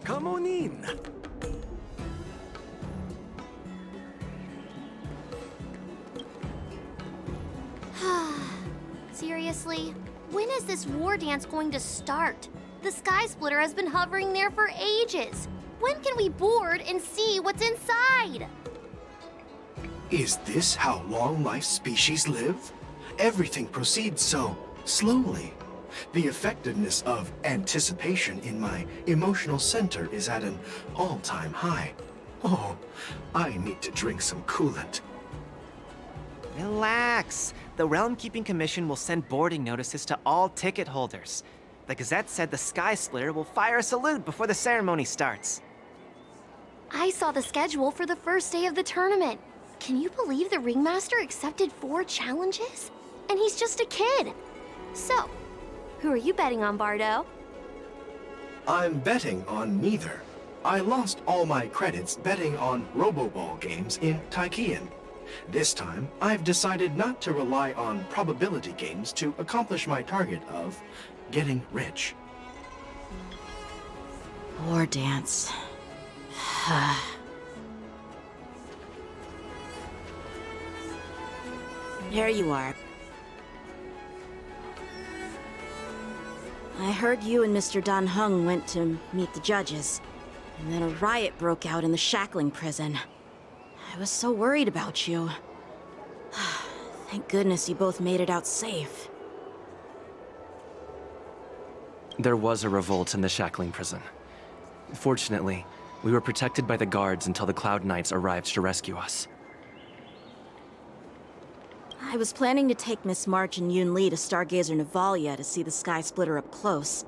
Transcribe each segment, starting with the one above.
Come on in. Seriously? When is this war dance going to start? The Sky Splitter has been hovering there for ages. When can we board and see what's inside? Is this how long-life species live? Everything proceeds so slowly. The effectiveness of anticipation in my emotional center is at an all-time high. Oh, I need to drink some coolant. Relax. The Realm Keeping Commission will send boarding notices to all ticket holders. The Gazette said the Sky Splitter will fire a salute before the ceremony starts. I saw the schedule for the first day of the tournament. Can you believe the Ringmaster accepted 4 challenges? And he's just a kid. So, who are you betting on, Bardo? I'm betting on neither. I lost all my credits betting on Roboball games in Taikian. This time, I've decided not to rely on probability games to accomplish my target of getting rich. War dance. There you are. I heard you and Mr. Dan Heng went to meet the judges, and then a riot broke out in the shackling prison. I was so worried about you. Thank goodness you both made it out safe. There was a revolt in the shackling prison. Fortunately, we were protected by the guards until the Cloud Knights arrived to rescue us. I was planning to take Miss March and Yoon Lee to Stargazer Navalia to see the Sky Splitter up close,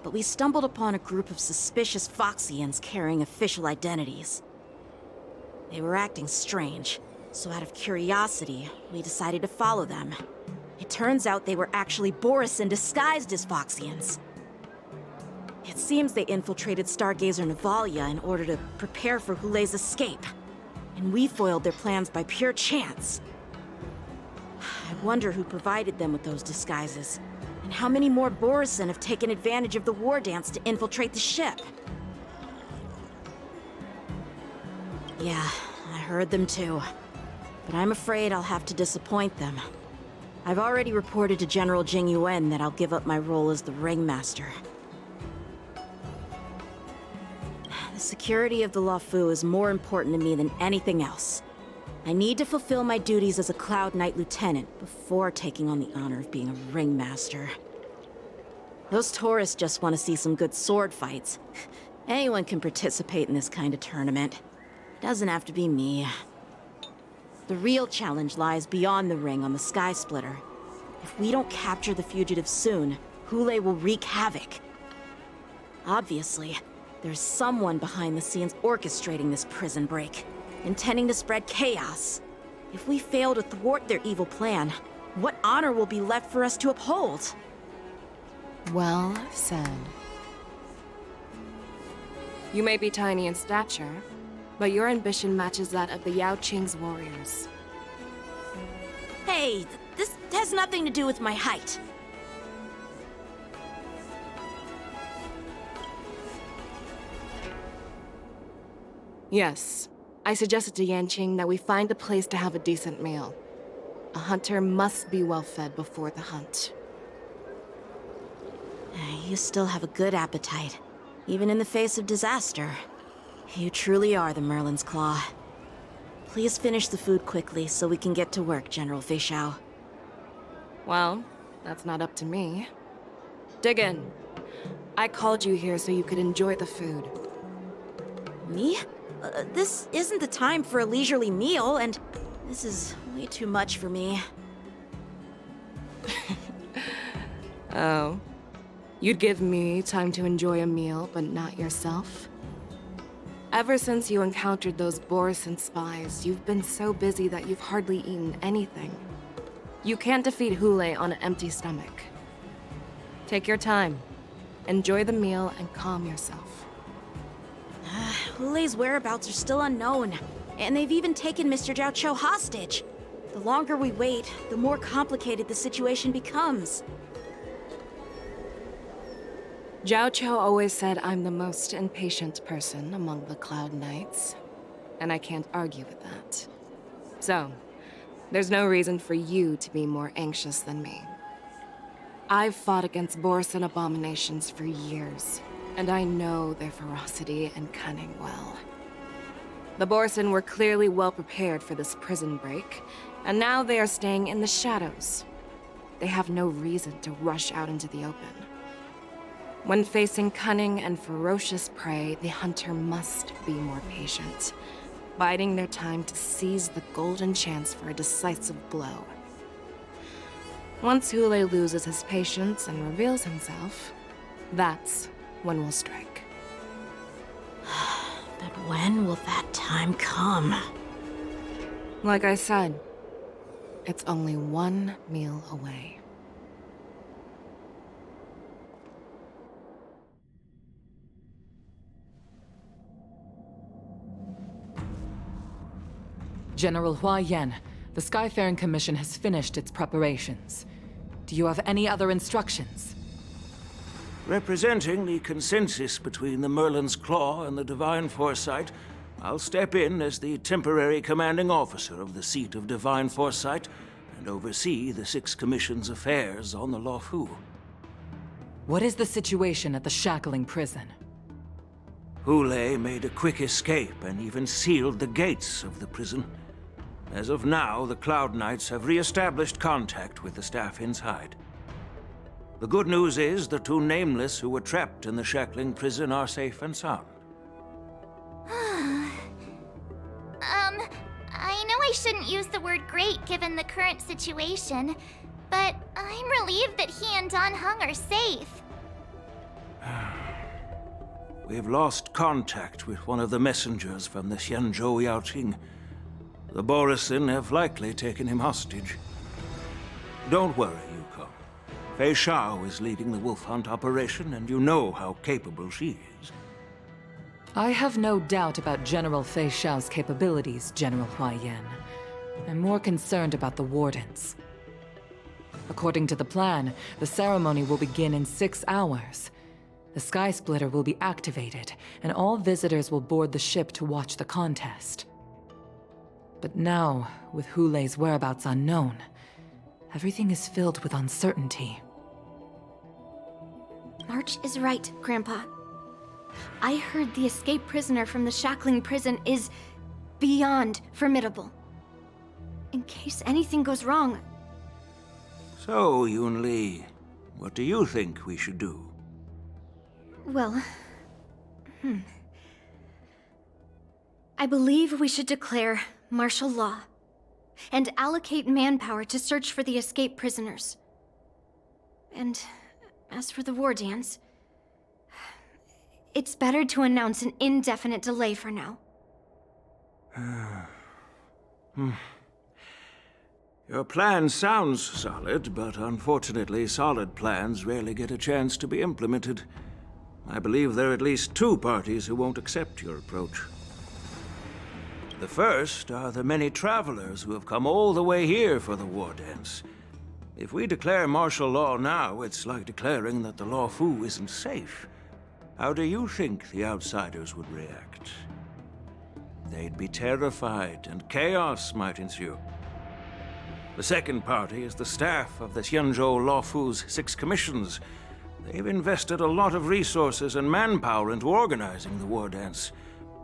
but we stumbled upon a group of suspicious Foxians carrying official identities. They were acting strange, so out of curiosity, we decided to follow them. It turns out they were actually Borisin disguised as Foxians. It seems they infiltrated Stargazer Navalia in order to prepare for Hulei's escape, and we foiled their plans by pure chance. I wonder who provided them with those disguises, and how many more Borisin have taken advantage of the war dance to infiltrate the ship. Yeah, I heard them too. But I'm afraid I'll have to disappoint them. I've already reported to General Jing Yuan that I'll give up my role as the Ringmaster. The security of the Luofu is more important to me than anything else. I need to fulfill my duties as a Cloud Knight Lieutenant before taking on the honor of being a Ringmaster. Those tourists just want to see some good sword fights. Anyone can participate in this kind of tournament. Doesn't have to be me. The real challenge lies beyond the ring on the Sky Splitter. If we don't capture the fugitives soon, Hulei will wreak havoc. Obviously, there's someone behind the scenes orchestrating this prison break, intending to spread chaos. If we fail to thwart their evil plan, what honor will be left for us to uphold? Well said. You may be tiny in stature, but your ambition matches that of the Yao Qing's warriors. Hey, this has nothing to do with my height. Yes, I suggested to Yanqing that we find a place to have a decent meal. A hunter must be well fed before the hunt. You still have a good appetite, even in the face of disaster. You truly are the Merlin's Claw. Please finish the food quickly so we can get to work, General Feixiao. Well, that's not up to me. Dig in. I called you here so you could enjoy the food. Me? This isn't the time for a leisurely meal, and this is way too much for me. Oh. You'd give me time to enjoy a meal, but not yourself? Ever since you encountered those Borisin spies, you've been so busy that you've hardly eaten anything. You can't defeat Hulei on an empty stomach. Take your time. Enjoy the meal and calm yourself. Hulei's whereabouts are still unknown, and they've even taken Mr. Jiao Cho hostage. The longer we wait, the more complicated the situation becomes. Zhao Qiao always said I'm the most impatient person among the Cloud Knights, and I can't argue with that. So, there's no reason for you to be more anxious than me. I've fought against Borson abominations for years, and I know their ferocity and cunning well. The Borson were clearly well prepared for this prison break, and now they are staying in the shadows. They have no reason to rush out into the open. When facing cunning and ferocious prey, the hunter must be more patient, biding their time to seize the golden chance for a decisive blow. Once Hule loses his patience and reveals himself, that's when we'll strike. But when will that time come? Like I said, it's only one meal away. General Hua Yan, the Skyfaring Commission has finished its preparations. Do you have any other instructions? Representing the consensus between the Merlin's Claw and the Divine Foresight, I'll step in as the temporary commanding officer of the seat of Divine Foresight and oversee the Six Commission's affairs on the Luofu. What is the situation at the Shackling prison? Hule made a quick escape and even sealed the gates of the prison. As of now, the Cloud Knights have re-established contact with the staff inside. The good news is the two Nameless who were trapped in the Shackling prison are safe and sound. I know I shouldn't use the word great given the current situation, but I'm relieved that he and Dan Heng are safe. We've lost contact with one of the messengers from the Xianzhou Yaoqing. The Borison have likely taken him hostage. Don't worry, Yuko. Fei Shao is leading the wolf hunt operation, and you know how capable she is. I have no doubt about General Fei Shao's capabilities, General Hua Yan. I'm more concerned about the Wardens. According to the plan, the ceremony will begin in 6 hours. The Sky Splitter will be activated, and all visitors will board the ship to watch the contest. But now, with Hule's whereabouts unknown, everything is filled with uncertainty. March is right, Grandpa. I heard the escaped prisoner from the Shackling prison is beyond formidable. In case anything goes wrong. So, Yun-Li, what do you think we should do? Well, I believe we should declare martial law and allocate manpower to search for the escaped prisoners. And as for the war dance, it's better to announce an indefinite delay for now. Your plan sounds solid, but unfortunately solid plans rarely get a chance to be implemented. I believe there are at least 2 parties who won't accept your approach. The first are the many travelers who have come all the way here for the war dance. If we declare martial law now, it's like declaring that the Luofu isn't safe. How do you think the outsiders would react? They'd be terrified, and chaos might ensue. The second party is the staff of the Xianzhou Luofu's 6 commissions. They've invested a lot of resources and manpower into organizing the war dance.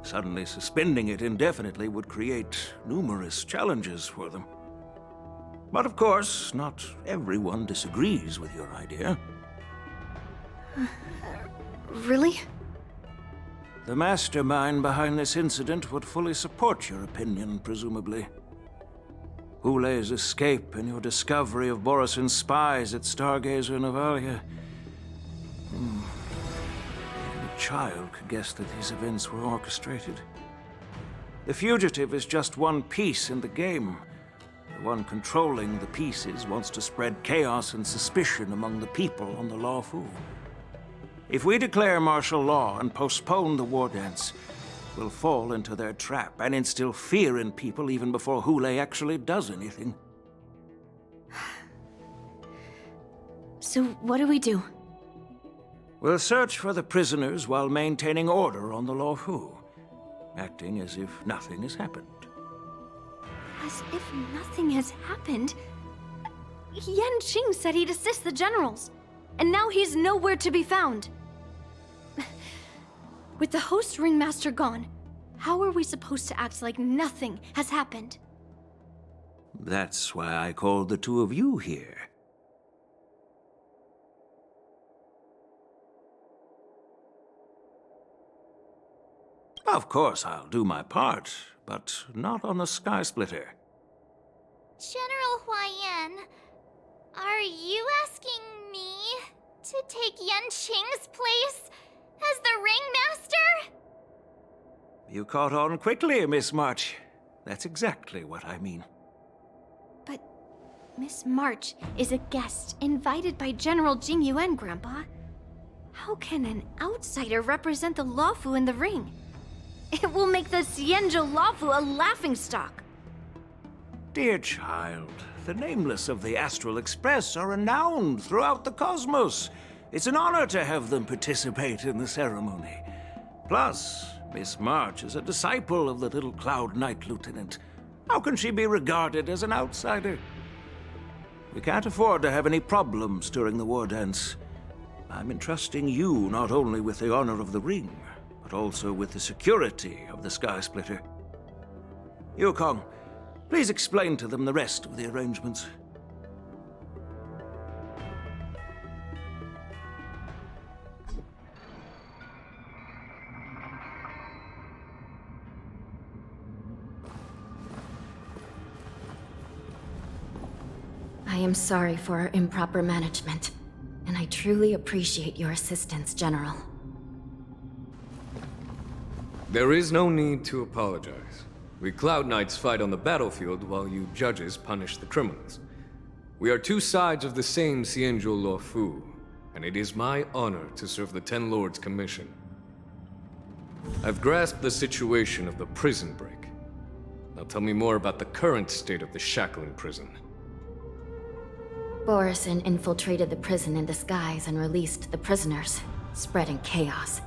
Suddenly suspending it indefinitely would create numerous challenges for them. But of course, not everyone disagrees with your idea. Really? The mastermind behind this incident would fully support your opinion, presumably. Hule's escape and your discovery of Borison's spies at Stargazer Navalia. Even a child could guess that these events were orchestrated. The fugitive is just one piece in the game. The one controlling the pieces wants to spread chaos and suspicion among the people on the Luofu. If we declare martial law and postpone the war dance, we'll fall into their trap and instill fear in people even before Hule actually does anything. So what do we do? We'll search for the prisoners while maintaining order on the Luofu, acting as if nothing has happened. As if nothing has happened? Yan Qing said he'd assist the generals, and now he's nowhere to be found. With the host ringmaster gone, how are we supposed to act like nothing has happened? That's why I called the two of you here. Of course, I'll do my part, but not on the Sky Splitter. General Huayan, are you asking me to take Yan Qing's place as the ringmaster? You caught on quickly, Miss March. That's exactly what I mean. But Miss March is a guest invited by General Jing Yuan, Grandpa. How can an outsider represent the Luofu in the ring? It will make the Xianzhou Luofu a laughingstock. Dear child, the nameless of the Astral Express are renowned throughout the cosmos. It's an honor to have them participate in the ceremony. Plus, Miss March is a disciple of the little Cloud Knight Lieutenant. How can she be regarded as an outsider? We can't afford to have any problems during the war dance. I'm entrusting you not only with the honor of the ring, but also with the security of the Sky Splitter. Yukong, please explain to them the rest of the arrangements. I am sorry for our improper management, and I truly appreciate your assistance, General. There is no need to apologize. We Cloud Knights fight on the battlefield while you judges punish the criminals. We are two sides of the same Xianzhou Luofu, and it is my honor to serve the Ten Lords' commission. I've grasped the situation of the prison break. Now tell me more about the current state of the shackling prison. Borison infiltrated the prison in disguise and released the prisoners, spreading chaos.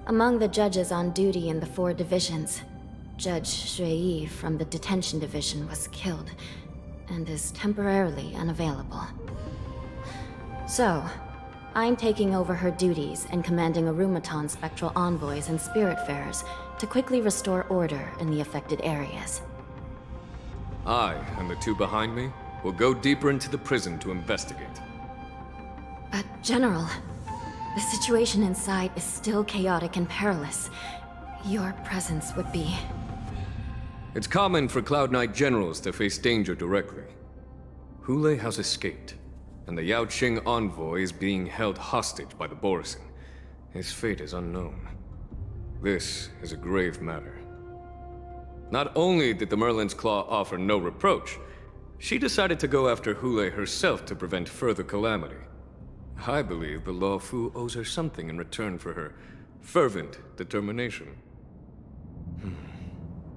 Among the judges on duty in the 4 divisions, Judge Shui from the detention division was killed and is temporarily unavailable. So, I'm taking over her duties and commanding Arumaton spectral envoys and spiritfarers to quickly restore order in the affected areas. I, and the two behind me, will go deeper into the prison to investigate. But, General, the situation inside is still chaotic and perilous. Your presence would be... It's common for Cloud Knight generals to face danger directly. Hule has escaped, and the Yaoqing envoy is being held hostage by the Borison. His fate is unknown. This is a grave matter. Not only did the Merlin's Claw offer no reproach, she decided to go after Hule herself to prevent further calamity. I believe the Luofu owes her something in return for her fervent determination.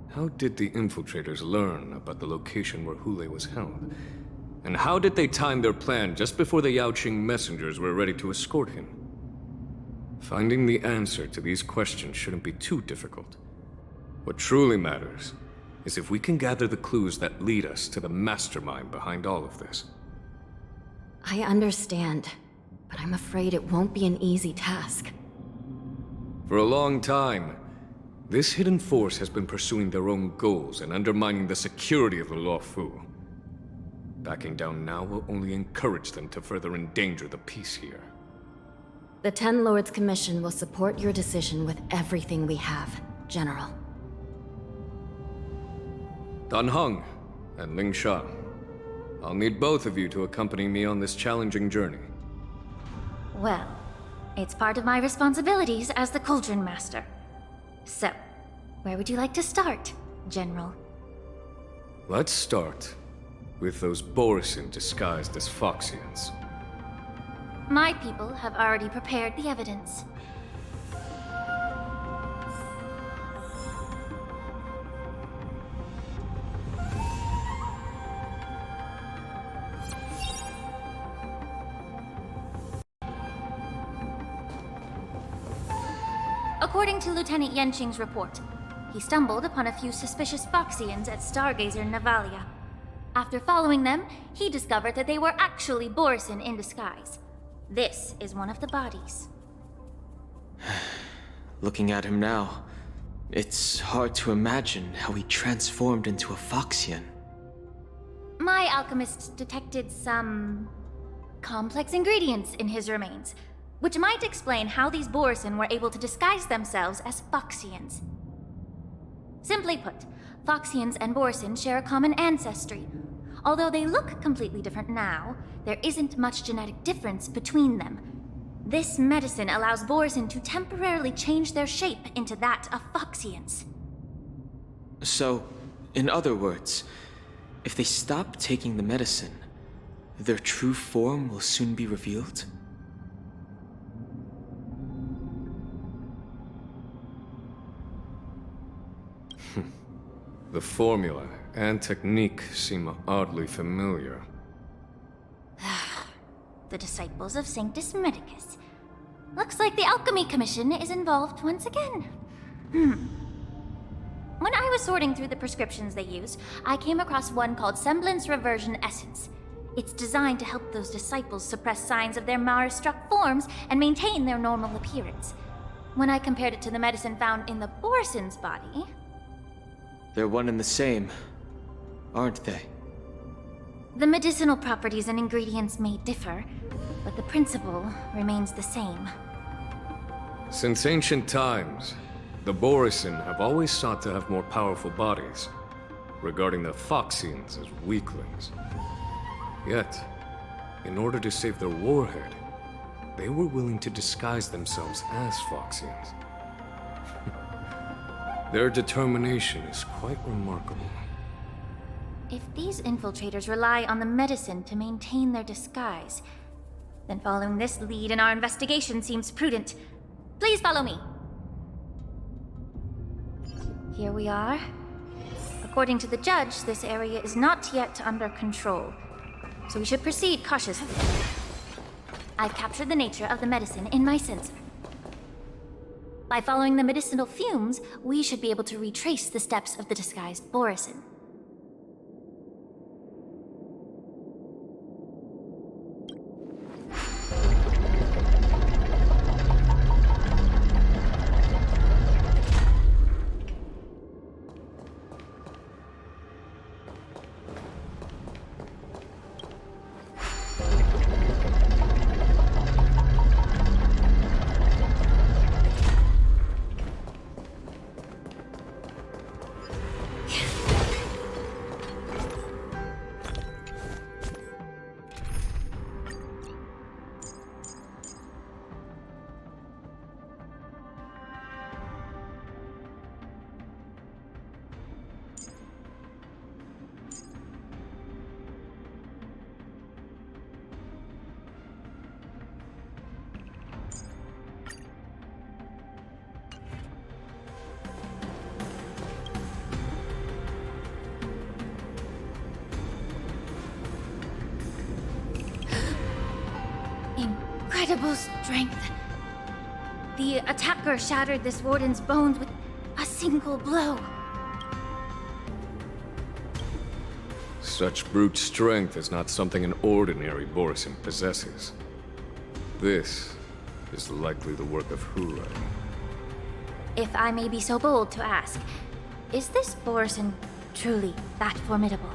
How did the infiltrators learn about the location where Hule was held? And how did they time their plan just before the Yaoqing messengers were ready to escort him? Finding the answer to these questions shouldn't be too difficult. What truly matters is if we can gather the clues that lead us to the mastermind behind all of this. I understand, but I'm afraid it won't be an easy task. For a long time, this hidden force has been pursuing their own goals and undermining the security of the Luofu. Backing down now will only encourage them to further endanger the peace here. The Ten Lords Commission will support your decision with everything we have, General. Dan Heng and Ling Sha, I'll need both of you to accompany me on this challenging journey. Well, it's part of my responsibilities as the Cauldron Master. So, where would you like to start, General? Let's start with those Borison disguised as Foxians. My people have already prepared the evidence. According to Lieutenant Yenqing's report, he stumbled upon a few suspicious Foxians at Stargazer Navalia. After following them, he discovered that they were actually Borisin in disguise. This is one of the bodies. Looking at him now, it's hard to imagine how he transformed into a Foxian. My alchemist detected some complex ingredients in his remains, which might explain how these Borisin were able to disguise themselves as Foxians. Simply put, Foxians and Borisin share a common ancestry. Although they look completely different now, there isn't much genetic difference between them. This medicine allows Borisin to temporarily change their shape into that of Foxians. So, in other words, if they stop taking the medicine, their true form will soon be revealed? The formula and technique seem oddly familiar. The disciples of Sanctus Medicus. Looks like the Alchemy Commission is involved once again. When I was sorting through the prescriptions they use, I came across one called Semblance Reversion Essence. It's designed to help those disciples suppress signs of their Mara-struck forms and maintain their normal appearance. When I compared it to the medicine found in the Borisin's body... They're one and the same, aren't they? The medicinal properties and ingredients may differ, but the principle remains the same. Since ancient times, the Borisin have always sought to have more powerful bodies, regarding the Foxians as weaklings. Yet, in order to save their warhead, they were willing to disguise themselves as Foxians. Their determination is quite remarkable. If these infiltrators rely on the medicine to maintain their disguise, then following this lead in our investigation seems prudent. Please follow me. Here we are. According to the judge, this area is not yet under control, so we should proceed cautiously. I've captured the nature of the medicine in my sensor. By following the medicinal fumes, we should be able to retrace the steps of the disguised Borisin. Incredible strength. The attacker shattered this warden's bones with a single blow. Such brute strength is not something an ordinary Borisin possesses. This is likely the work of Hule. If I may be so bold to ask, is this Borisin truly that formidable?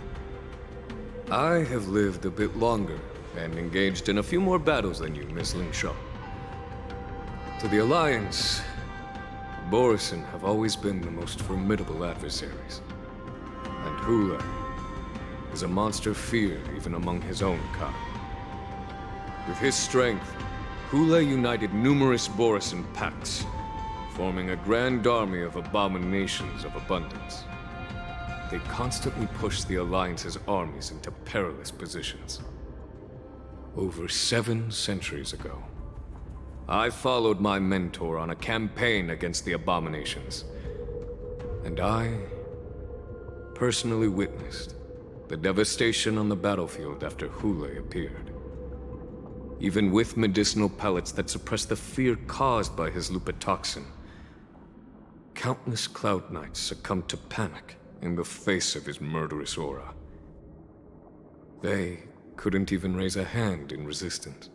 I have lived a bit longer and engaged in a few more battles than you, Miss Lingshaw. To the Alliance, Borisin have always been the most formidable adversaries. And Hule is a monster feared even among his own kind. With his strength, Hule united numerous Borisin pacts, forming a grand army of abominations of abundance. They constantly pushed the Alliance's armies into perilous positions. Over 7 centuries ago, I followed my mentor on a campaign against the abominations. And I personally witnessed the devastation on the battlefield after Hule appeared. Even with medicinal pellets that suppressed the fear caused by his lupitoxin, countless Cloud Knights succumbed to panic in the face of his murderous aura. They couldn't even raise a hand in resistance.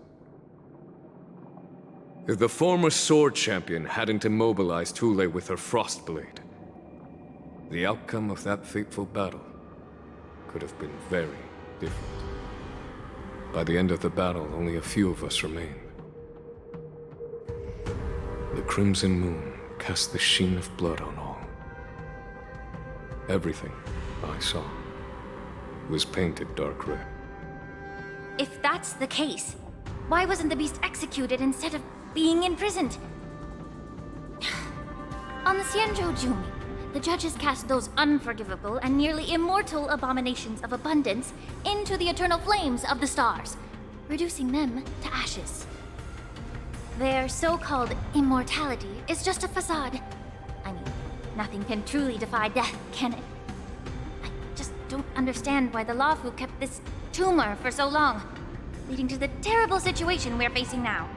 If the former sword champion hadn't immobilized Thule with her Frostblade, the outcome of that fateful battle could have been very different. By the end of the battle, only a few of us remained. The crimson moon cast the sheen of blood on all. Everything I saw was painted dark red. If that's the case, why wasn't the beast executed instead of being imprisoned? On the Xianzhou, the judges cast those unforgivable and nearly immortal abominations of abundance into the eternal flames of the stars, reducing them to ashes. Their so-called immortality is just a facade. I mean, nothing can truly defy death, can it? I just don't understand why the Luofu kept this tumor for so long, leading to the terrible situation we're facing now.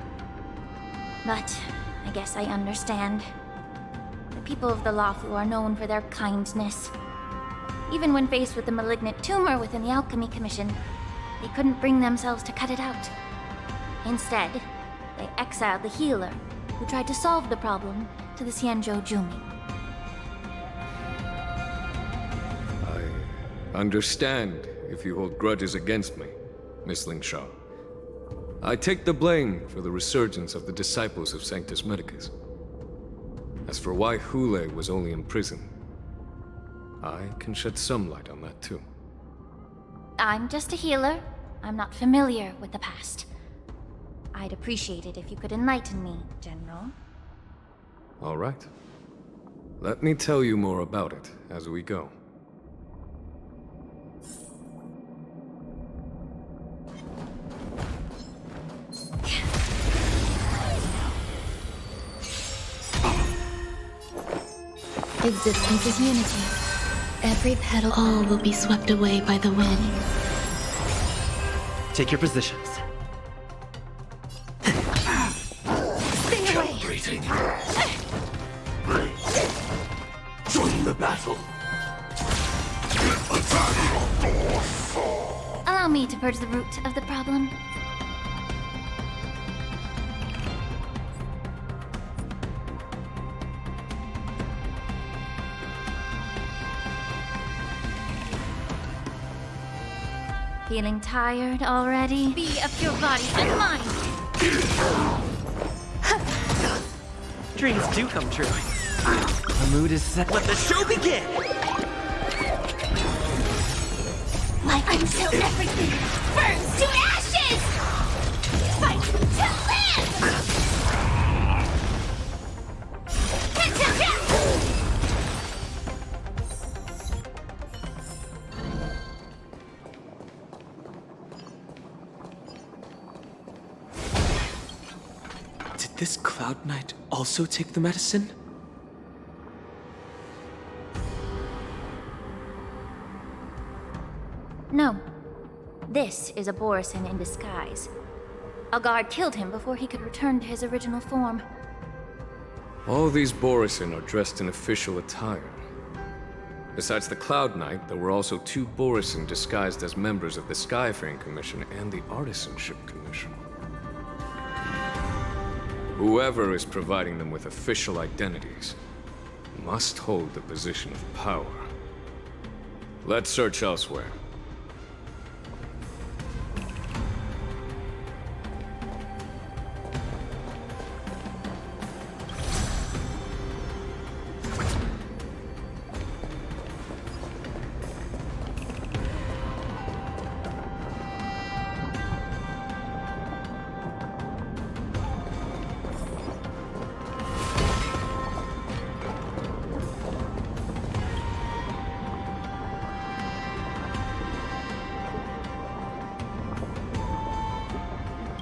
But I guess I understand. The people of the Luofu are known for their kindness. Even when faced with the malignant tumor within the Alchemy Commission, they couldn't bring themselves to cut it out. Instead, they exiled the healer, who tried to solve the problem, to the Xianzhou Jumi. I understand if you hold grudges against me, Miss Lingsha. I take the blame for the resurgence of the disciples of Sanctus Medicus. As for why Hule was only in prison, I can shed some light on that too. I'm just a healer. I'm not familiar with the past. I'd appreciate it if you could enlighten me, General. All right. Let me tell you more about it as we go. Existence is unity. Every petal, all will be swept away by the wind. Take your positions. Stay away! Calibrating. Join the battle. Allow me to purge the root of the problem. Feeling tired already? Be of your body and mind! Dreams do come true. The mood is set. Let the show begin! Life until everything burns to ashes! Fight to live! Until death! Did this Cloud Knight also take the medicine? No. This is a Borisin in disguise. A guard killed him before he could return to his original form. All these Borisin are dressed in official attire. Besides the Cloud Knight, there were also 2 Borisin disguised as members of the Skyfaring Commission and the Artisanship Commission. Whoever is providing them with official identities must hold the position of power. Let's search elsewhere.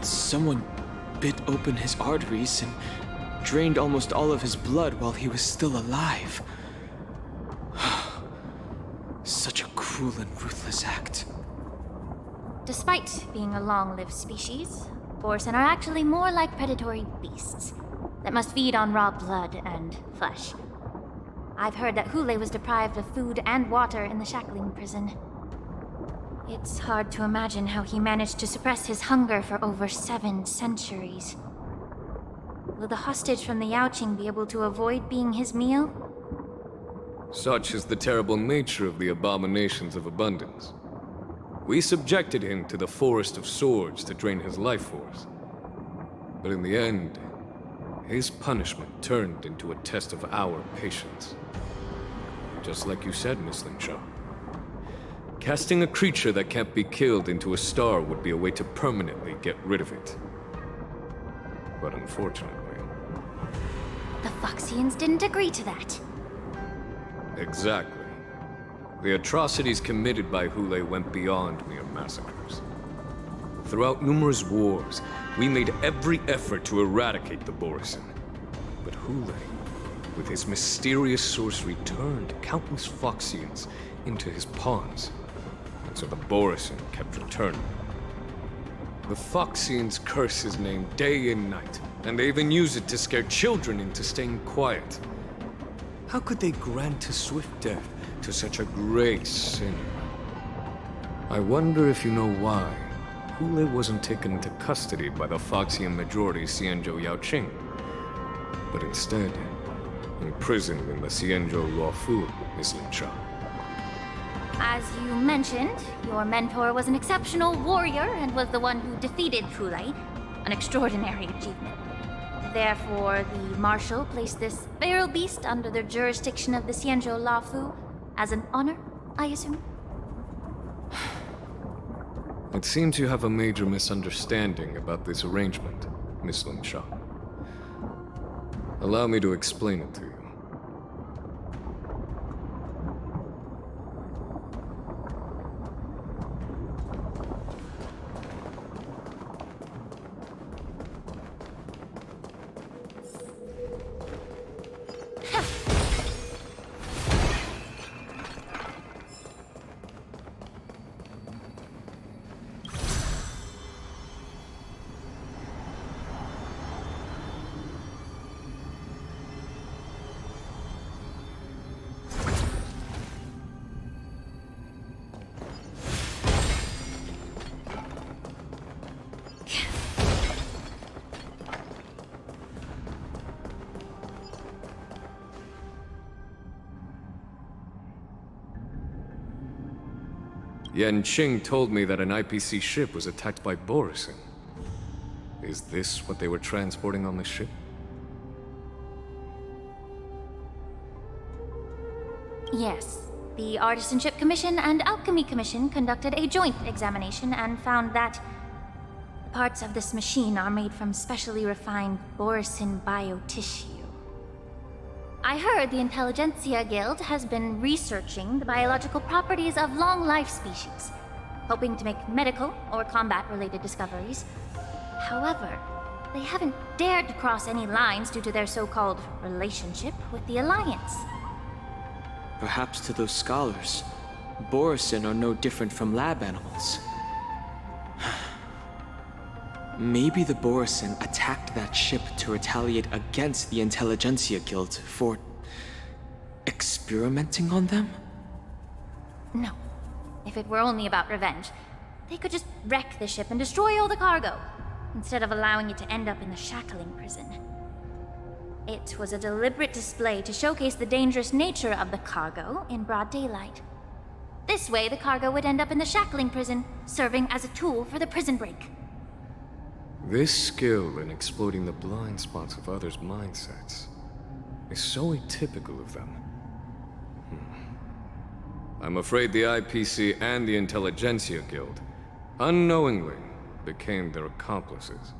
Someone bit open his arteries and drained almost all of his blood while he was still alive. Such a cruel and ruthless act. Despite being a long-lived species, Borisin are actually more like predatory beasts that must feed on raw blood and flesh. I've heard that Hule was deprived of food and water in the shackling prison. It's hard to imagine how he managed to suppress his hunger for over 7 centuries. Will the hostage from the Yaoqing be able to avoid being his meal? Such is the terrible nature of the abominations of abundance. We subjected him to the Forest of Swords to drain his life force. But in the end, his punishment turned into a test of our patience. Just like you said, Miss Linshaw. Casting a creature that can't be killed into a star would be a way to permanently get rid of it. But unfortunately... The Foxians didn't agree to that. Exactly. The atrocities committed by Hule went beyond mere massacres. Throughout numerous wars, we made every effort to eradicate the Borisin. But Hule, with his mysterious sorcery, turned countless Foxians into his pawns. And so the Borisin kept returning. The Foxians curse his name day and night, and they even use it to scare children into staying quiet. How could they grant a swift death to such a great sinner? I wonder if you know why Hule wasn't taken into custody by the Foxian majority Xianzhou Yaoqing, but instead imprisoned in the Xianzhou Luofu, Miss Linshaw. As you mentioned, your mentor was an exceptional warrior and was the one who defeated Hule, an extraordinary achievement. Therefore, the Marshal placed this feral beast under the jurisdiction of the Xianzhou Luofu as an honor, I assume? It seems you have a major misunderstanding about this arrangement, Miss Linshaw. Allow me to explain it to you. Yan Qing told me that an IPC ship was attacked by Borisin. Is this what they were transporting on the ship? Yes. The Artisanship Commission and Alchemy Commission conducted a joint examination and found that parts of this machine are made from specially refined Borisin biotissue. I heard the Intelligentsia Guild has been researching the biological properties of long-life species, hoping to make medical or combat-related discoveries. However, they haven't dared to cross any lines due to their so-called relationship with the Alliance. Perhaps to those scholars, Borisin are no different from lab animals. Maybe the Borisin attacked that ship to retaliate against the Intelligentsia Guild for experimenting on them? No. If it were only about revenge, they could just wreck the ship and destroy all the cargo, instead of allowing it to end up in the shackling prison. It was a deliberate display to showcase the dangerous nature of the cargo in broad daylight. This way, the cargo would end up in the shackling prison, serving as a tool for the prison break. This skill in exploiting the blind spots of others' mindsets is so atypical of them. I'm afraid the IPC and the Intelligentsia Guild unknowingly became their accomplices.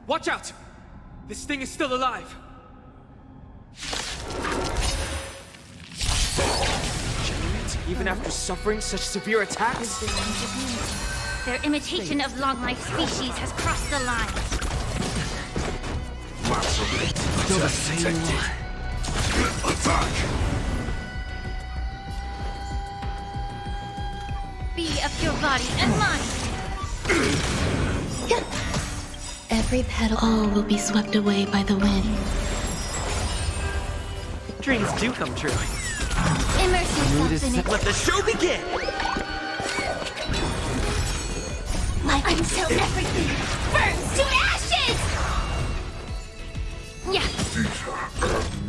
Watch out! This thing is still alive! Even after suffering such severe attacks? Their imitation of long-life species has crossed the line. Still the same one. Attack! Be of your body and mind. Every petal, all will be swept away by the wind. Dreams do come true. Immerse Mood yourself is in set. it. Let the show begin! Until everything burns to ashes! Yeah.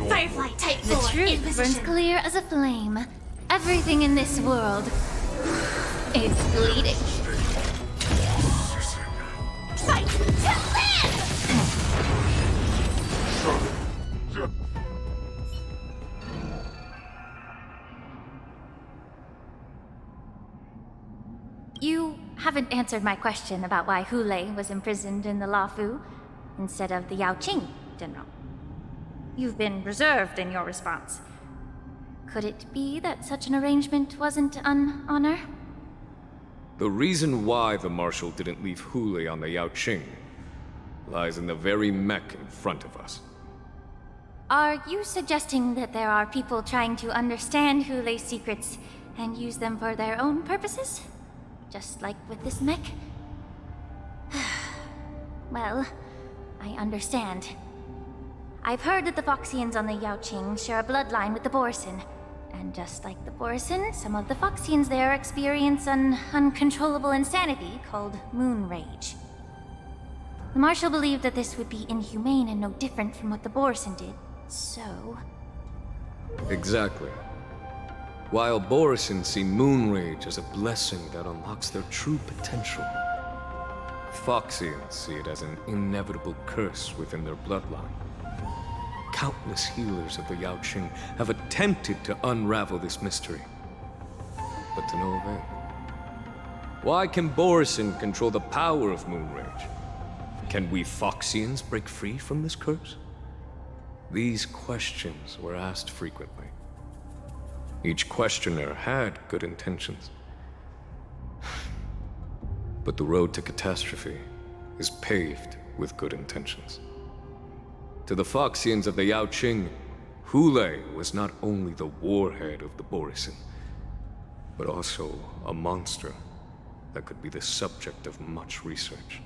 Firefly type 4 The truth in burns position. clear as a flame. Everything in this world is bleeding. Fight to live! You haven't answered my question about why Hule was imprisoned in the Lafu instead of the Yaoqing, General. You've been reserved in your response. Could it be that such an arrangement wasn't an honor? The reason why the Marshal didn't leave Hule on the Yaoqing lies in the very mech in front of us. Are you suggesting that there are people trying to understand Hule's secrets and use them for their own purposes? Just like with this mech? Well, I understand. I've heard that the Foxians on the Yaoqing share a bloodline with the Borson. And just like the Borson, some of the Foxians there experience an uncontrollable insanity called moon rage. The Marshal believed that this would be inhumane and no different from what the Borson did, so... Exactly. While Borison see moon rage as a blessing that unlocks their true potential, Foxians see it as an inevitable curse within their bloodline. Countless healers of the Yaoqing have attempted to unravel this mystery, but to no avail. Why can Borison control the power of moon rage? Can we Foxians break free from this curse? These questions were asked frequently. Each questioner had good intentions. But the road to catastrophe is paved with good intentions. To the Foxians of the Yaoqing, Hule was not only the warhead of the Borison, but also a monster that could be the subject of much research.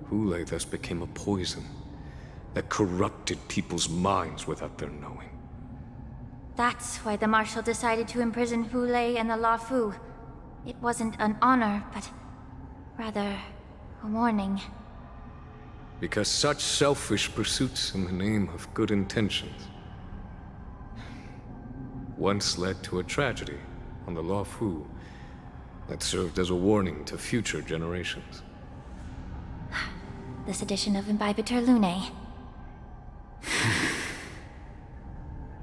Hule thus became a poison that corrupted people's minds without their knowing. That's why the Marshal decided to imprison Hule and the Lafu. It wasn't an honor, but rather a warning. Because such selfish pursuits in the name of good intentions once led to a tragedy on the Lafu that served as a warning to future generations. This edition of Imbibitor Lunae.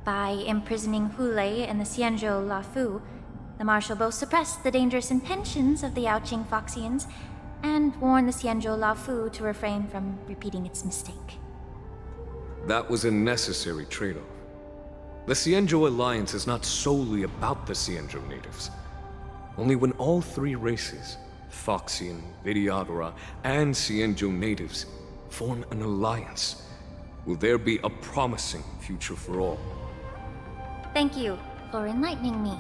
By imprisoning Hule and the Xianzhou Lafu, the Marshal both suppressed the dangerous intentions of the Yaoqing Foxians and warned the Xianzhou Lafu to refrain from repeating its mistake. That was a necessary trade-off. The Xianzhou Alliance is not solely about the Xianzhou natives. Only when all three races, Foxian, Videodora, and Xianzhou natives, form an alliance, will there be a promising future for all. Thank you for enlightening me.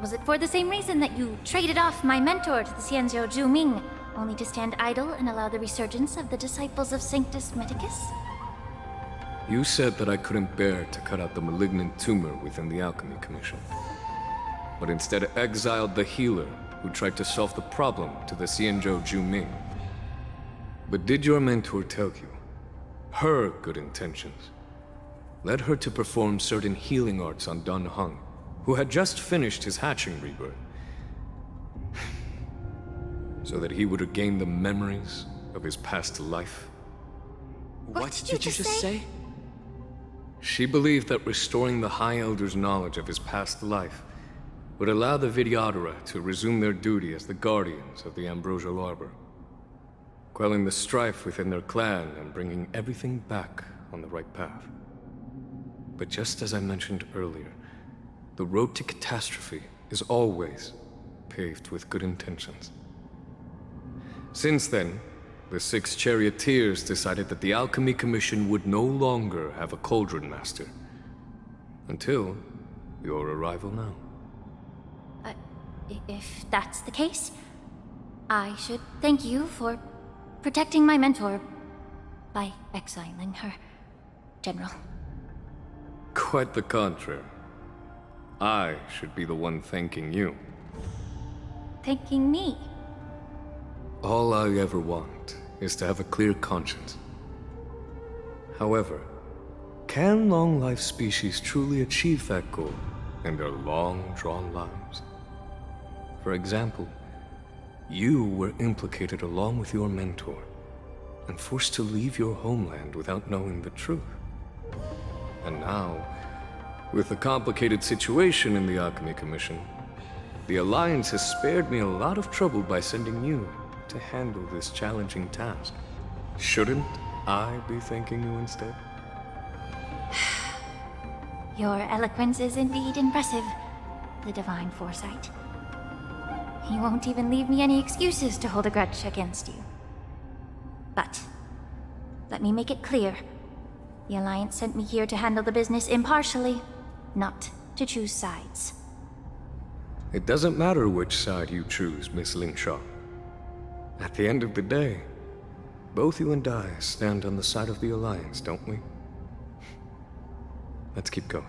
Was it for the same reason that you traded off my mentor to the Xianzhou Zhuming, only to stand idle and allow the resurgence of the disciples of Sanctus Medicus? You said that I couldn't bear to cut out the malignant tumor within the Alchemy Commission, but instead exiled the healer who tried to solve the problem to the Xianzhou Zhuming. But did your mentor tell you her good intentions led her to perform certain healing arts on Dun Hung, who had just finished his hatching rebirth, so that he would regain the memories of his past life? What did you just say? She believed that restoring the High Elder's knowledge of his past life would allow the Videodora to resume their duty as the guardians of the Ambrosial Arbor, quelling the strife within their clan and bringing everything back on the right path. But just as I mentioned earlier, the road to catastrophe is always paved with good intentions. Since then, the 6 charioteers decided that the Alchemy Commission would no longer have a Cauldron Master. Until your arrival now. If that's the case, I should thank you for protecting my mentor by exiling her, General. Quite the contrary. I should be the one thanking you. Thanking me? All I ever want is to have a clear conscience. However, can long-life species truly achieve that goal in their long-drawn lives? For example, you were implicated along with your mentor, and forced to leave your homeland without knowing the truth. And now, with the complicated situation in the Alchemy Commission, the Alliance has spared me a lot of trouble by sending you to handle this challenging task. Shouldn't I be thanking you instead? Your eloquence is indeed impressive, the divine foresight. You won't even leave me any excuses to hold a grudge against you. But, let me make it clear. The Alliance sent me here to handle the business impartially, not to choose sides. It doesn't matter which side you choose, Miss Lingshaw. At the end of the day, both you and I stand on the side of the Alliance, don't we? Let's keep going.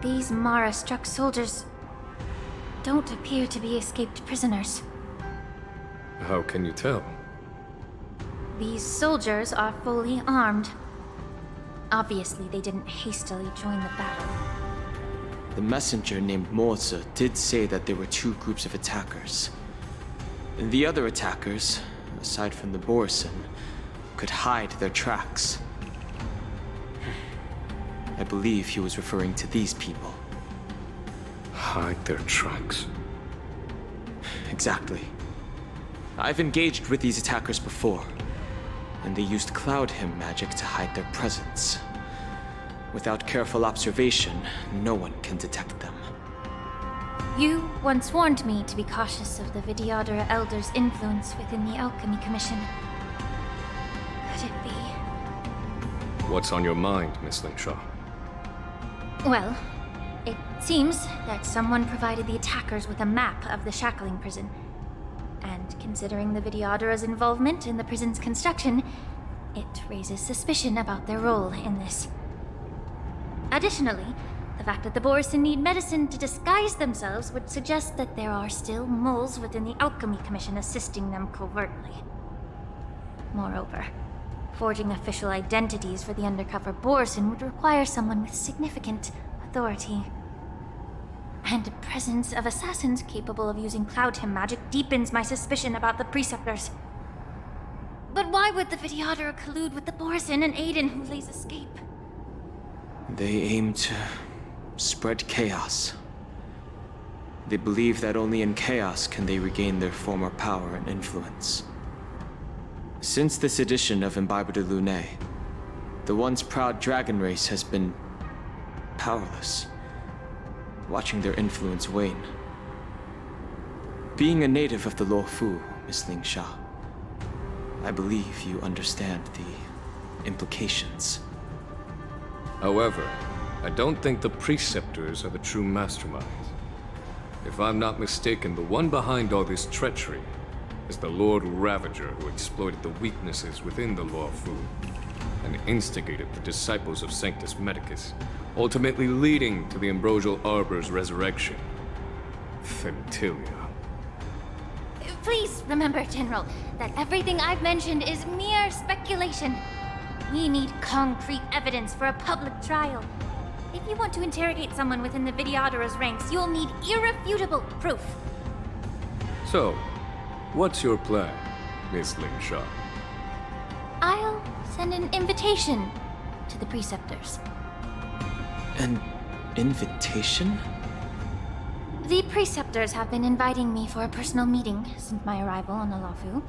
These Mara-struck soldiers don't appear to be escaped prisoners. How can you tell? These soldiers are fully armed. Obviously, they didn't hastily join the battle. The messenger named Morza did say that there were two groups of attackers. And the other attackers, aside from the Borison, could hide their tracks. I believe he was referring to these people. Hide their tracks? Exactly. I've engaged with these attackers before, and they used Cloud Hymn magic to hide their presence. Without careful observation, no one can detect them. You once warned me to be cautious of the Vidyadhara Elder's influence within the Alchemy Commission. Could it be? What's on your mind, Miss Lingshaw? Well, it seems that someone provided the attackers with a map of the shackling prison. And considering the Vidyadhara's involvement in the prison's construction, it raises suspicion about their role in this. Additionally, the fact that the Borison need medicine to disguise themselves would suggest that there are still moles within the Alchemy Commission assisting them covertly. Moreover, forging official identities for the undercover Borison would require someone with significant authority. And the presence of assassins capable of using Cloud Hymn magic deepens my suspicion about the Preceptors. But why would the Vidyadhara collude with the Borison and aid in Hulei's escape? They aim to spread chaos. They believe that only in chaos can they regain their former power and influence. Since this edition of Imbibe de Lune, the once proud dragon race has been powerless, watching their influence wane. Being a native of the Luofu, Miss Lingshaw, I believe you understand the implications. However, I don't think the Preceptors are the true masterminds. If I'm not mistaken, the one behind all this treachery is the Lord Ravager who exploited the weaknesses within the Luofu and instigated the disciples of Sanctus Medicus, ultimately leading to the Ambrosial Arbor's resurrection. Fentilia. Please remember, General, that everything I've mentioned is mere speculation. We need concrete evidence for a public trial. If you want to interrogate someone within the Vidyadhara's ranks, you'll need irrefutable proof. So, what's your plan, Miss Lingshaw? I'll send an invitation to the Preceptors. An invitation? The preceptors have been inviting me for a personal meeting since my arrival on the Lafu.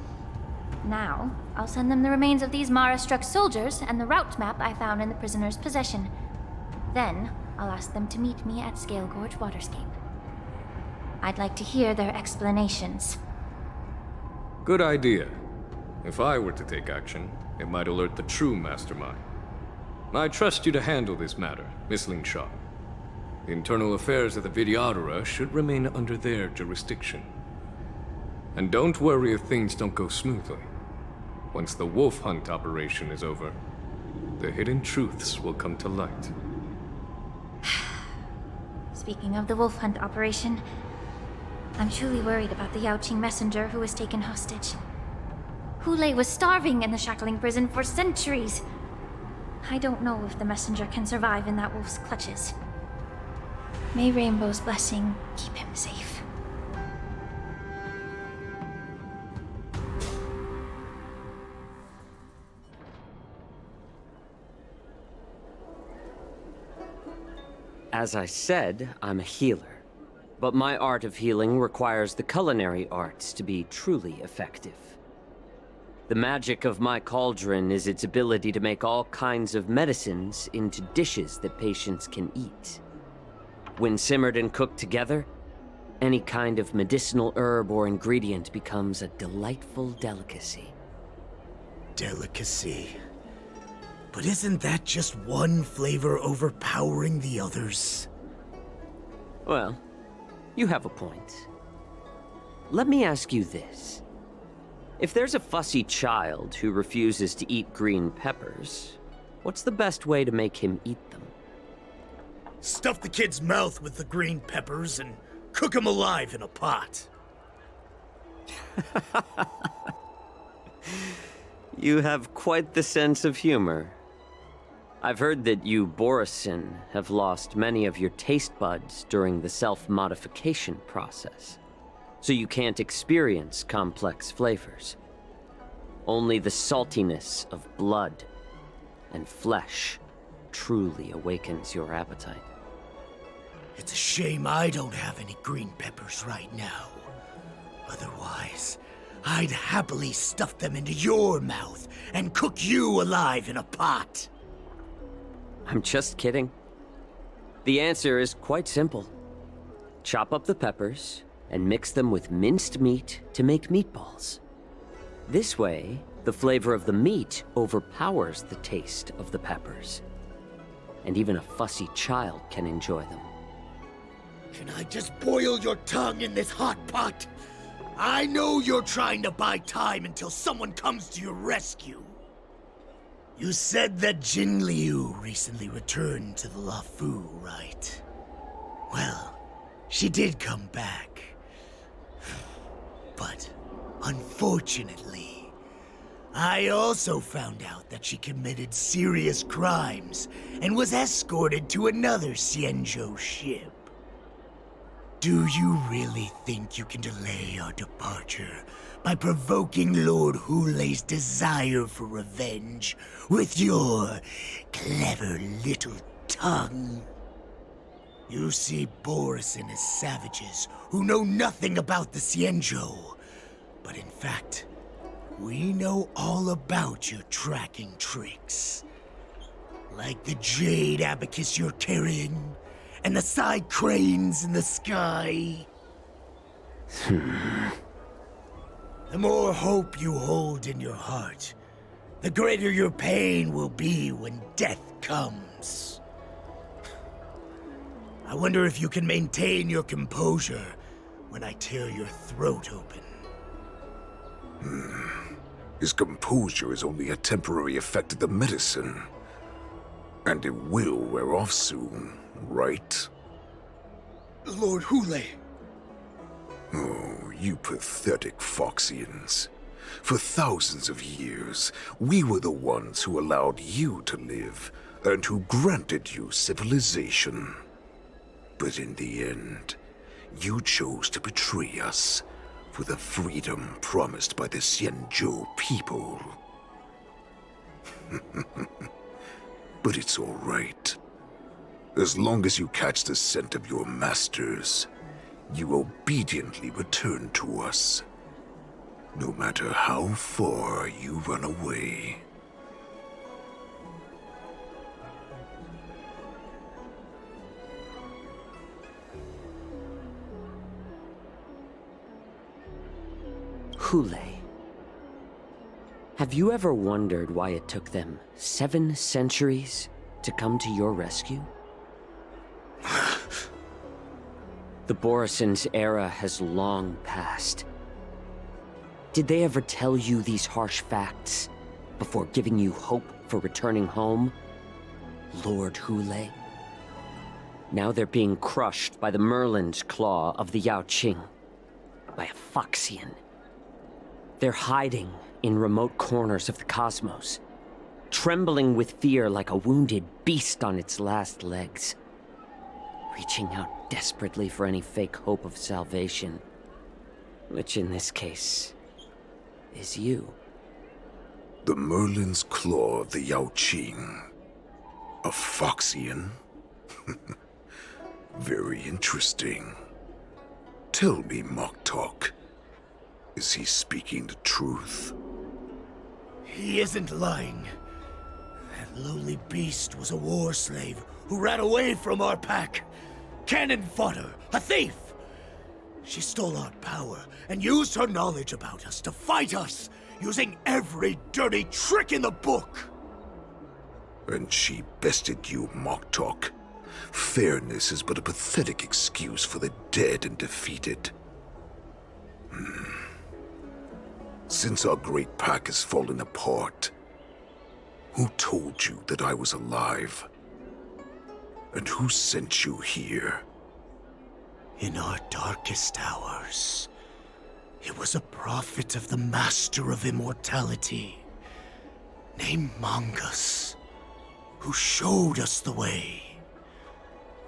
Now, I'll send them the remains of these Mara-struck soldiers and the route map I found in the prisoner's possession. Then, I'll ask them to meet me at Scale Gorge Waterscape. I'd like to hear their explanations. Good idea. If I were to take action, it might alert the true mastermind. I trust you to handle this matter, Miss Lingshaw. The internal affairs of the Vidyadhara should remain under their jurisdiction. And don't worry if things don't go smoothly. Once the wolf hunt operation is over, the hidden truths will come to light. Speaking of the wolf hunt operation, I'm truly worried about the Yaoqing messenger who was taken hostage. Hulei was starving in the shackling prison for centuries. I don't know if the messenger can survive in that wolf's clutches. May Rainbow's blessing keep him safe. As I said, I'm a healer. But my art of healing requires the culinary arts to be truly effective. The magic of my cauldron is its ability to make all kinds of medicines into dishes that patients can eat. When simmered and cooked together, any kind of medicinal herb or ingredient becomes a delightful delicacy. Delicacy. But isn't that just one flavor overpowering the others? Well, you have a point. Let me ask you this. If there's a fussy child who refuses to eat green peppers, what's the best way to make him eat them? Stuff the kid's mouth with the green peppers and cook him alive in a pot. You have quite the sense of humor. I've heard that you, Borisin, have lost many of your taste buds during the self-modification process, so you can't experience complex flavors. Only the saltiness of blood and flesh truly awakens your appetite. It's a shame I don't have any green peppers right now. Otherwise, I'd happily stuff them into your mouth and cook you alive in a pot. I'm just kidding. The answer is quite simple. Chop up the peppers and mix them with minced meat to make meatballs. This way, the flavor of the meat overpowers the taste of the peppers. And even a fussy child can enjoy them. Can I just boil your tongue in this hot pot? I know you're trying to buy time until someone comes to your rescue. You said that Jin Liu recently returned to the Lafu, right? Well, she did come back. But, unfortunately, I also found out that she committed serious crimes and was escorted to another Xianzhou ship. Do you really think you can delay our departure by provoking Lord Hulei's desire for revenge with your clever little tongue? You see Borisin as savages who know nothing about the Xianzhou, but in fact, we know all about your tracking tricks. Like the jade abacus you're carrying, and the side cranes in the sky. The more hope you hold in your heart, the greater your pain will be when death comes. I wonder if you can maintain your composure when I tear your throat open. His composure is only a temporary effect of the medicine. And it will wear off soon, right? Lord Hulei. Oh, you pathetic Foxians. For thousands of years, we were the ones who allowed you to live, and who granted you civilization. But in the end, you chose to betray us for the freedom promised by the Xianzhou people. But it's all right. As long as you catch the scent of your masters, you obediently return to us. No matter how far you run away. Hule. Have you ever wondered why it took them 7 centuries to come to your rescue? The Borison's era has long passed. Did they ever tell you these harsh facts before giving you hope for returning home, Lord Hule? Now they're being crushed by the Merlin's claw of the Yaoqing, by a Foxian. They're hiding in remote corners of the cosmos, trembling with fear like a wounded beast on its last legs, reaching out desperately for any fake hope of salvation, which in this case is you. The Merlin's claw of the Yaoqing. A Foxian? Very interesting. Tell me, Moktok, is he speaking the truth? He isn't lying. That lowly beast was a war slave who ran away from our pack. Cannon fodder, a thief! She stole our power and used her knowledge about us to fight us, using every dirty trick in the book! And she bested you, Moktok. Fairness is but a pathetic excuse for the dead and defeated. Since our great pack has fallen apart, who told you that I was alive? And who sent you here? In our darkest hours, it was a prophet of the Master of Immortality, named Mongus, who showed us the way.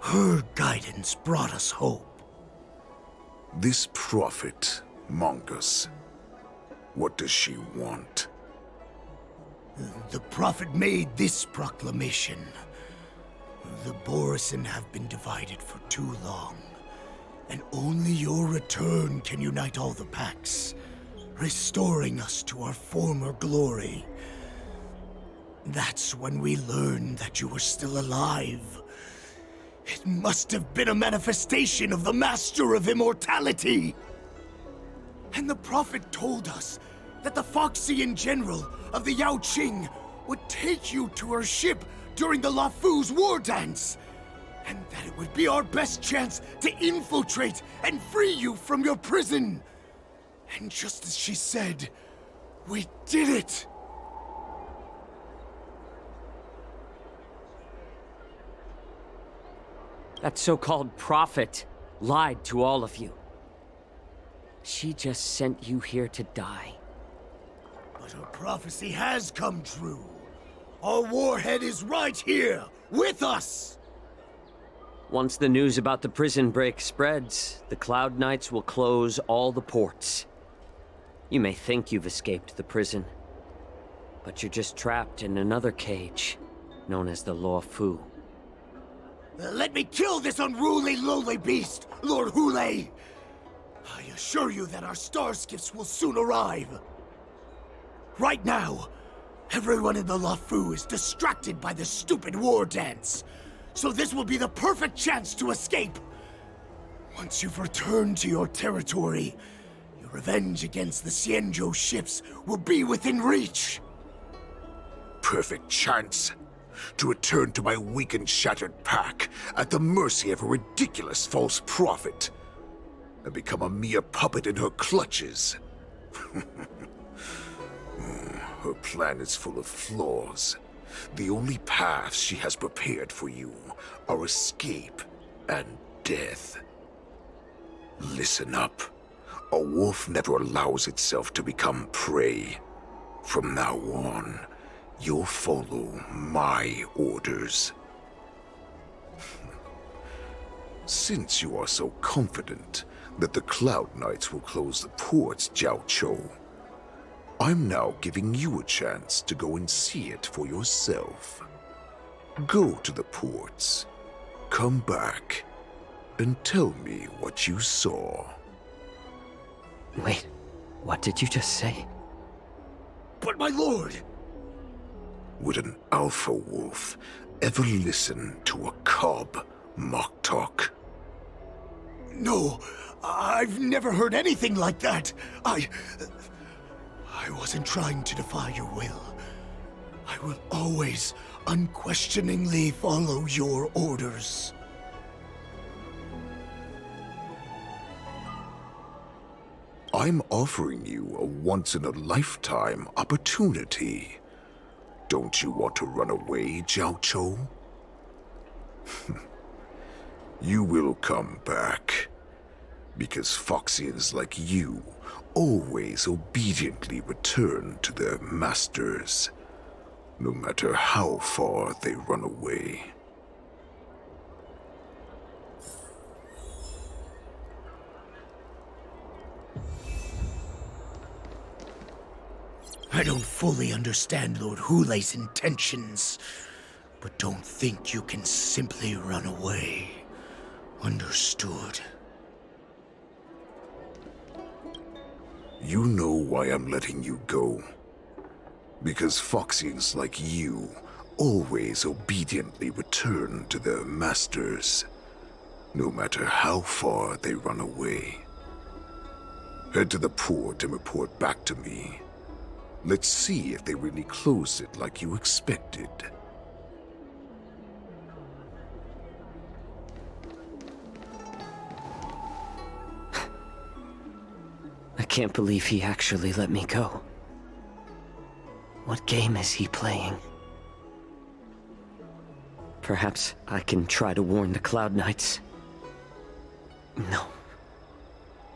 Her guidance brought us hope. This prophet, Mongus, what does she want? The prophet made this proclamation. The Borison have been divided for too long, and only your return can unite all the packs, restoring us to our former glory. That's when we learned that you were still alive. It must have been a manifestation of the Master of Immortality! And the prophet told us that the Foxian general of the Yaoqing would take you to her ship during the Lafu's war dance, and that it would be our best chance to infiltrate and free you from your prison. And just as she said, we did it! That so-called prophet lied to all of you. She just sent you here to die. But her prophecy has come true. Our warhead is right here, with us! Once the news about the prison break spreads, the Cloud Knights will close all the ports. You may think you've escaped the prison, but you're just trapped in another cage, known as the Lafu. Let me kill this unruly, lowly beast, Lord Hule! I assure you that our star skiffs will soon arrive. Right now, everyone in the Lafu is distracted by this stupid war dance, so this will be the perfect chance to escape. Once you've returned to your territory, your revenge against the Xianzhou ships will be within reach. Perfect chance to return to my weak and shattered pack at the mercy of a ridiculous false prophet and become a mere puppet in her clutches. Her plan is full of flaws. The only paths she has prepared for you are escape and death. Listen up. A wolf never allows itself to become prey. From now on, you'll follow my orders. Since you are so confident that the Cloud Knights will close the ports, Jiaoqiu, I'm now giving you a chance to go and see it for yourself. Go to the ports, come back, and tell me what you saw. Wait, what did you just say? But my lord! Would an alpha wolf ever listen to a cub mock talk? No, I've never heard anything like that. I wasn't trying to defy your will. I will always unquestioningly follow your orders. I'm offering you a once-in-a-lifetime opportunity. Don't you want to run away, Jiao Chou? You will come back. Because Foxians like you always obediently return to their masters, no matter how far they run away. I don't fully understand Lord Hulei's intentions, but don't think you can simply run away. Understood. You know why I'm letting you go. Because Foxians like you always obediently return to their masters, no matter how far they run away. Head to the port and report back to me. Let's see if they really closed it like you expected. I can't believe he actually let me go. What game is he playing? Perhaps I can try to warn the Cloud Knights. No.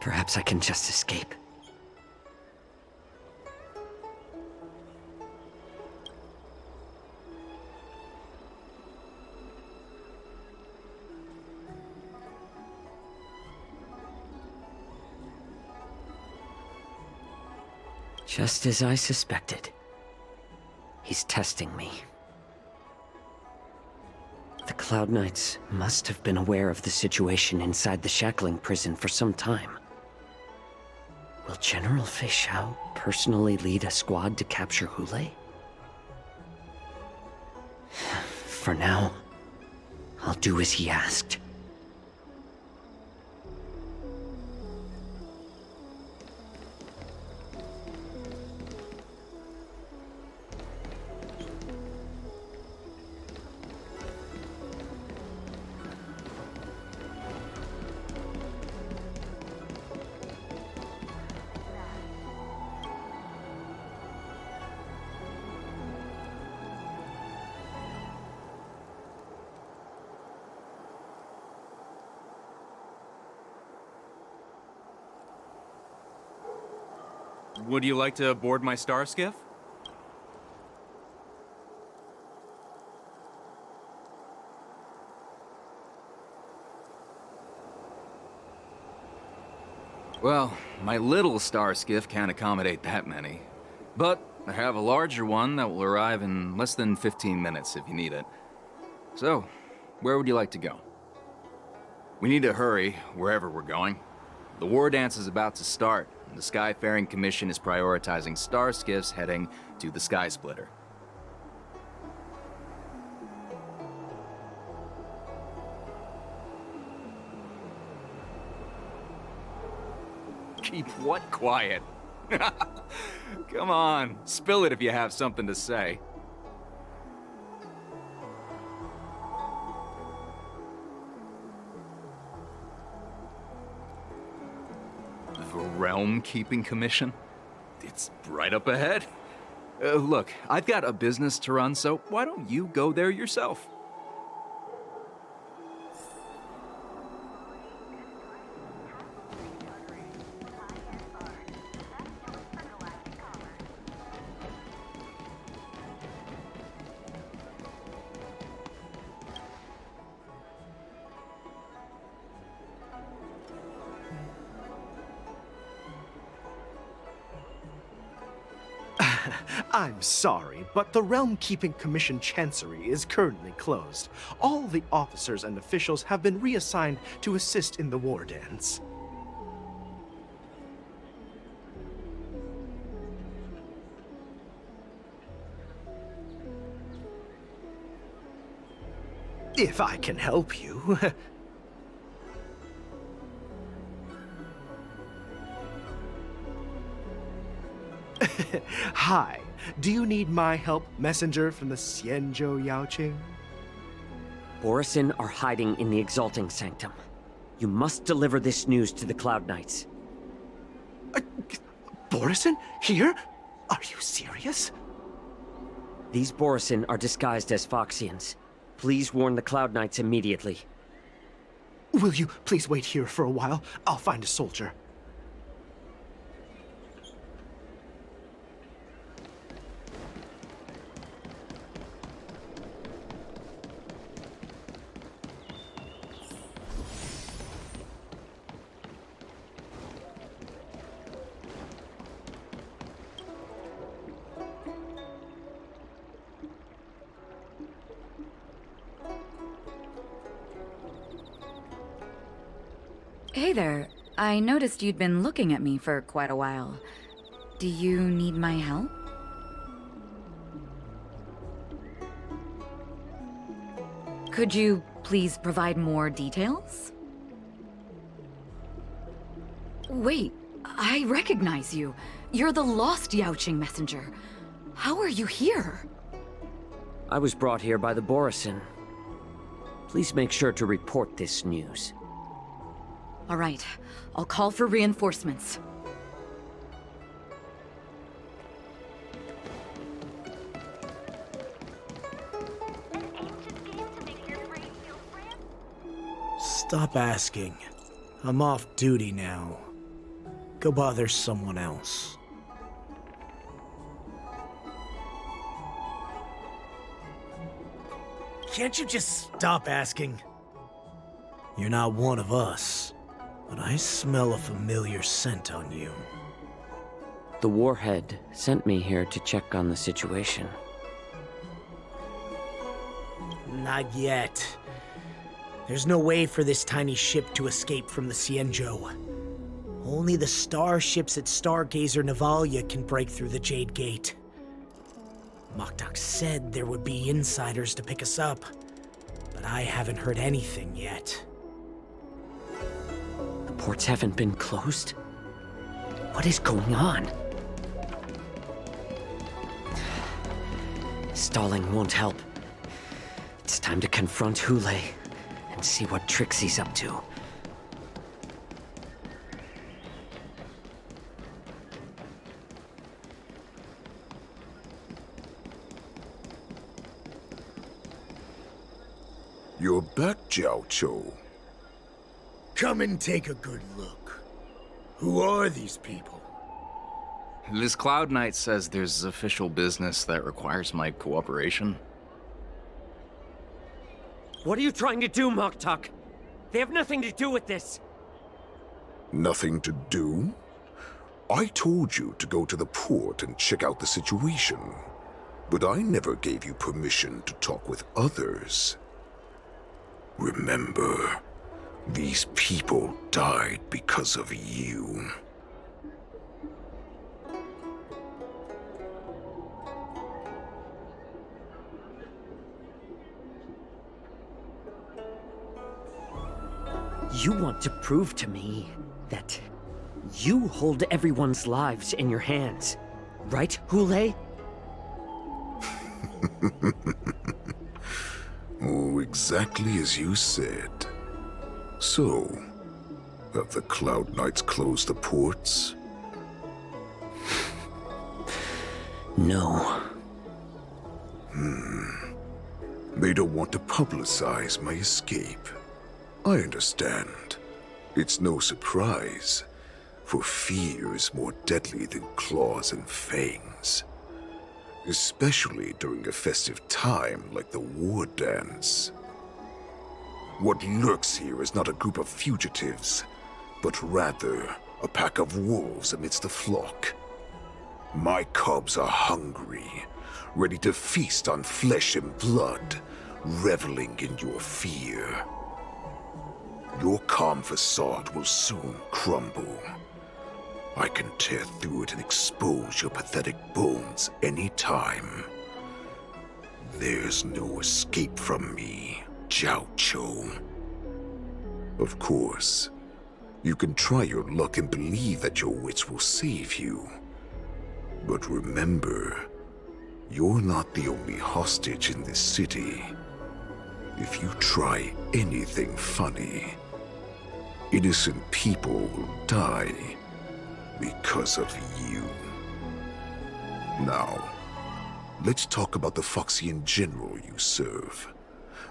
Perhaps I can just escape. Just as I suspected. He's testing me. The Cloud Knights must have been aware of the situation inside the shackling prison for some time. Will General Fei Xiao personally lead a squad to capture Hulei? For now, I'll do as he asked. Would you like to board my star skiff? Well, my little star skiff can't accommodate that many. But I have a larger one that will arrive in less than 15 minutes if you need it. So, where would you like to go? We need to hurry wherever we're going. The war dance is about to start. The Skyfaring Commission is prioritizing star skiffs heading to the Sky Splitter. Keep what quiet? Come on, spill it if you have something to say. Realm Keeping Commission? It's right up ahead. Look, I've got a business to run, so why don't you go there yourself? I'm sorry, but the Realm Keeping Commission Chancery is currently closed. All the officers and officials have been reassigned to assist in the war dance. If I can help you. Hi. Do you need my help, messenger from the Xianzhou Yaoqing? Borisin are hiding in the Exalting Sanctum. You must deliver this news to the Cloud Knights. Borisin? Here? Are you serious? These Borisin are disguised as Foxians. Please warn the Cloud Knights immediately. Will you please wait here for a while? I'll find a soldier. Hey there. I noticed you'd been looking at me for quite a while. Do you need my help? Could you please provide more details? Wait, I recognize you. You're the lost Yaoqing messenger. How are you here? I was brought here by the Borisin. Please make sure to report this news. All right, I'll call for reinforcements. Stop asking. I'm off duty now. Go bother someone else. Can't you just stop asking? You're not one of us. But I smell a familiar scent on you. The Warhead sent me here to check on the situation. Not yet. There's no way for this tiny ship to escape from the Xianzhou. Only the starships at Stargazer Navalia can break through the Jade Gate. Moktok said there would be insiders to pick us up, but I haven't heard anything yet. Ports haven't been closed? What is going on? Stalling won't help. It's time to confront Hule and see what tricks he's up to. You're back, Jiao Chou. Come and take a good look. Who are these people? This Cloud Knight says there's official business that requires my cooperation. What are you trying to do, Moktok? They have nothing to do with this. Nothing to do? I told you to go to the port and check out the situation. But I never gave you permission to talk with others. Remember, these people died because of you. You want to prove to me that you hold everyone's lives in your hands, right, Hule? Oh, exactly as you said. So, have the Cloud Knights closed the ports? No. They don't want to publicize my escape. I understand. It's no surprise, for fear is more deadly than claws and fangs. Especially during a festive time like the war dance. What lurks here is not a group of fugitives, but rather a pack of wolves amidst a flock. My cubs are hungry, ready to feast on flesh and blood, reveling in your fear. Your calm facade will soon crumble. I can tear through it and expose your pathetic bones anytime. There's no escape from me, Jiao. Of course, you can try your luck and believe that your wits will save you. But remember, you're not the only hostage in this city. If you try anything funny, innocent people will die because of you. Now, let's talk about the Foxian general you serve.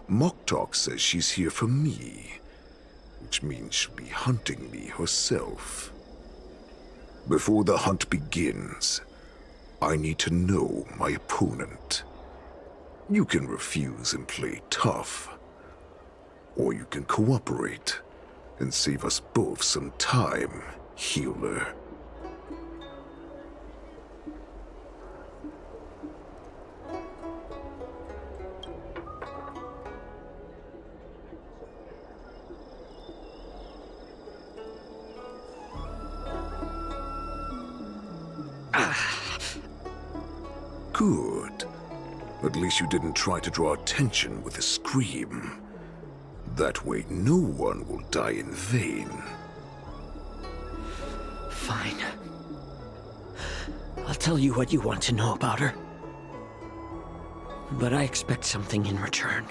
Moktok says she's here for me, which means she'll be hunting me herself. Before the hunt begins, I need to know my opponent. You can refuse and play tough, or you can cooperate and save us both some time, healer. Good. At least you didn't try to draw attention with a scream. That way no one will die in vain. Fine. I'll tell you what you want to know about her. But I expect something in return.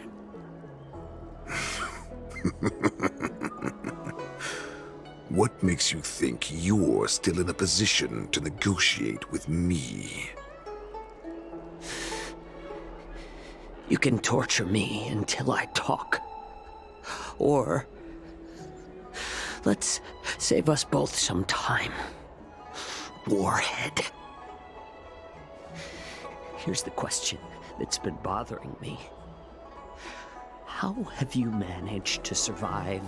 What makes you think you're still in a position to negotiate with me? You can torture me until I talk. Or let's save us both some time. Warhead. Here's the question that's been bothering me. How have you managed to survive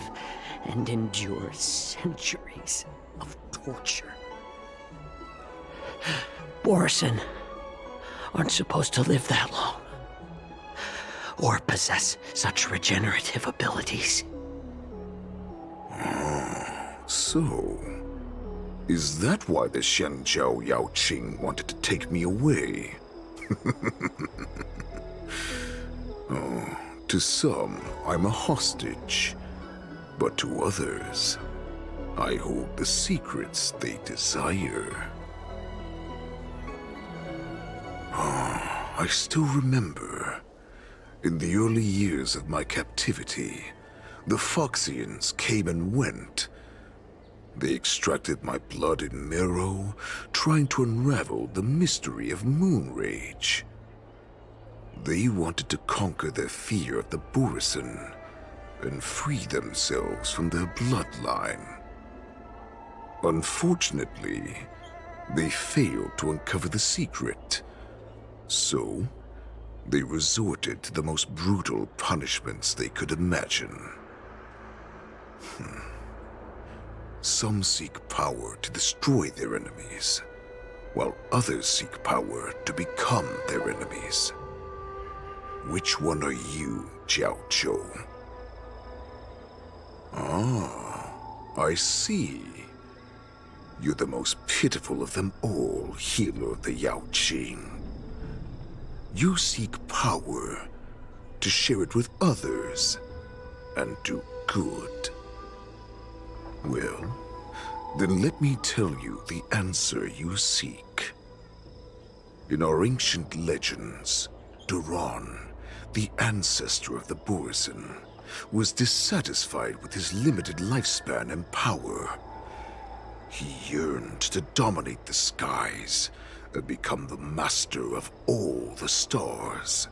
and endure centuries of torture? Borison aren't supposed to live that long, or possess such regenerative abilities. So, is that why the Shenjiao Yaoqing wanted to take me away? Oh, to some, I'm a hostage. But to others, I hold the secrets they desire. I still remember. In the early years of my captivity, the Foxians came and went. They extracted my blood and marrow, trying to unravel the mystery of moon rage. They wanted to conquer their fear of the Borison and free themselves from their bloodline. Unfortunately, they failed to uncover the secret. So, they resorted to the most brutal punishments they could imagine. Some seek power to destroy their enemies, while others seek power to become their enemies. Which one are you, Jiao? I see. You're the most pitiful of them all, healer of the Yaoqing. You seek power to share it with others and do good. Well, then let me tell you the answer you seek. In our ancient legends, Duran, the ancestor of the Borison, was dissatisfied with his limited lifespan and power. He yearned to dominate the skies and become the master of all the stars.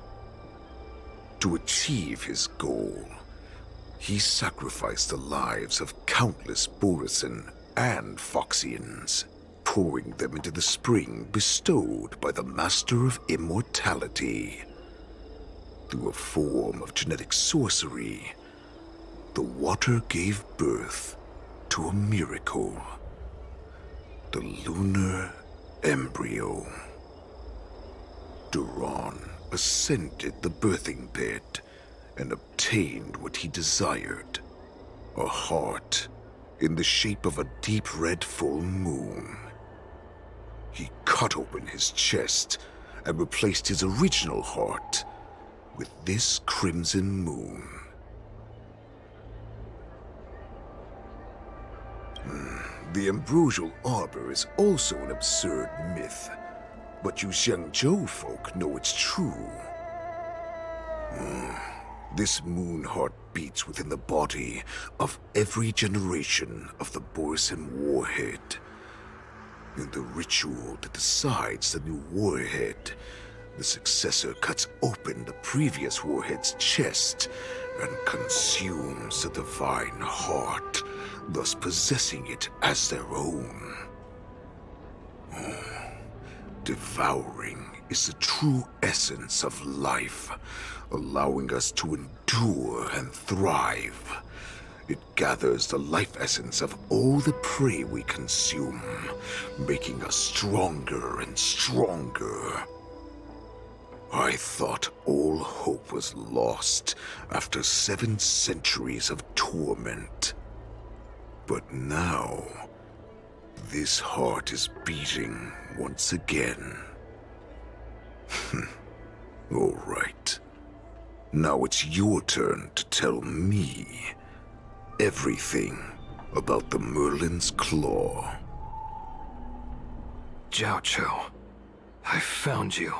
To achieve his goal, he sacrificed the lives of countless Borison and Foxians, pouring them into the spring bestowed by the Master of Immortality. Through a form of genetic sorcery, the water gave birth to a miracle. The lunar embryo. Duran ascended the birthing bed and obtained what he desired. A heart in the shape of a deep red full moon. He cut open his chest and replaced his original heart with this crimson moon. The ambrosial arbor is also an absurd myth, but you Xiangzhou folk know it's true. This moon heart beats within the body of every generation of the Borisin warhead. In the ritual that decides the new warhead, the successor cuts open the previous warhead's chest and consumes the divine heart, thus possessing it as their own. Devouring is the true essence of life, allowing us to endure and thrive. It gathers the life essence of all the prey we consume, making us stronger and stronger. I thought all hope was lost after 7 centuries of torment. But now, this heart is beating once again. All right. Now it's your turn to tell me everything about the Merlin's Claw. Jiao Chou, I found you.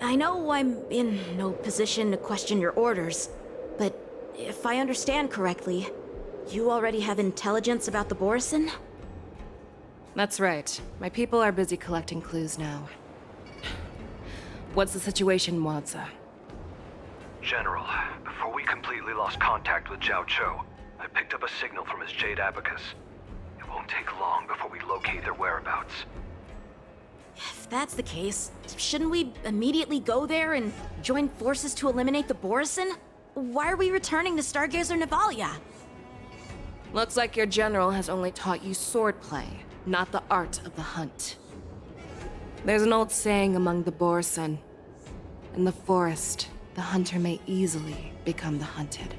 I know I'm in no position to question your orders, but if I understand correctly, you already have intelligence about the Borisin? That's right. My people are busy collecting clues now. What's the situation, Wadza? General, before we completely lost contact with Jiao Chou, I picked up a signal from his Jade Abacus. It won't take long before we locate their whereabouts. If that's the case, shouldn't we immediately go there and join forces to eliminate the Borisin? Why are we returning to Stargazer Navalia? Looks like your general has only taught you swordplay, not the art of the hunt. There's an old saying among the Borisin. In the forest, the hunter may easily become the hunted.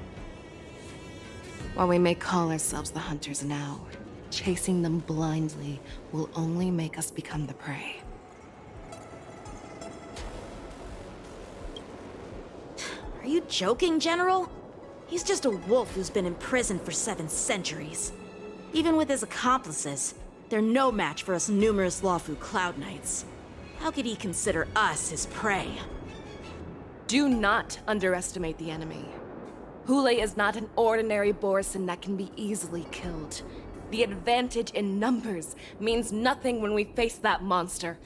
While we may call ourselves the hunters now, chasing them blindly will only make us become the prey. Are you joking, General? He's just a wolf who's been imprisoned for 7 centuries. Even with his accomplices, they're no match for us numerous Lawfu Cloud Knights. How could he consider us his prey? Do not underestimate the enemy. Hule is not an ordinary Borisin that can be easily killed. The advantage in numbers means nothing when we face that monster.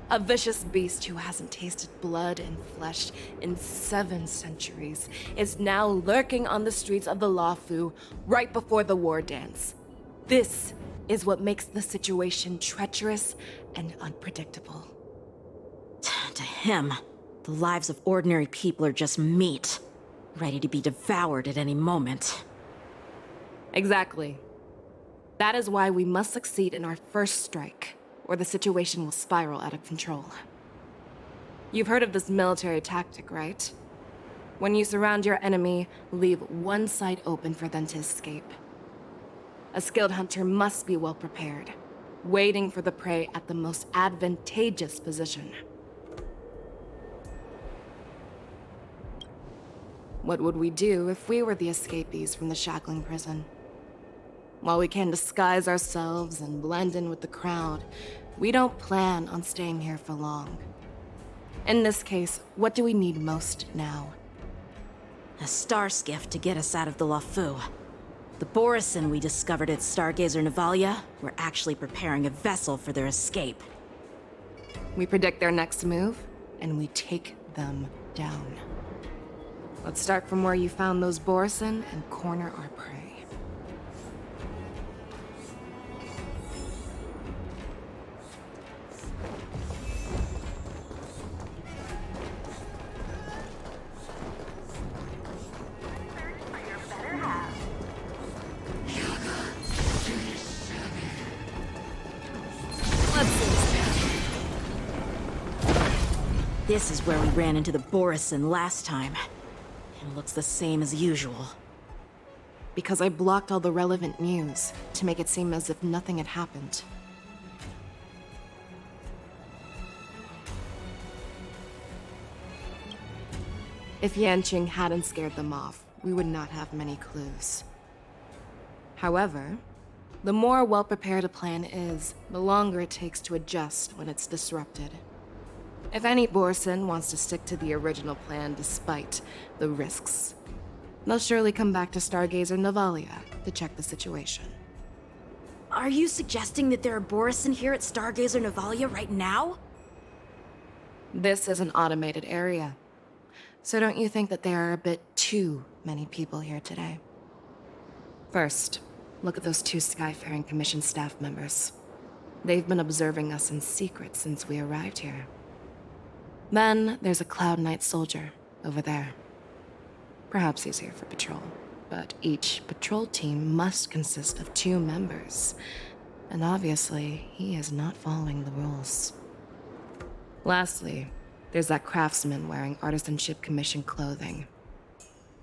A vicious beast who hasn't tasted blood and flesh in 7 centuries is now lurking on the streets of the Lawfu right before the war dance. This is what makes the situation treacherous and unpredictable. To him, the lives of ordinary people are just meat, ready to be devoured at any moment. Exactly. That is why we must succeed in our first strike, or the situation will spiral out of control. You've heard of this military tactic, right? When you surround your enemy, leave one side open for them to escape. A skilled hunter must be well prepared, waiting for the prey at the most advantageous position. What would we do if we were the escapees from the shackling prison? While we can disguise ourselves and blend in with the crowd, we don't plan on staying here for long. In this case, what do we need most now? A star skiff to get us out of the Lawfu. The Borisin we discovered at Stargazer Navalia were actually preparing a vessel for their escape. We predict their next move, and we take them down. Let's start from where you found those Borisin and corner our prey. This is where we ran into the Borison last time. It looks the same as usual. Because I blocked all the relevant news to make it seem as if nothing had happened. If Yanqing hadn't scared them off, we would not have many clues. However, the more well-prepared a plan is, the longer it takes to adjust when it's disrupted. If any Borison wants to stick to the original plan despite the risks, they'll surely come back to Stargazer Navalia to check the situation. Are you suggesting that there are Borison here at Stargazer Navalia right now? This is an automated area. So don't you think that there are a bit too many people here today? First, look at those 2 Skyfaring Commission staff members. They've been observing us in secret since we arrived here. Then there's a Cloud Knight soldier over there. Perhaps he's here for patrol, but each patrol team must consist of 2 members. And obviously, he is not following the rules. Lastly, there's that craftsman wearing Artisanship Commission clothing.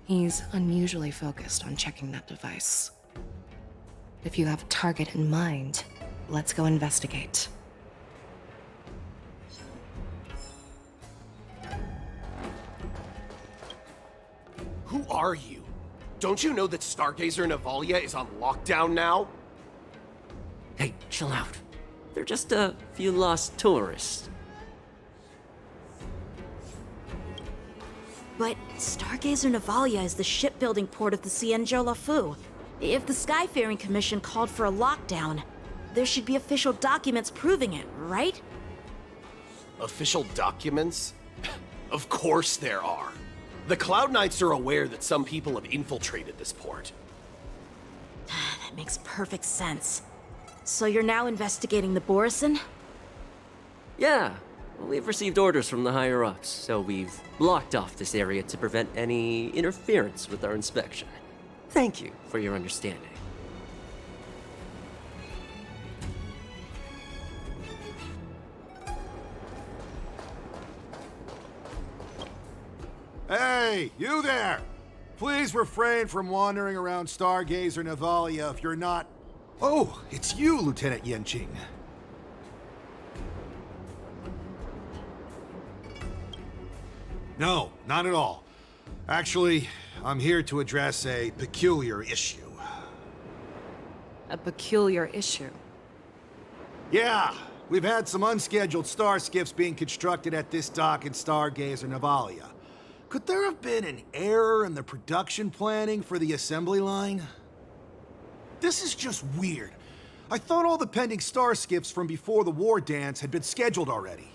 He's unusually focused on checking that device. If you have a target in mind, let's go investigate. Who are you? Don't you know that Stargazer Navalia is on lockdown now? Hey, chill out. They're just a few lost tourists. But Stargazer Navalia is the shipbuilding port of the Xianzhou Lafu. If the Skyfaring Commission called for a lockdown, there should be official documents proving it, right? Official documents? Of course there are. The Cloud Knights are aware that some people have infiltrated this port. That makes perfect sense. So you're now investigating the Borison? Yeah, we've received orders from the higher-ups, so we've blocked off this area to prevent any interference with our inspection. Thank you for your understanding. Hey, you there! Please refrain from wandering around Stargazer Navalia if you're not... Oh, it's you, Lieutenant Yanqing. No, not at all. Actually, I'm here to address a peculiar issue. A peculiar issue? Yeah, we've had some unscheduled star skiffs being constructed at this dock in Stargazer Navalia. Could there have been an error in the production planning for the assembly line? This is just weird. I thought all the pending star skiffs from before the war dance had been scheduled already.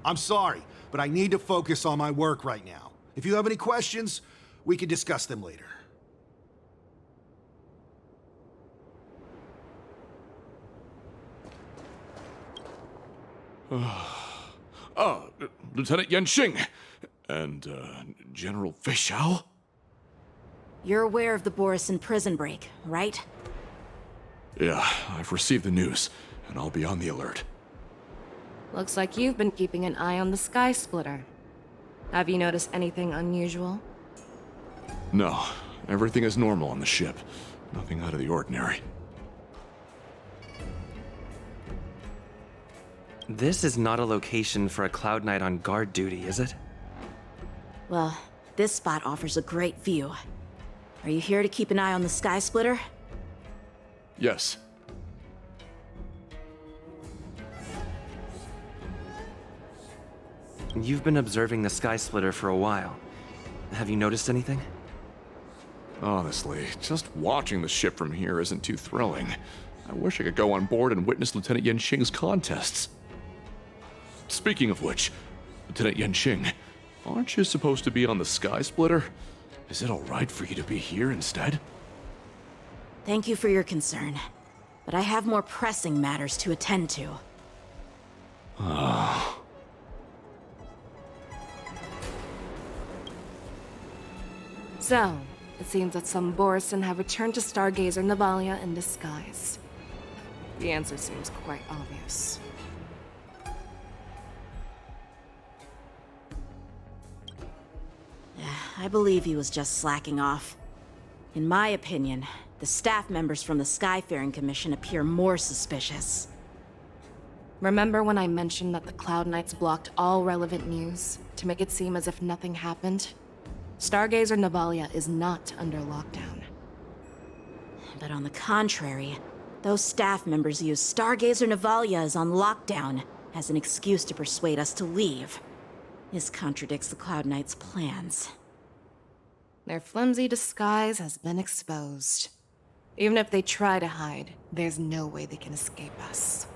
I'm sorry, but I need to focus on my work right now. If you have any questions, we can discuss them later. Lieutenant Yanqing and General Fei Xiao? You're aware of the Borison prison break, right? Yeah, I've received the news, and I'll be on the alert. Looks like you've been keeping an eye on the Sky Splitter. Have you noticed anything unusual? No, everything is normal on the ship. Nothing out of the ordinary. This is not a location for a Cloud Knight on guard duty, is it? Well, this spot offers a great view. Are you here to keep an eye on the Sky Splitter? Yes. You've been observing the Sky Splitter for a while. Have you noticed anything? Honestly, just watching the ship from here isn't too thrilling. I wish I could go on board and witness Lieutenant Yanqing's contests. Speaking of which, Lieutenant Yanqing, aren't you supposed to be on the Sky Splitter? Is it alright for you to be here instead? Thank you for your concern, but I have more pressing matters to attend to. So, it seems that some Borison have returned to Stargazer Navalia in disguise. The answer seems quite obvious. I believe he was just slacking off. In my opinion, the staff members from the Skyfaring Commission appear more suspicious. Remember when I mentioned that the Cloud Knights blocked all relevant news to make it seem as if nothing happened? Stargazer Navalia is not under lockdown. But on the contrary, those staff members use Stargazer Navalia is on lockdown as an excuse to persuade us to leave. This contradicts the Cloud Knights' plans. Their flimsy disguise has been exposed. Even if they try to hide, there's no way they can escape us.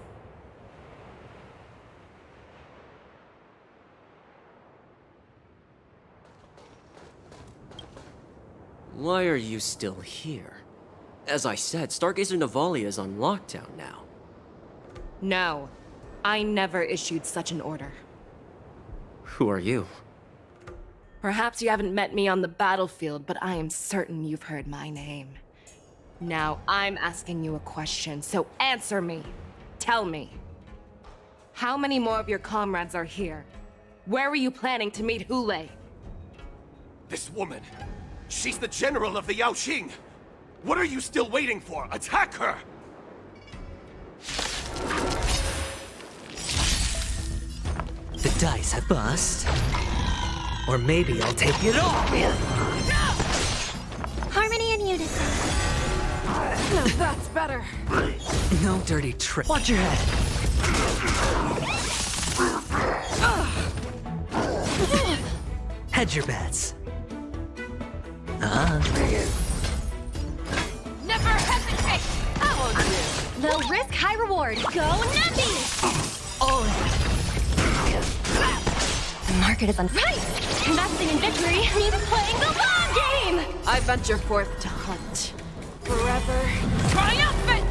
Why are you still here? As I said, Stargazer Navalia is on lockdown now. No, I never issued such an order. Who are you? Perhaps you haven't met me on the battlefield, but I am certain you've heard my name. Now I'm asking you a question, so answer me. Tell me. How many more of your comrades are here? Where were you planning to meet Hule? This woman, she's the general of the Yaoqing. What are you still waiting for? Attack her! The dice have bust. Or maybe I'll take it all! Harmony and unison. No, that's better. No dirty trick. Watch your head! Hedge your bets. Never hesitate! Low risk, high reward. Go Nappy! All in. The market is on right! Investing in victory means playing the long game! I venture forth to hunt. Forever triumphant!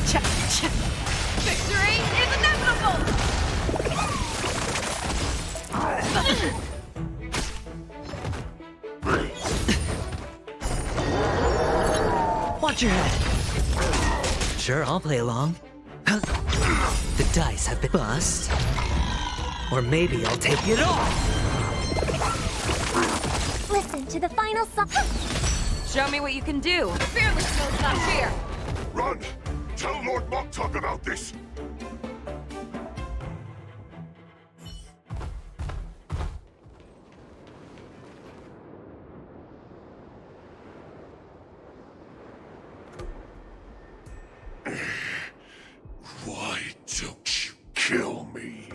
Check. Victory is inevitable! Watch your head. Sure, I'll play along. The dice have been bust. Or maybe I'll take it all! Listen to the final song. Show me what you can do. Fearless knows not fear! Run! Tell Lord Moktok about this! Why don't you kill me?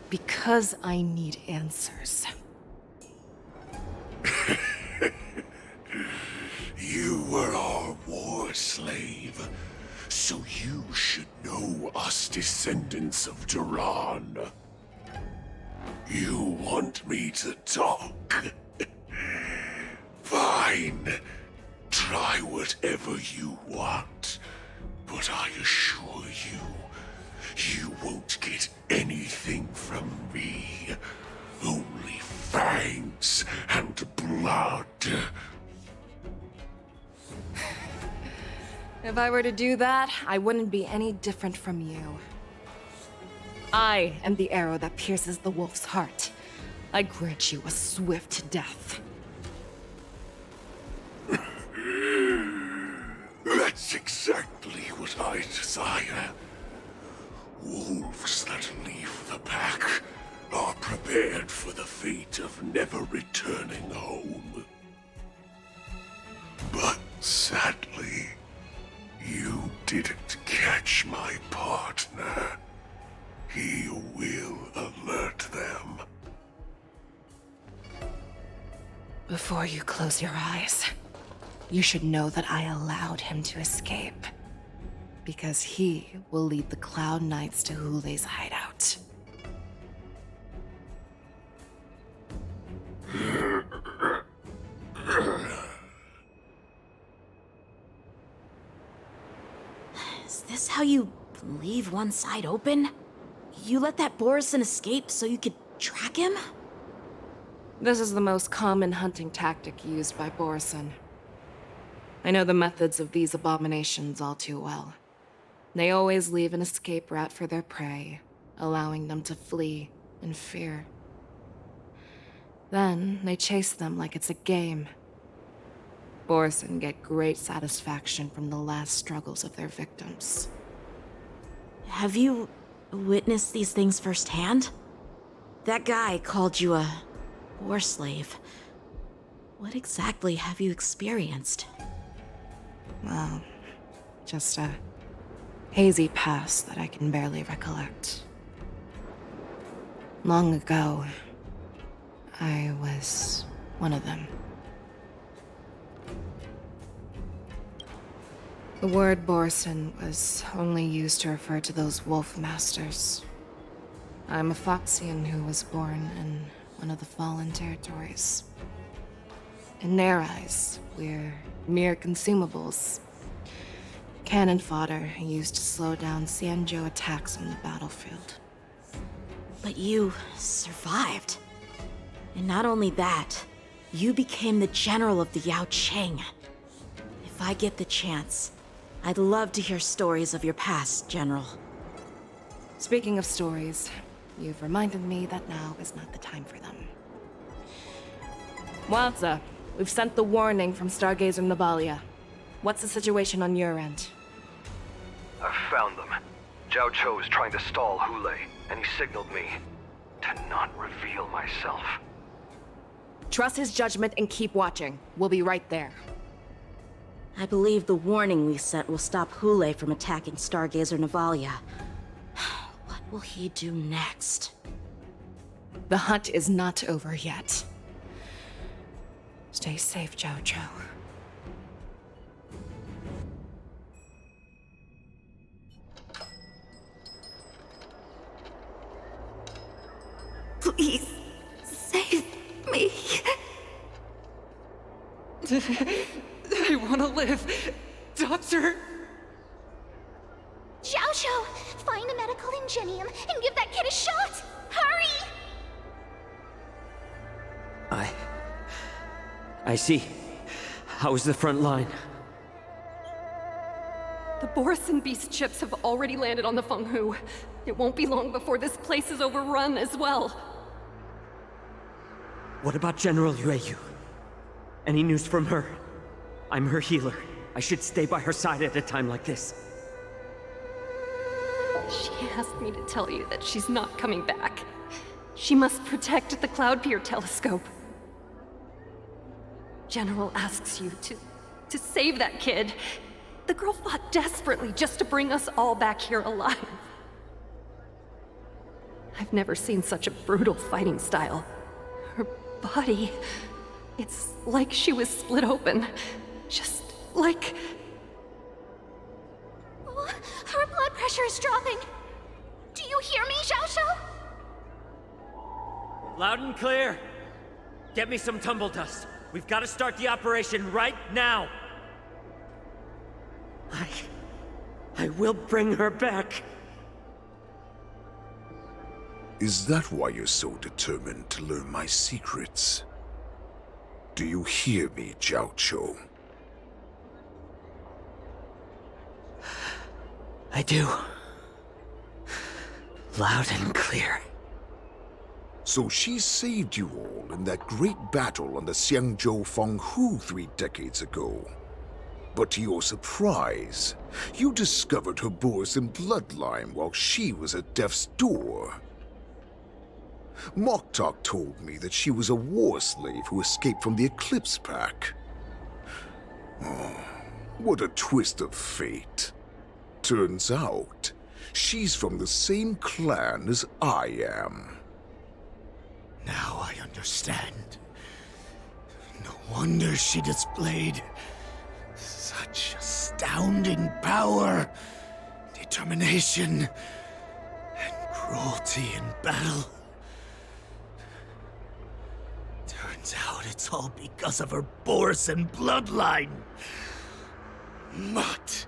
Because I need answers. You were our war slave, so you should know us descendants of Duran. You want me to talk? Fine. Try whatever you want, but I assure you, you won't get anything from me. Only fangs and blood. If I were to do that, I wouldn't be any different from you. I am the arrow that pierces the wolf's heart. I grant you a swift death. That's exactly what I desire. Wolves that leave the pack are prepared for the fate of never returning home. But sadly, you didn't catch my partner. He will alert them. Before you close your eyes, you should know that I allowed him to escape. Because he will lead the Cloud Knights to Hule's hideout. Is this how you leave one side open? You let that Borison escape so you could track him? This is the most common hunting tactic used by Borison. I know the methods of these abominations all too well. They always leave an escape route for their prey, allowing them to flee in fear. Then they chase them like it's a game. Borson get great satisfaction from the last struggles of their victims. Have you witnessed these things firsthand? That guy called you a war slave. What exactly have you experienced? Well, just a hazy past that I can barely recollect. Long ago, I was one of them. The word Borson was only used to refer to those wolf masters. I'm a Foxian who was born in one of the fallen territories. In their eyes, we're mere consumables. Cannon fodder used to slow down Xianzhou attacks on the battlefield. But you survived. And not only that, you became the general of the Yaoqing. If I get the chance, I'd love to hear stories of your past, General. Speaking of stories, you've reminded me that now is not the time for them. Wanza, we've sent the warning from Stargazer Navalia. What's the situation on your end? I've found them. Zhao Cho is trying to stall Hule, and he signaled me to not reveal myself. Trust his judgment and keep watching. We'll be right there. I believe the warning we sent will stop Hule from attacking Stargazer Navalia. What will he do next? The hunt is not over yet. Stay safe, Zhao Cho. Please, save me. I want to live. Doctor! Xiaoshu, find a medical ingenium and give that kid a shot! Hurry! I see. How's the front line? The Borson beast chips have already landed on the Fenghu. It won't be long before this place is overrun as well. What about General Yueyu? Any news from her? I'm her healer. I should stay by her side at a time like this. She asked me to tell you that she's not coming back. She must protect the Cloud Pier telescope. General asks you to save that kid. The girl fought desperately just to bring us all back here alive. I've never seen such a brutal fighting style. Her body, it's like she was split open. Just like... Oh, her blood pressure is dropping. Do you hear me, Xiaoshu? Loud and clear. Get me some tumble dust. We've got to start the operation right now. I will bring her back. Is that why you're so determined to learn my secrets? Do you hear me, Zhao Cho? I do. Loud and clear. So she saved you all in that great battle on the Xiangzhou Fenghu 3 decades ago. But to your surprise, you discovered her Borson bloodline while she was at death's door. Moktok told me that she was a war slave who escaped from the Eclipse Pack. Oh, what a twist of fate. Turns out, she's from the same clan as I am. Now I understand. No wonder she displayed such astounding power, determination, and cruelty in battle. Turns out it's all because of her Borson bloodline. Mutt.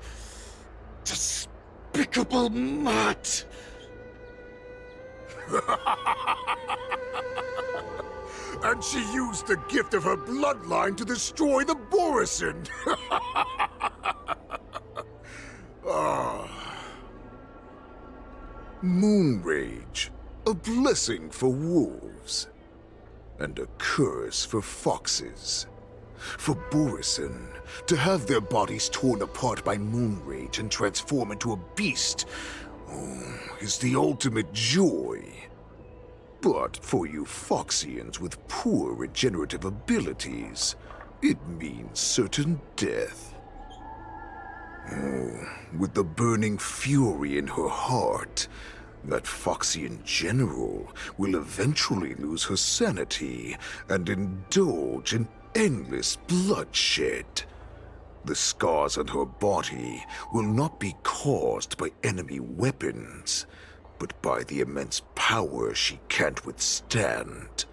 Despicable mutt. And she used the gift of her bloodline to destroy the Borson. Moon Rage, a blessing for wolves. and a curse for foxes. For Borison, to have their bodies torn apart by moon rage and transform into a beast is the ultimate joy. But for you Foxians with poor regenerative abilities, it means certain death. With the burning fury in her heart, that Foxian general will eventually lose her sanity and indulge in endless bloodshed. The scars on her body will not be caused by enemy weapons, but by the immense power she can't withstand.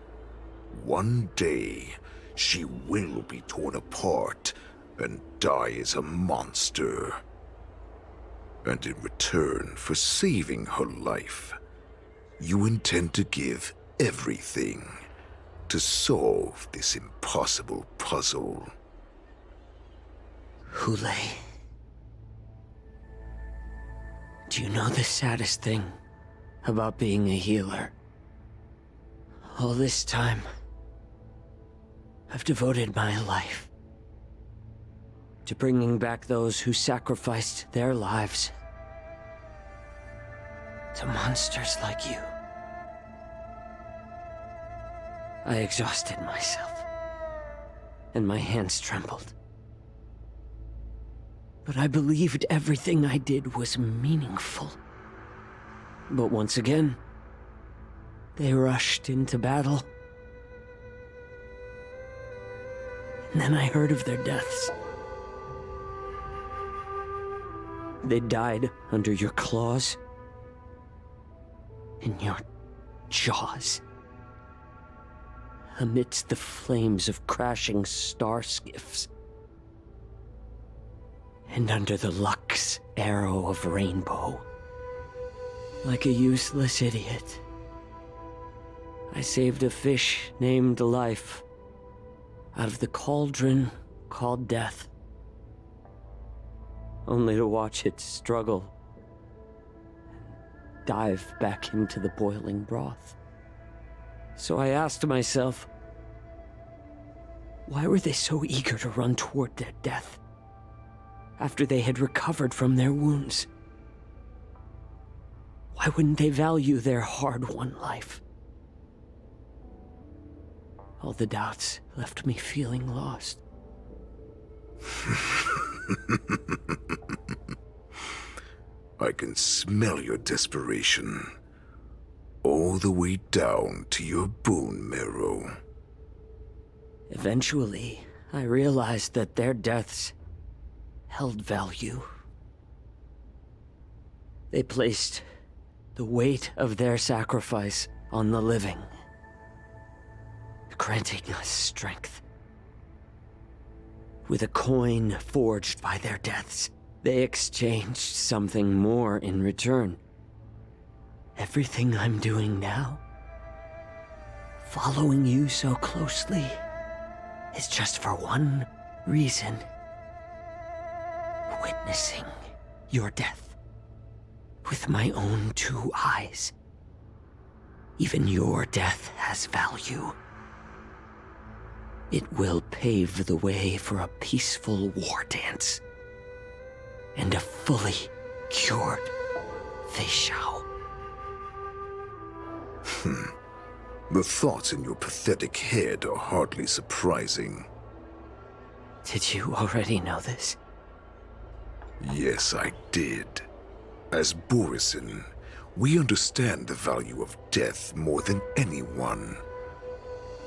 One day, she will be torn apart and die as a monster. And in return for saving her life, you intend to give everything to solve this impossible puzzle. Hule, do you know the saddest thing about being a healer? All this time, I've devoted my life to bringing back those who sacrificed their lives to monsters like you. I exhausted myself, and my hands trembled. But I believed everything I did was meaningful. But once again, they rushed into battle. And then I heard of their deaths. They died under your claws, in your jaws, amidst the flames of crashing star skiffs, and under the Luck's arrow of rainbow. Like a useless idiot, I saved a fish named Life out of the cauldron called Death, only to watch it struggle and dive back into the boiling broth. So I asked myself, why were they so eager to run toward their death after they had recovered from their wounds? Why wouldn't they value their hard-won life? All the doubts left me feeling lost. I can smell your desperation, all the way down to your bone marrow. Eventually, I realized that their deaths held value. They placed the weight of their sacrifice on the living, granting us strength. With a coin forged by their deaths, they exchanged something more in return. Everything I'm doing now, following you so closely, is just for one reason: witnessing your death with my own two eyes. Even your death has value. It will pave the way for a peaceful war dance and a fully cured Feishao. The thoughts in your pathetic head are hardly surprising. Did you already know this? Yes, I did. As Borison, we understand the value of death more than anyone.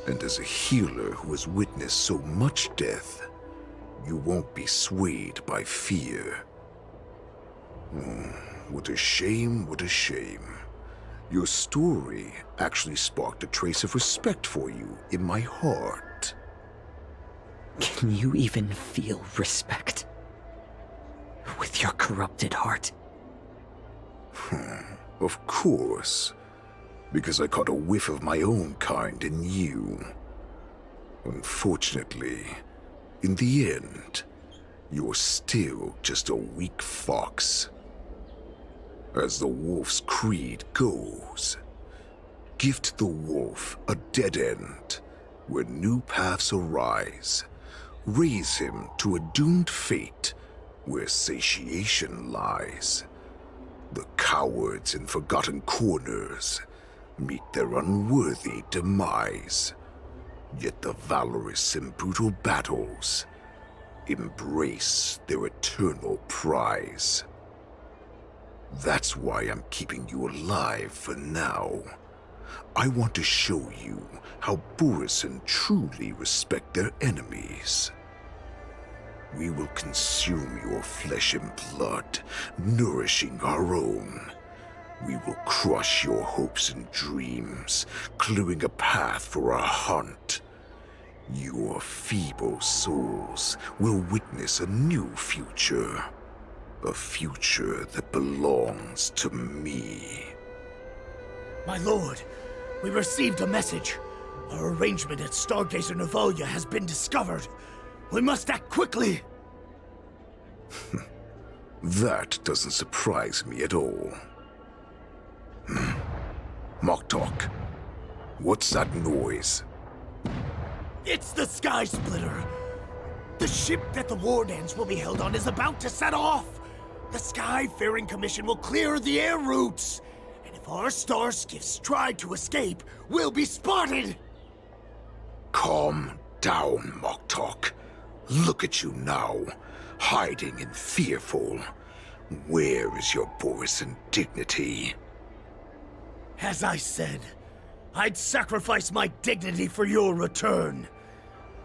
And as a healer who has witnessed so much death, you won't be swayed by fear. What a shame, what a shame. Your story actually sparked a trace of respect for you in my heart. Can you even feel respect with your corrupted heart? Of course. Because I caught a whiff of my own kind in you. Unfortunately, in the end, you're still just a weak fox. As the wolf's creed goes, gift the wolf a dead end, When new paths arise, raise him to a doomed fate where satiation lies. The cowards in forgotten corners meet their unworthy demise. Yet the valorous in brutal battles embrace their eternal prize. That's why I'm keeping you alive for now. I want to show you how Borisin truly respect their enemies. We will consume your flesh and blood, nourishing our own. We will crush your hopes and dreams, clearing a path for our hunt. Your feeble souls will witness a new future. A future that belongs to me. My lord, we received a message. Our arrangement at Stargazer Navalia has been discovered. We must act quickly! That doesn't surprise me at all. Moktok, what's that noise? It's the Sky Splitter! The ship that the Wardens will be held on is about to set off! The Skyfaring Commission will clear the air routes! And if our star skiffs try to escape, we'll be spotted! Calm down, Moktok. Look at you now, hiding and fearful. Where is your Borisin dignity? As I said, I'd sacrifice my dignity for your return.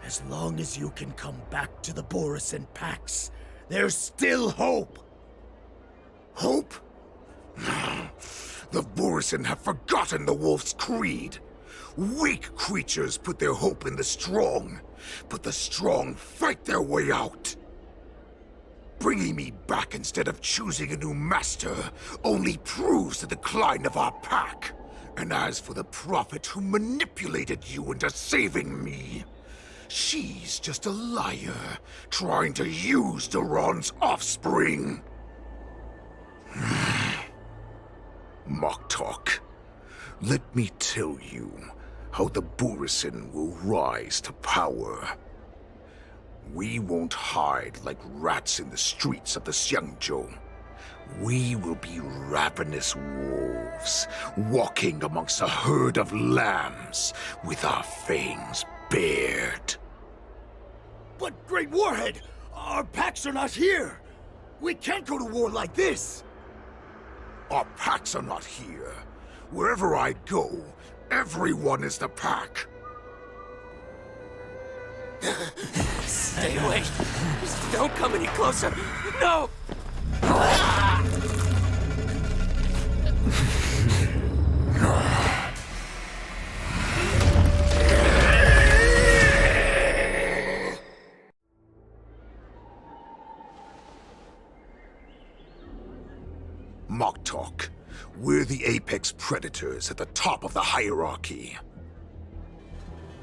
As long as you can come back to the Borisin Pax, there's still hope. Hope? The Borisin have forgotten the Wolf's creed. Weak creatures put their hope in the strong, but the strong fight their way out. Bringing me back instead of choosing a new master only proves the decline of our pack. And as for the prophet who manipulated you into saving me, she's just a liar trying to use Duran's offspring. Moktok, let me tell you how the Borisin will rise to power. We won't hide like rats in the streets of the Xiangzhou. We will be ravenous wolves, walking amongst a herd of lambs with our fangs bared. But, Great Warhead, our packs are not here! We can't go to war like this! Our packs are not here. Wherever I go, everyone is the pack. Stay away! Just don't come any closer! No! Moktok, we're the apex predators at the top of the hierarchy.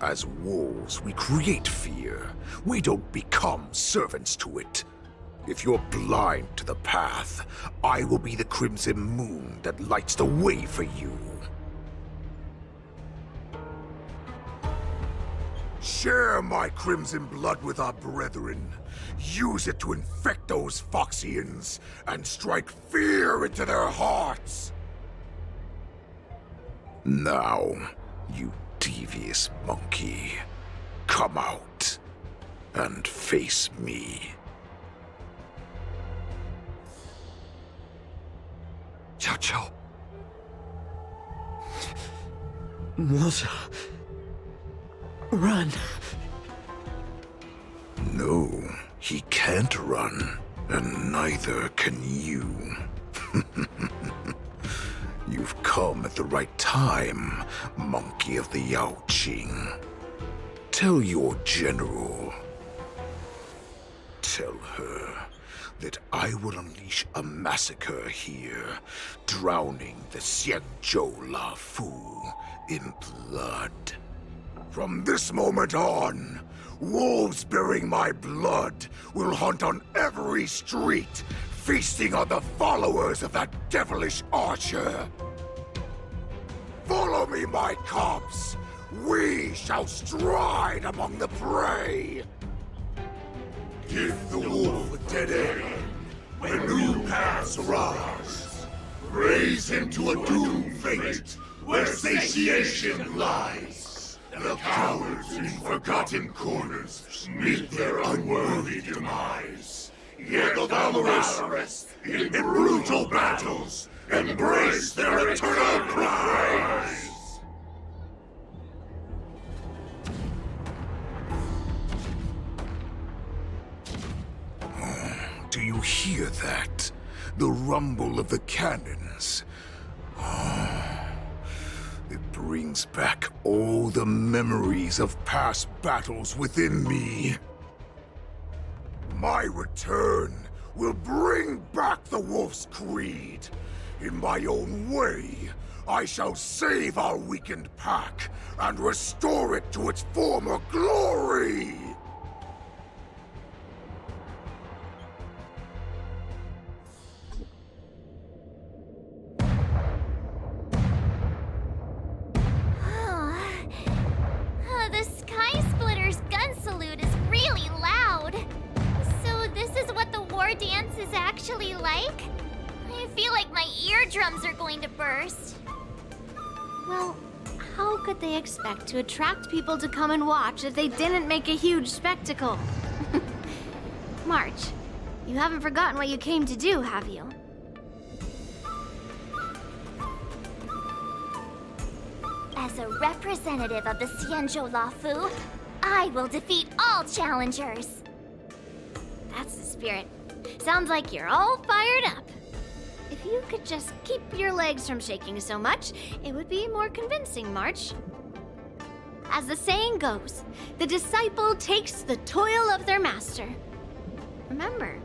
As wolves, we create fear. We don't become servants to it. If you're blind to the path, I will be the crimson moon that lights the way for you. Share my crimson blood with our brethren. Use it to infect those Foxians and strike fear into their hearts. Now, you devious monkey, come out and face me. Xiaoqiu. Moza. Run. No, he can't run, and neither can you. You've come at the right time, monkey of the Yaoqing. Tell your general. Tell her that I will unleash a massacre here, drowning the Xiangzhou La Fu in blood. From this moment on, wolves bearing my blood will hunt on every street, feasting on the followers of that devilish archer. Follow me, my cubs! we shall stride among the prey. Give the wolf a dead end when new paths arise. Raise him to a doomed fate where satiation lies. The cowards in forgotten corners meet their unworthy demise. Yet the valorous in brutal battles embrace their eternal prize. Do you hear that? The rumble of the cannons. It brings back all the memories of past battles within me. My return will bring back the Wolf's Creed. In my own way, I shall save our weakened pack and restore it to its former glory! The Sky Splitter's gun salute is really loud. So this is what the war dance is actually like? I feel like my eardrums are going to burst. Well, how could they expect to attract people to come and watch if they didn't make a huge spectacle? March, you haven't forgotten what you came to do, have you? As a representative of the Xianzhou Lafu, I will defeat all challengers. That's the spirit. Sounds like you're all fired up. If you could just keep your legs from shaking so much, it would be more convincing, March. As the saying goes, the disciple takes the toil of their master. Remember,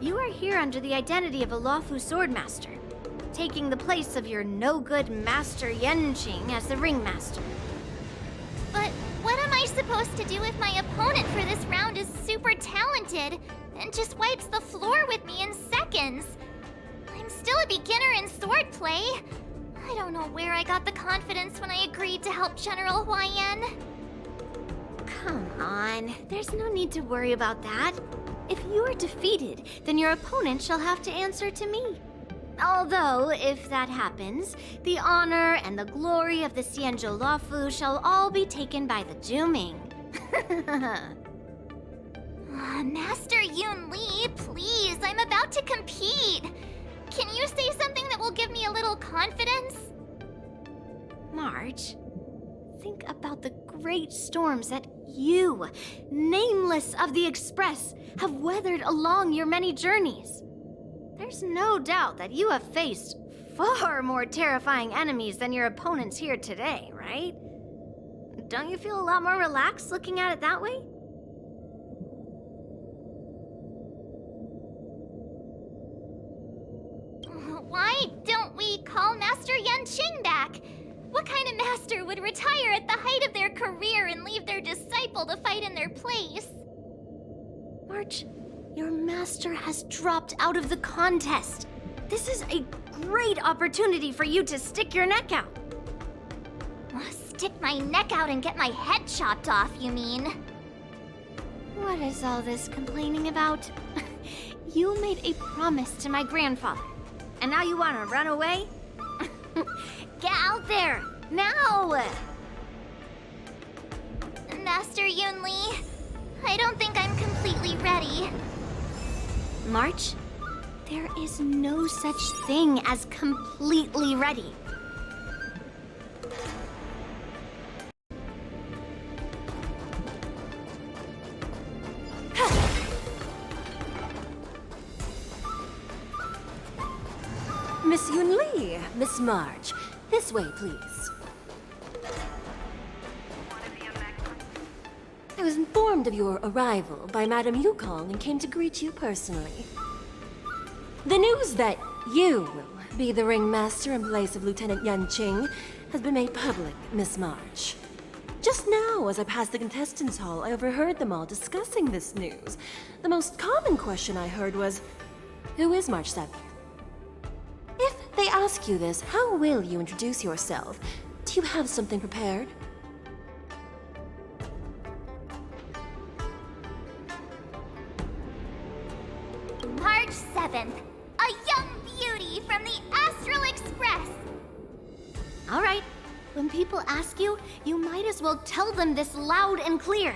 you are here under the identity of a Lafu swordmaster, taking the place of your no-good master Yenqing as the ringmaster. But what am I supposed to do if my opponent for this round is super talented and just wipes the floor with me in seconds? I'm still a beginner in swordplay. I don't know where I got the confidence when I agreed to help General Huaiyan. Come on, there's no need to worry about that. If you are defeated, then your opponent shall have to answer to me. Although, if that happens, the honor and the glory of the Xianzhou Lafu shall all be taken by the Zhuming. Master Yun Li, please, I'm about to compete. Can you say something that will give me a little confidence? March, think about the great storms that you, nameless of the Express, have weathered along your many journeys. There's no doubt that you have faced far more terrifying enemies than your opponents here today, right? Don't you feel a lot more relaxed looking at it that way? Why don't we call Master Yenqing back? What kind of master would retire at the height of their career and leave their disciple to fight in their place? March, your master has dropped out of the contest. This is a great opportunity for you to stick your neck out. Stick my neck out and get my head chopped off, you mean? What is all this complaining about? You made a promise to my grandfather, and now you want to run away? Get out there, now! Master Yun Li, I don't think I'm completely ready. March, there is no such thing as completely ready. Miss Yun Li, Miss March, this way, please. I was informed of your arrival by Madame Yukong and came to greet you personally. The news that you will be the ringmaster in place of Lieutenant Yenqing has been made public, Miss March. Just now, as I passed the contestants' hall, I overheard them all discussing this news. The most common question I heard was, who is March 7th? If they ask you this, how will you introduce yourself? Do you have something prepared? from the Astral Express. All right, when people ask you, you might as well tell them this loud and clear.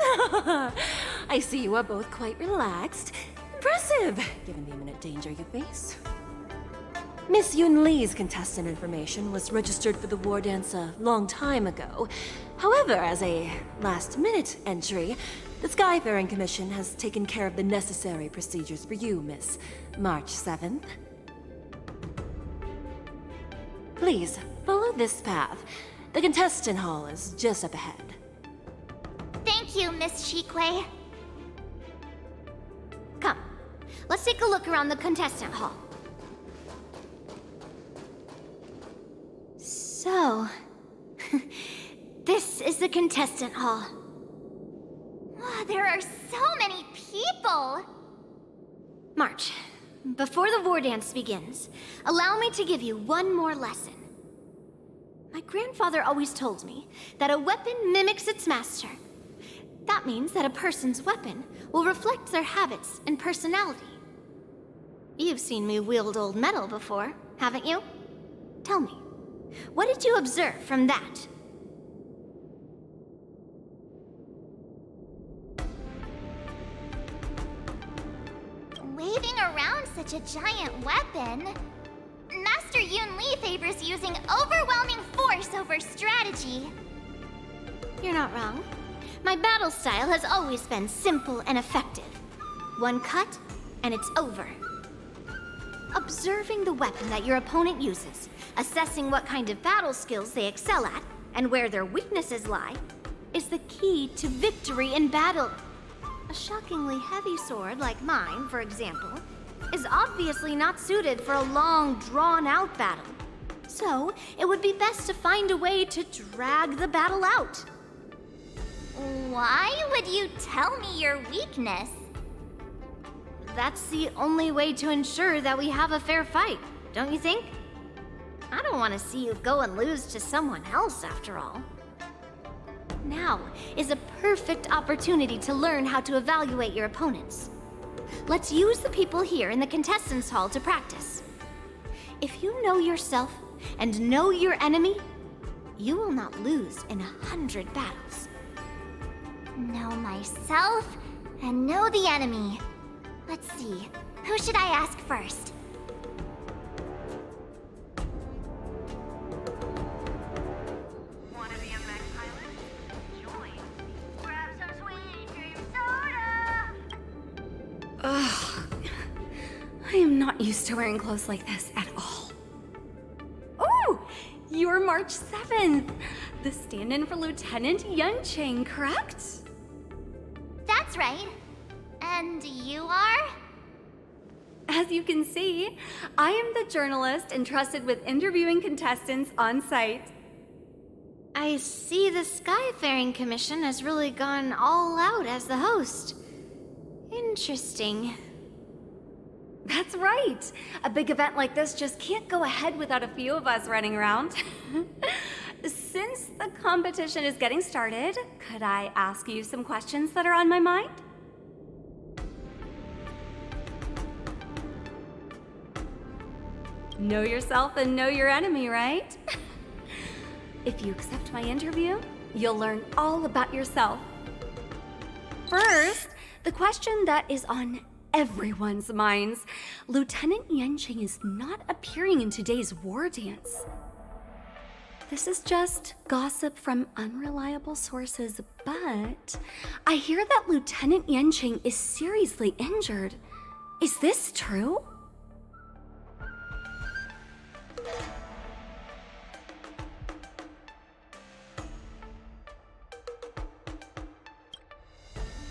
I see you are both quite relaxed. Impressive, given the imminent danger you face. Miss Yun Li's contestant information was registered for the war dance a long time ago. However, as a last-minute entry, the Skyfaring Commission has taken care of the necessary procedures for you, Miss March 7th. Please, follow this path. The contestant hall is just up ahead. Thank you, Miss Shikwe. Come, let's take a look around the contestant hall. So, this is the contestant hall. Wow, there are so many people! March, before the war dance begins, allow me to give you one more lesson. My grandfather always told me that a weapon mimics its master. That means that a person's weapon will reflect their habits and personality. You've seen me wield old metal before, haven't you? Tell me, what did you observe from that? Waving around such a giant weapon, Master Yun Li favors using overwhelming force over strategy. You're not wrong. My battle style has always been simple and effective. One cut, and it's over. Observing the weapon that your opponent uses, assessing what kind of battle skills they excel at, and where their weaknesses lie, is the key to victory in battle. A shockingly heavy sword like mine, for example, is obviously not suited for a long, drawn-out battle. So, it would be best to find a way to drag the battle out. Why would you tell me your weakness? That's the only way to ensure that we have a fair fight, don't you think? I don't want to see you go and lose to someone else, after all. Now is a perfect opportunity to learn how to evaluate your opponents. Let's use the people here in the contestants' hall to practice. If you know yourself and know your enemy, you will not lose in 100 battles. Know myself and know the enemy. Let's see, who should I ask first? Ugh. I am not used to wearing clothes like this at all. Oh! You're March 7th! The stand-in for Lieutenant Yunqing, correct? That's right. And you are? As you can see, I am the journalist entrusted with interviewing contestants on site. I see the Skyfaring Commission has really gone all out as the host. Interesting. That's right. A big event like this just can't go ahead without a few of us running around. Since the competition is getting started, could I ask you some questions that are on my mind? Know yourself and know your enemy, right? If you accept my interview, you'll learn all about yourself. First, the question that is on everyone's minds. Lieutenant Yunqing is not appearing in today's war dance. This is just gossip from unreliable sources, but I hear that Lieutenant Yunqing is seriously injured. Is this true?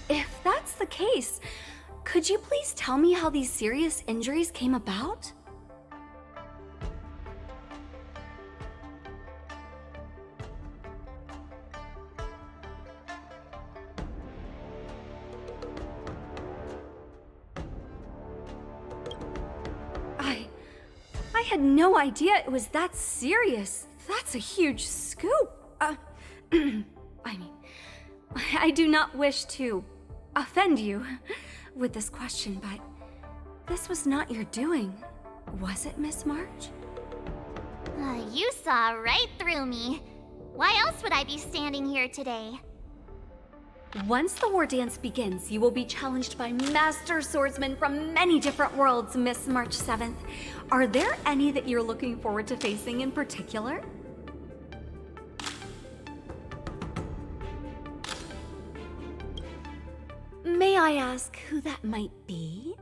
If that's the case, could you please tell me how these serious injuries came about? I had no idea it was that serious. That's a huge scoop. I mean, I do not wish to offend you with this question, but this was not your doing, Was it Miss March? You saw right through me. Why else would I be standing here today? Once the war dance begins, you will be challenged by master swordsmen from many different worlds, Miss March 7th. Are there any that you're looking forward to facing in particular? May I ask who that might be?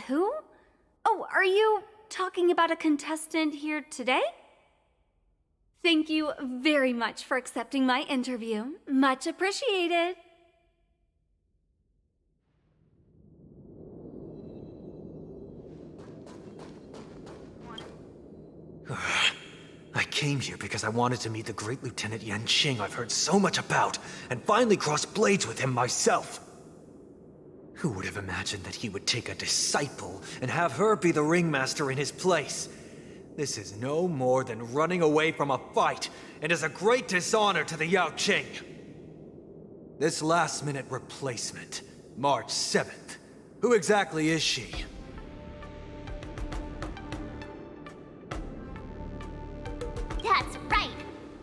Who? Oh, are you talking about a contestant here today? Thank you very much for accepting my interview. Much appreciated. I came here because I wanted to meet the great Lieutenant Yanqing I've heard so much about, and finally cross blades with him myself. Who would have imagined that he would take a disciple and have her be the ringmaster in his place? This is no more than running away from a fight, and is a great dishonor to the Yaoqing. This last-minute replacement, March 7th, who exactly is she? That's right.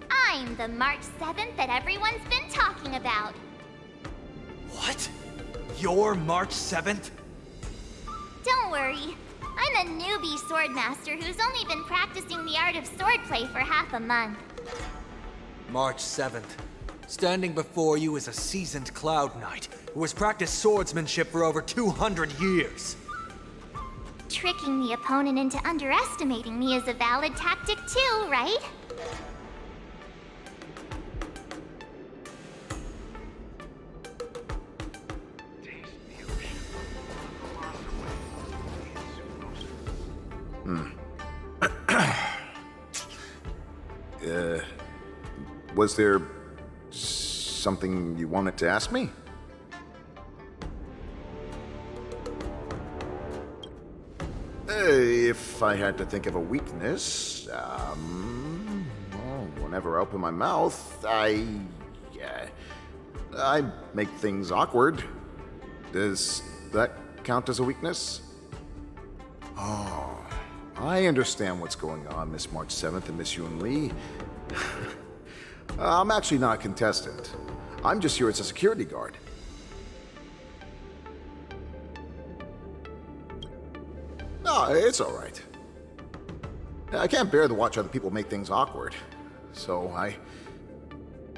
I'm the March 7th that everyone's been talking about. What? You're March 7th? Don't worry. I'm a newbie swordmaster who's only been practicing the art of swordplay for half a month. March 7th. Standing before you is a seasoned Cloud Knight who has practiced swordsmanship for over 200 years. Tricking the opponent into underestimating me is a valid tactic too, right? Was there something you wanted to ask me? If I had to think of a weakness, well, whenever I open my mouth, I make things awkward. Does that count as a weakness? Oh, I understand what's going on, Miss March 7th and Miss Yun Li. I'm actually not a contestant. I'm just here as a security guard. No, it's all right. I can't bear to watch other people make things awkward, so I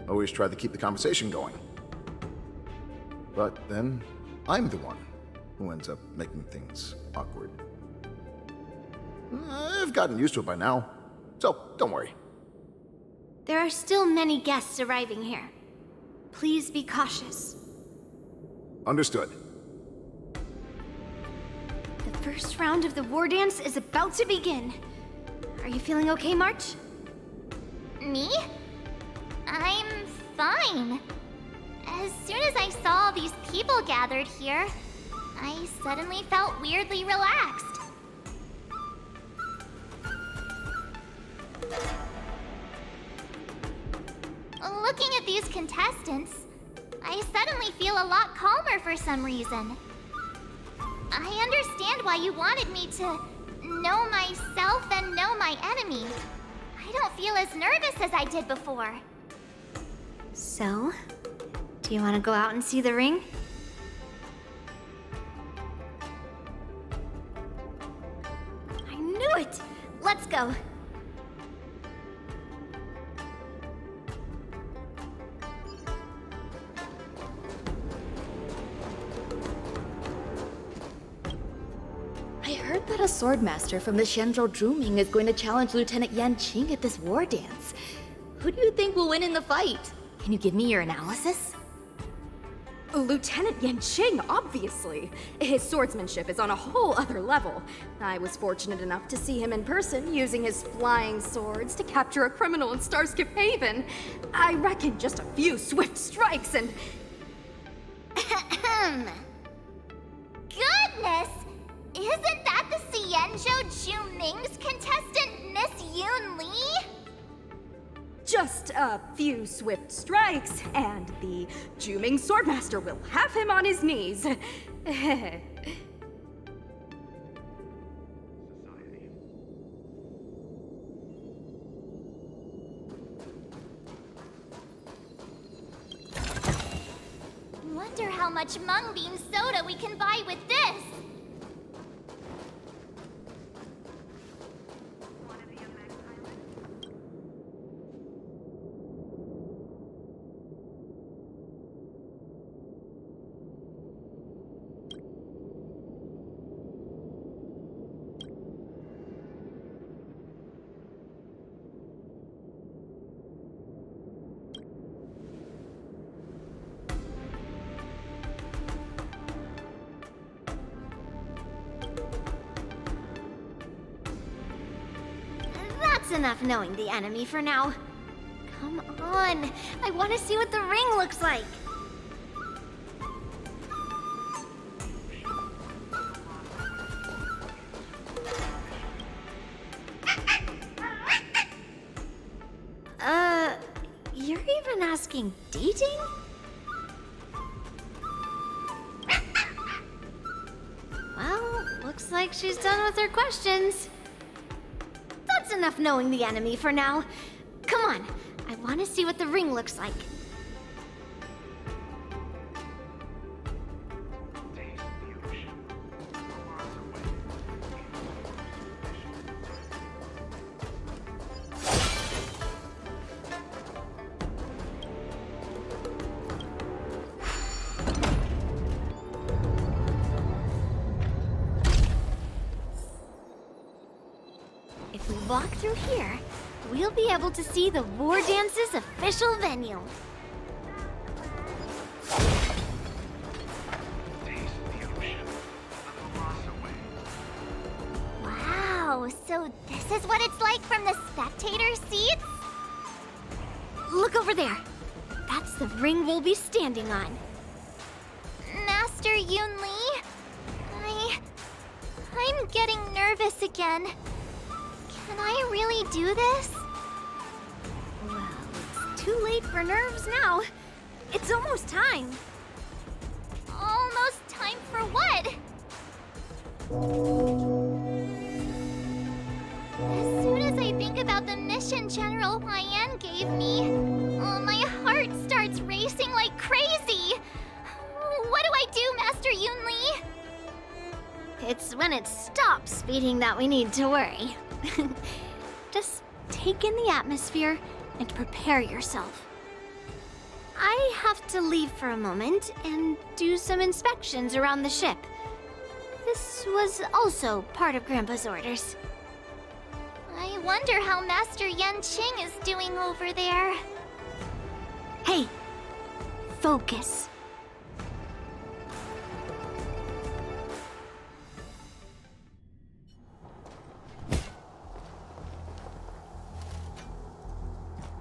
always try to keep the conversation going. But then, I'm the one who ends up making things awkward. I've gotten used to it by now, so don't worry. There are still many guests arriving here. Please be cautious. Understood. The first round of the war dance is about to begin. Are you feeling okay, March? Me? I'm fine. As soon as I saw these people gathered here, I suddenly felt weirdly relaxed. Looking at these contestants, I suddenly feel a lot calmer for some reason. I understand why you wanted me to know myself and know my enemy. I don't feel as nervous as I did before. So, do you want to go out and see the ring? I knew it! Let's go. I heard that a swordmaster from the Shenzhou Zhuming is going to challenge Lieutenant Yanqing at this war dance. Who do you think will win in the fight? Can you give me your analysis? Lieutenant Yanqing, obviously. His swordsmanship is on a whole other level. I was fortunate enough to see him in person, using his flying swords to capture a criminal in Starskip Haven. I reckon just a few swift strikes and... Goodness! Isn't that the Xianzhou Zhuming's contestant, Miss Yun Li? Just, a few swift strikes, and the Juming Swordmaster will have him on his knees. Wonder how much mung bean soda we can buy with this. That's enough knowing the enemy for now. Come on, I want to see what the ring looks like. You're even asking dating? Well, looks like she's done with her questions. That's enough knowing the enemy for now. Come on, I want to see what the ring looks like. If we walk through here, we'll be able to see the War Dance's official venue. Wow, so this is what it's like from the spectator seats? Look over there. That's the ring we'll be standing on. Master Yoon Lee? I'm getting nervous again. Can I really do this? Well, it's too late for nerves now. It's almost time. Almost time for what? As soon as I think about the mission General Hyen gave me, my heart starts racing like crazy. What do I do, Master Yoon Lee? It's when it stops beating that we need to worry. Just take in the atmosphere and prepare yourself. I have to leave for a moment and do some inspections around the ship. This was also part of Grandpa's orders. I wonder how Master Yanqing is doing over there. Hey, focus.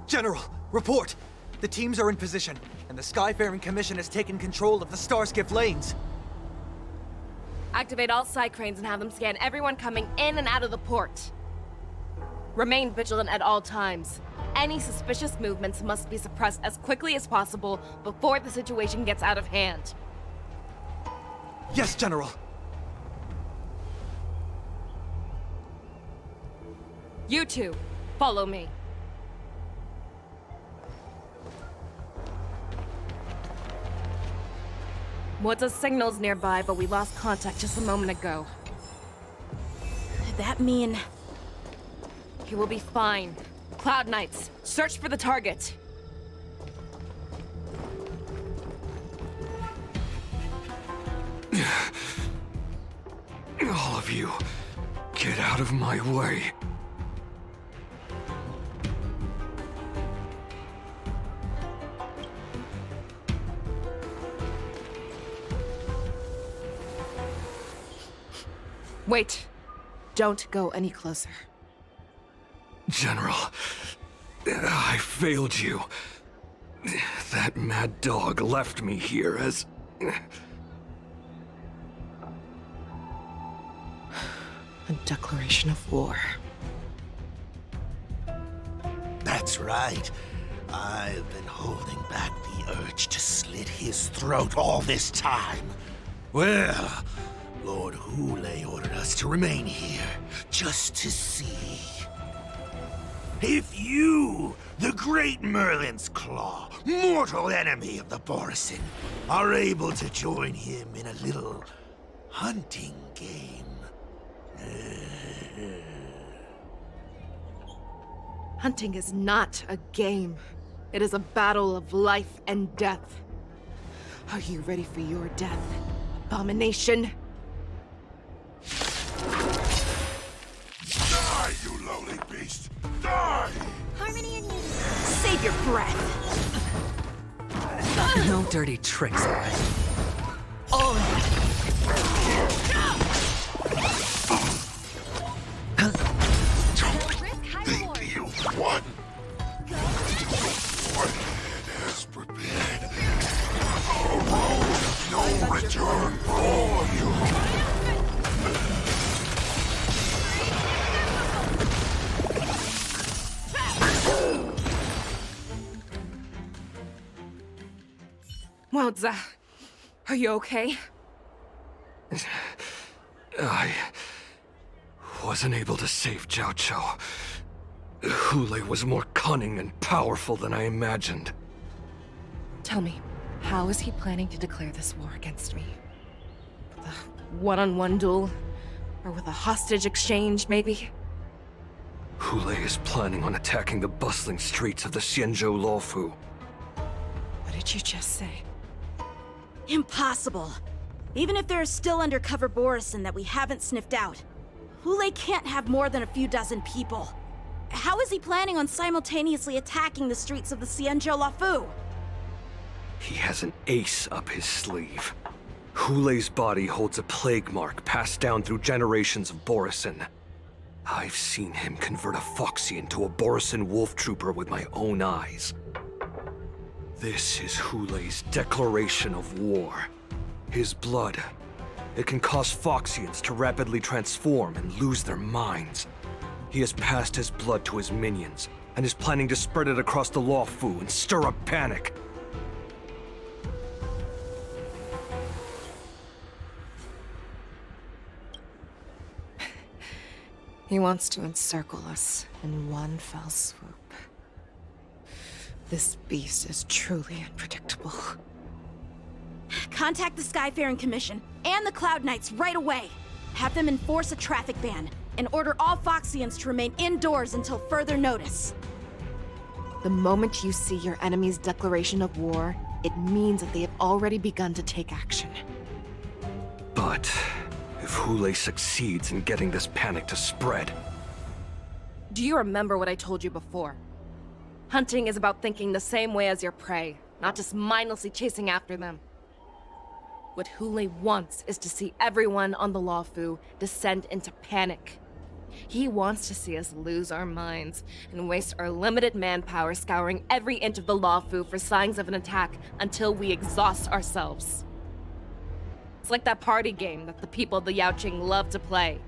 General, report! The teams are in position, and the Skyfaring Commission has taken control of the Starskiff lanes. Activate all side cranes and have them scan everyone coming in and out of the port. Remain vigilant at all times. Any suspicious movements must be suppressed as quickly as possible before the situation gets out of hand. Yes, General. You two, follow me. What's signals nearby, but we lost contact just a moment ago. Could that mean... He will be fine. Cloud Knights, search for the target. All of you, get out of my way. Wait. Don't go any closer. General, I failed you. That mad dog left me here as... A declaration of war. That's right. I've been holding back the urge to slit his throat all this time. Well, Lord Hule ordered us to remain here, just to see. If you, the great Merlin's Claw, mortal enemy of the Borisin, are able to join him in a little hunting game. Hunting is not a game. It is a battle of life and death. Are you ready for your death, abomination? Die, you lowly beast! Die! Harmony and unity. Save your breath! No dirty tricks, all right? You won! Your head has prepared a road of no return for all of you! Wowza, are you okay? I wasn't able to save Jiao Cho. Hule was more cunning and powerful than I imagined. Tell me, how is he planning to declare this war against me? With a one-on-one duel? Or with a hostage exchange, maybe? Hule is planning on attacking the bustling streets of the Xianzhou Luofu. What did you just say? Impossible. Even if there are still undercover Borisin that we haven't sniffed out, Hule can't have more than a few dozen people. How is he planning on simultaneously attacking the streets of the Xianzhou Luofu? He has an ace up his sleeve. Hule's body holds a plague mark passed down through generations of Borisin. I've seen him convert a Foxian to a Borisin wolf trooper with my own eyes. This is Hule's declaration of war. His blood. It can cause Foxians to rapidly transform and lose their minds. He has passed his blood to his minions, and is planning to spread it across the Luofu and stir up panic. He wants to encircle us in one fell swoop. This beast is truly unpredictable. Contact the Skyfaring Commission and the Cloud Knights right away. Have them enforce a traffic ban and order all Foxians to remain indoors until further notice. The moment you see your enemy's declaration of war, it means that they have already begun to take action. But if Hule succeeds in getting this panic to spread... Do you remember what I told you before? Hunting is about thinking the same way as your prey, not just mindlessly chasing after them. What Hule wants is to see everyone on the Luofu descend into panic. He wants to see us lose our minds and waste our limited manpower scouring every inch of the Luofu for signs of an attack until we exhaust ourselves. It's like that party game that the people of the Yaoqing love to play.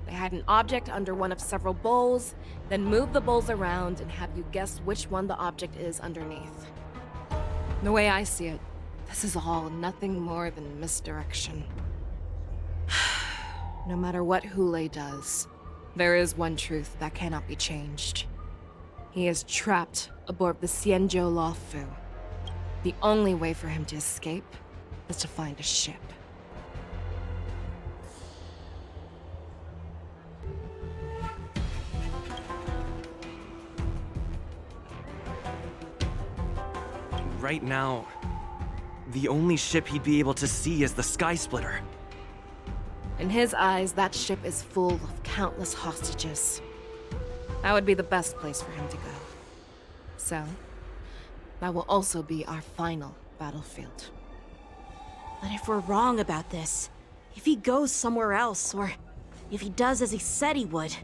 They hide an object under one of several bowls, then move the bowls around and have you guess which one the object is underneath. The way I see it, this is all nothing more than misdirection. No matter what Hule does, there is one truth that cannot be changed. He is trapped aboard the Xianzhou Luofu. The only way for him to escape is to find a ship. Right now, the only ship he'd be able to see is the Sky Splitter. In his eyes, that ship is full of countless hostages. That would be the best place for him to go. So, that will also be our final battlefield. But if we're wrong about this, if he goes somewhere else, or if he does as he said he would,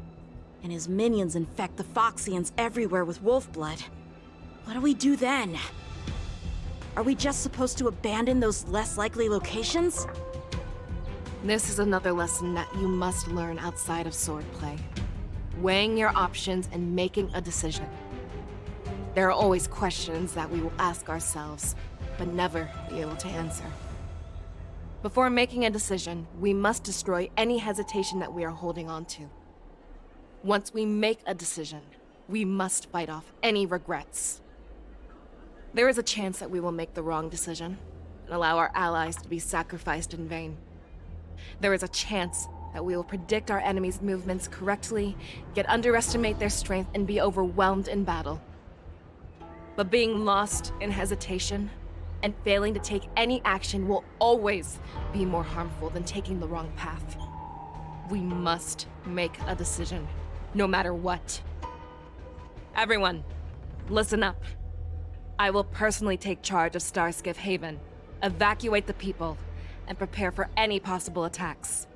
and his minions infect the Foxians everywhere with wolf blood, what do we do then? Are we just supposed to abandon those less likely locations? This is another lesson that you must learn outside of swordplay. Weighing your options and making a decision. There are always questions that we will ask ourselves, but never be able to answer. Before making a decision, we must destroy any hesitation that we are holding on to. Once we make a decision, we must fight off any regrets. There is a chance that we will make the wrong decision and allow our allies to be sacrificed in vain. There is a chance that we will predict our enemies' movements correctly, yet underestimate their strength and be overwhelmed in battle. But being lost in hesitation and failing to take any action will always be more harmful than taking the wrong path. We must make a decision, no matter what. Everyone, listen up. I will personally take charge of Starskiff Haven, evacuate the people, and prepare for any possible attacks.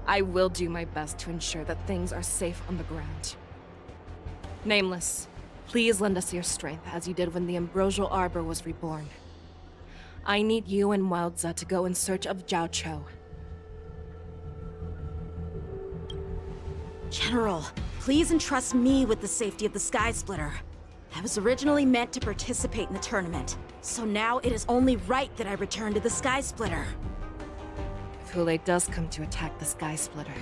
I will do my best to ensure that things are safe on the ground. Nameless, please lend us your strength as you did when the Ambrosial Arbor was reborn. I need you and Wildza to go in search of Jiao Cho. General, please entrust me with the safety of the Sky Splitter. I was originally meant to participate in the tournament, so now it is only right that I return to the Sky Splitter. If Hulei does come to attack the Sky Splitter,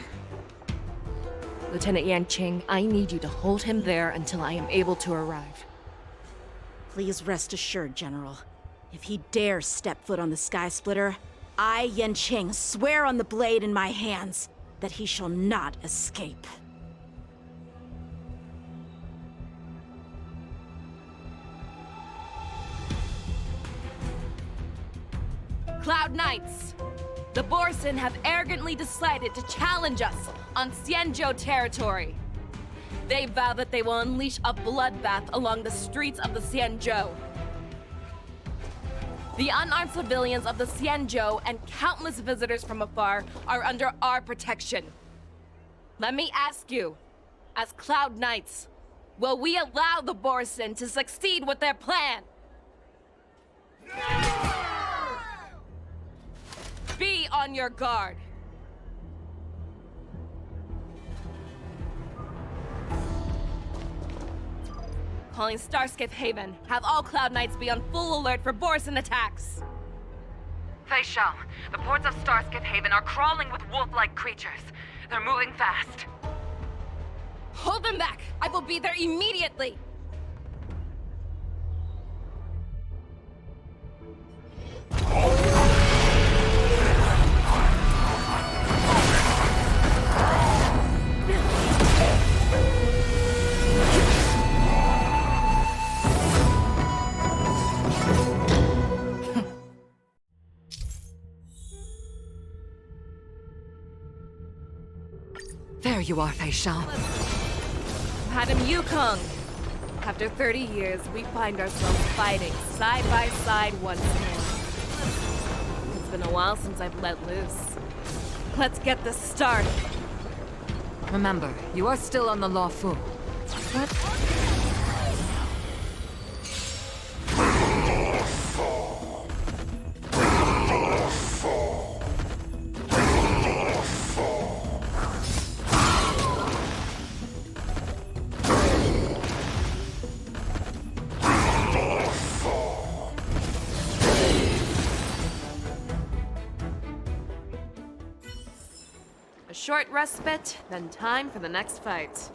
Lieutenant Yanqing, I need you to hold him there until I am able to arrive. Please rest assured, General. If he dares step foot on the Sky Splitter, I, Yanqing, swear on the blade in my hands that he shall not escape. Cloud Knights! The Borson have arrogantly decided to challenge us on Xianzhou territory. They vow that they will unleash a bloodbath along the streets of the Xianzhou. The unarmed civilians of the Xianzhou and countless visitors from afar are under our protection. Let me ask you, as Cloud Knights, will we allow the Borson to succeed with their plan? Be on your guard. Calling Starskiff Haven. Have all Cloud Knights be on full alert for Borson attacks. Fei Shao, the ports of Starskiff Haven are crawling with wolf-like creatures. They're moving fast. Hold them back! I will be there immediately! There you are, Fei Shao. Madam Yukong! After 30 years, we find ourselves fighting side by side once more. It's been a while since I've let loose. Let's get this started. Remember, you are still on the Law Fu. What? Short respite, then time for the next fight.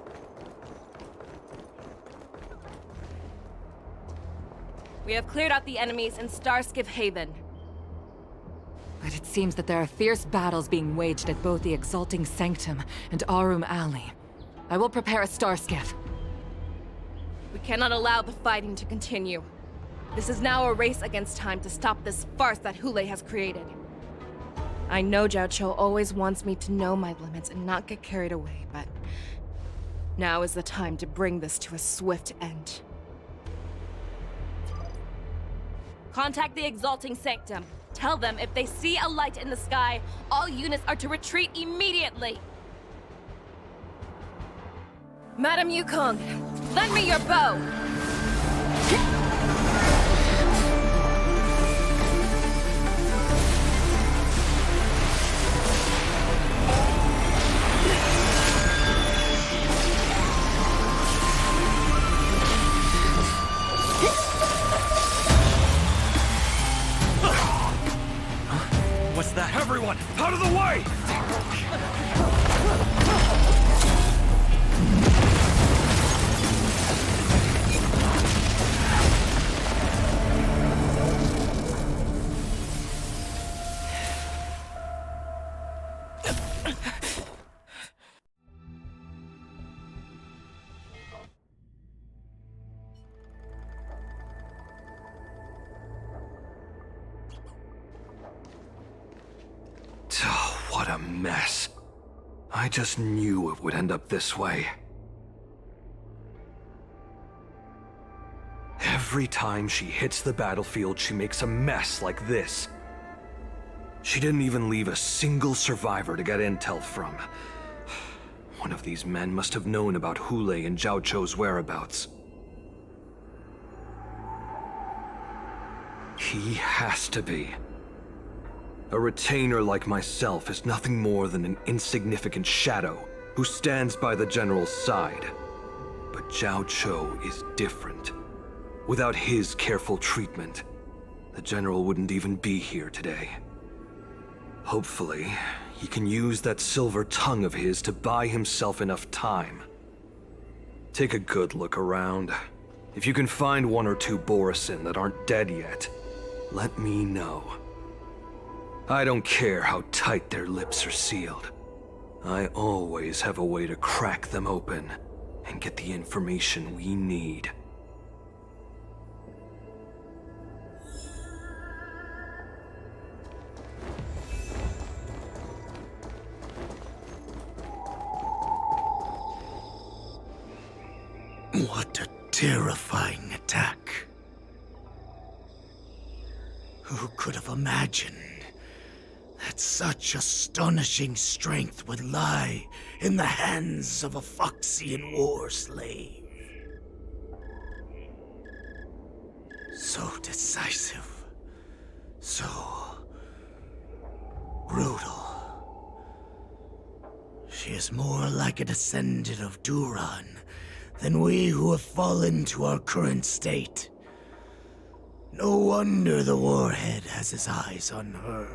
We have cleared out the enemies in Starskiff Haven. But it seems that there are fierce battles being waged at both the Exalting Sanctum and Arum Alley. I will prepare a Starskiff. We cannot allow the fighting to continue. This is now a race against time to stop this farce that Hulei has created. I know Jiao Cho always wants me to know my limits and not get carried away, but now is the time to bring this to a swift end. Contact the Exalting Sanctum. Tell them if they see a light in the sky, all units are to retreat immediately. Madam Yukong, lend me your bow! was that? Everyone, out of the way! What a mess. I just knew it would end up this way. Every time she hits the battlefield, she makes a mess like this. She didn't even leave a single survivor to get intel from. One of these men must have known about Hule and Zhao Chou's whereabouts. He has to be. A retainer like myself is nothing more than an insignificant shadow who stands by the general's side. But Zhao Chou is different. Without his careful treatment, the general wouldn't even be here today. Hopefully, he can use that silver tongue of his to buy himself enough time. Take a good look around. If you can find one or two Borisin that aren't dead yet, let me know. I don't care how tight their lips are sealed. I always have a way to crack them open and get the information we need. What a terrifying attack. Who could have imagined that such astonishing strength would lie in the hands of a Foxian war slave? So decisive, so brutal. She is more like a descendant of Duran than we who have fallen to our current state. No wonder the Warhead has his eyes on her.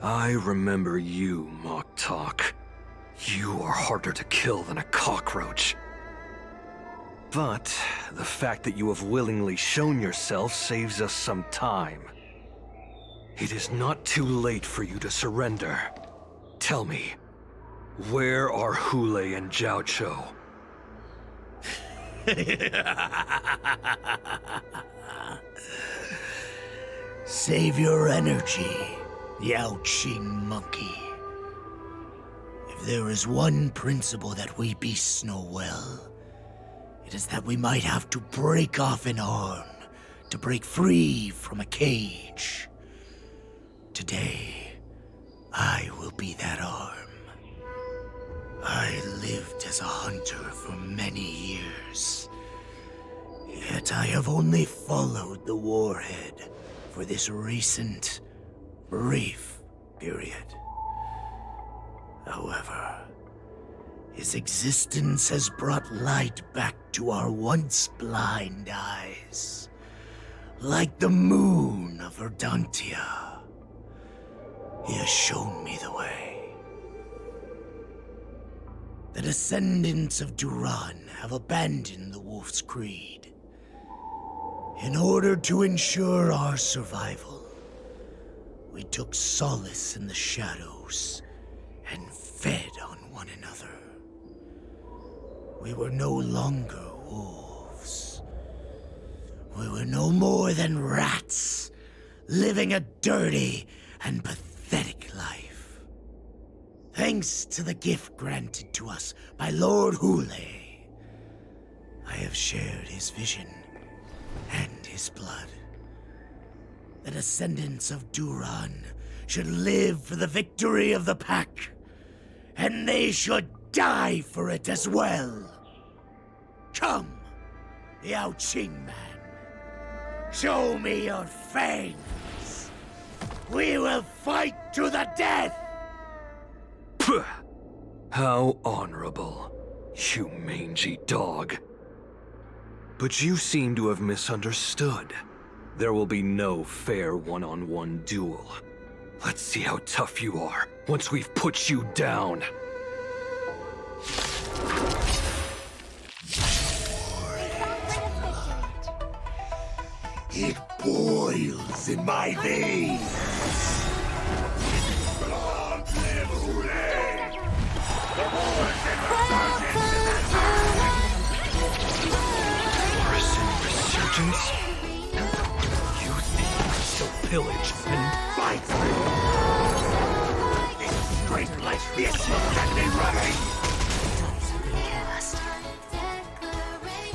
I remember you, Mock Talk. You are harder to kill than a cockroach. But the fact that you have willingly shown yourself saves us some time. It is not too late for you to surrender. Tell me, where are Hule and Zhao Chou? Save your energy, Yao Qing monkey. If there is one principle that we beasts know well, it is that we might have to break off an arm to break free from a cage. Today, I will be that arm. I lived as a hunter for many years, yet I have only followed the Warhead for this recent, brief period. However, his existence has brought light back to our once blind eyes, like the moon of Verdantia. He has shown me the way. The descendants of Duran have abandoned the Wolf's Creed. In order to ensure our survival, we took solace in the shadows and fed on one another. We were no longer wolves. We were no more than rats, living a dirty and pathetic life. Thanks to the gift granted to us by Lord Hule, I have shared his vision and his blood. The descendants of Duran should live for the victory of the Pack, and they should die for it as well. Come, Yao Qing man. Show me your fangs. We will fight to the death! Puh! How honorable, you mangy dog. But you seem to have misunderstood. There will be no fair one-on-one duel. Let's see how tough you are once we've put you down. It boils in my veins. Resurgence? You think you can still pillage and fight? Straight like this can be running.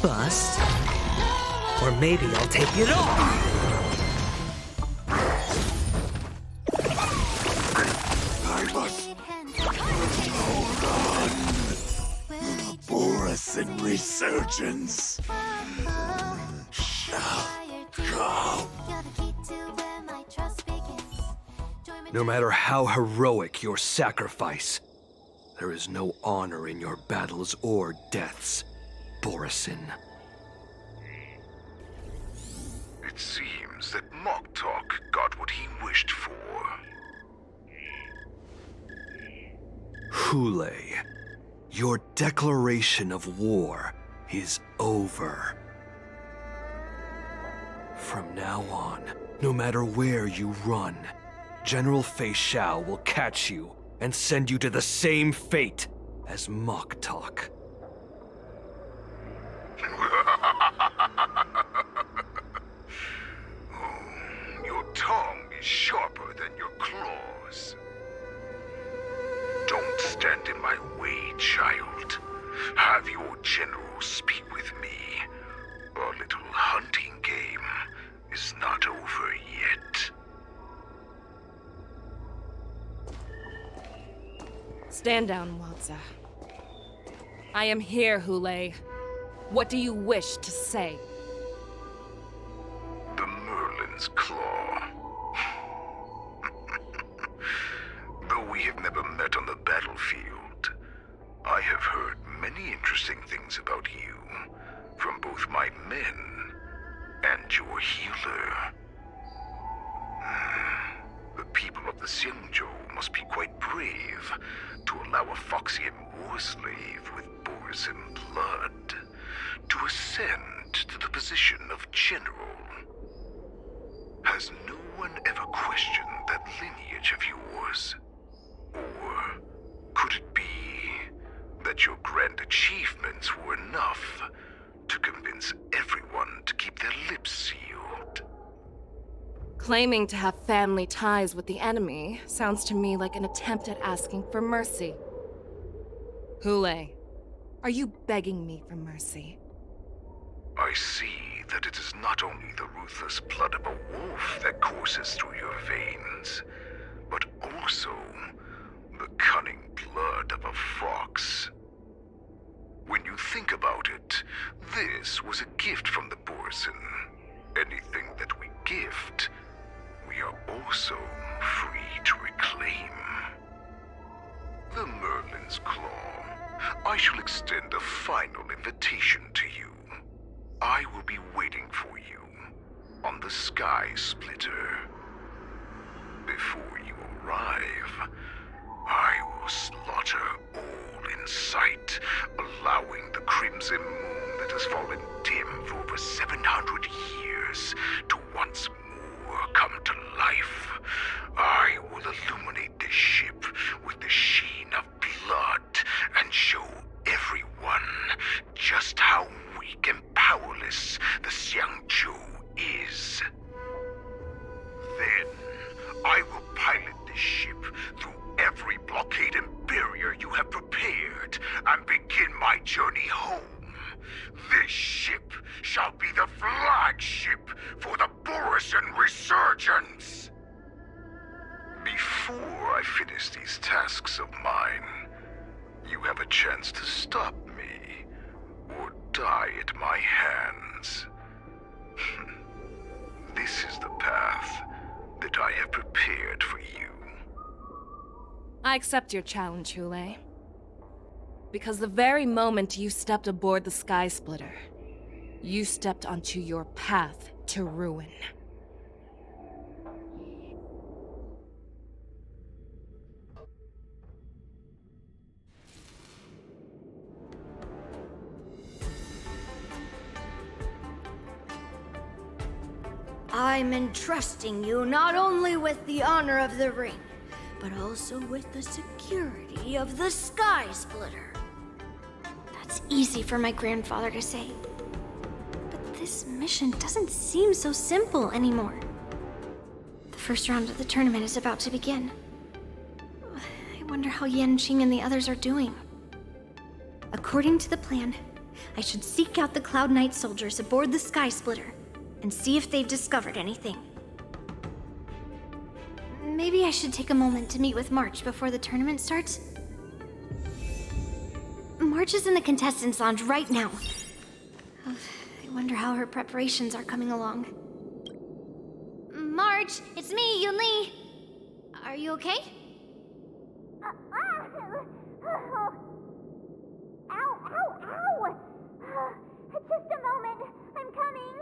Bust? Or maybe I'll take it off! I must hold on. The Borisin resurgence shall come. No matter how heroic your sacrifice, there is no honor in your battles or deaths, Borisin. It seems that Moktok got what he wished for. Hule, your declaration of war is over. From now on, no matter where you run, General Fei Xiao will catch you and send you to the same fate as Moktok. Your tongue is sharper than your claws. Don't stand in my way, child. Have your general speak with me. Our little hunting game is not over yet. Stand down, Walza. I am here, Hule. What do you wish to say? The Merlin's Claw. Though we have never met on the battlefield, I have heard many interesting things about you from both my men and your healer. The people of the Xianzhou must be quite brave to allow a Foxian war slave with Borisin blood to ascend to the position of general. Has no one ever questioned that lineage of yours? Or could it be that your grand achievements were enough to convince everyone to keep their lips sealed? Claiming to have family ties with the enemy sounds to me like an attempt at asking for mercy. Hule, are you begging me for mercy? I see that it is not only the ruthless blood of a wolf that courses through your veins, but also the cunning blood of a fox. When you think about it, this was a gift from the Borisin. Anything that we gift, we are also free to reclaim. The Merlin's Claw. I shall extend a final invitation to you. I will be waiting for you on the Sky Splitter. Before you arrive, I will slaughter all in sight, allowing the crimson moon that has fallen dim for over 700 years to once more come to life. I will illuminate this ship with the sheen of blood and show everyone just how weak and powerless the Xianzhou is. Then, I will pilot this ship through every blockade and barrier you have prepared and begin my journey home. This ship shall be the flagship for the Borisin Resurgence. Before I finish these tasks of mine, you have a chance to stop me or die at my hands. This is the path that I have prepared for you. I accept your challenge, Hule. Because the very moment you stepped aboard the Sky Splitter, you stepped onto your path to ruin. I'm entrusting you not only with the honor of the ring, but also with the security of the Sky Splitter. That's easy for my grandfather to say. But this mission doesn't seem so simple anymore. The first round of the tournament is about to begin. I wonder how Yanqing and the others are doing. According to the plan, I should seek out the Cloud Knight soldiers aboard the Sky Splitter and see if they've discovered anything. Maybe I should take a moment to meet with March before the tournament starts. March is in the contestants' lounge right now. I wonder how her preparations are coming along. March, it's me, Yunli. Are you okay? Ow, ow, ow! Just a moment, I'm coming.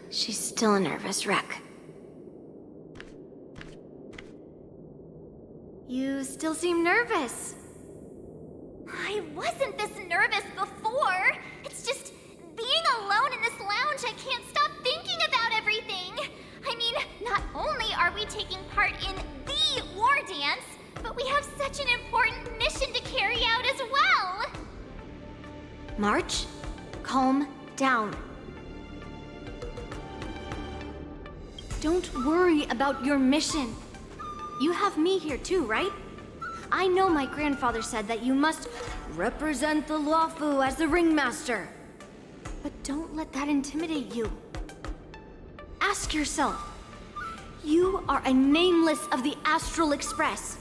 She's still a nervous wreck. You still seem nervous. I wasn't this nervous before. It's just being alone in this lounge, I can't stop thinking about everything. I mean, not only are we taking part in the war dance, but we have such an important mission to carry out as well. March, calm down. Don't worry about your mission. You have me here too, right? I know my grandfather said that you must represent the Luofu as the ringmaster. But don't let that intimidate you. Ask yourself, you are a nameless of the Astral Express.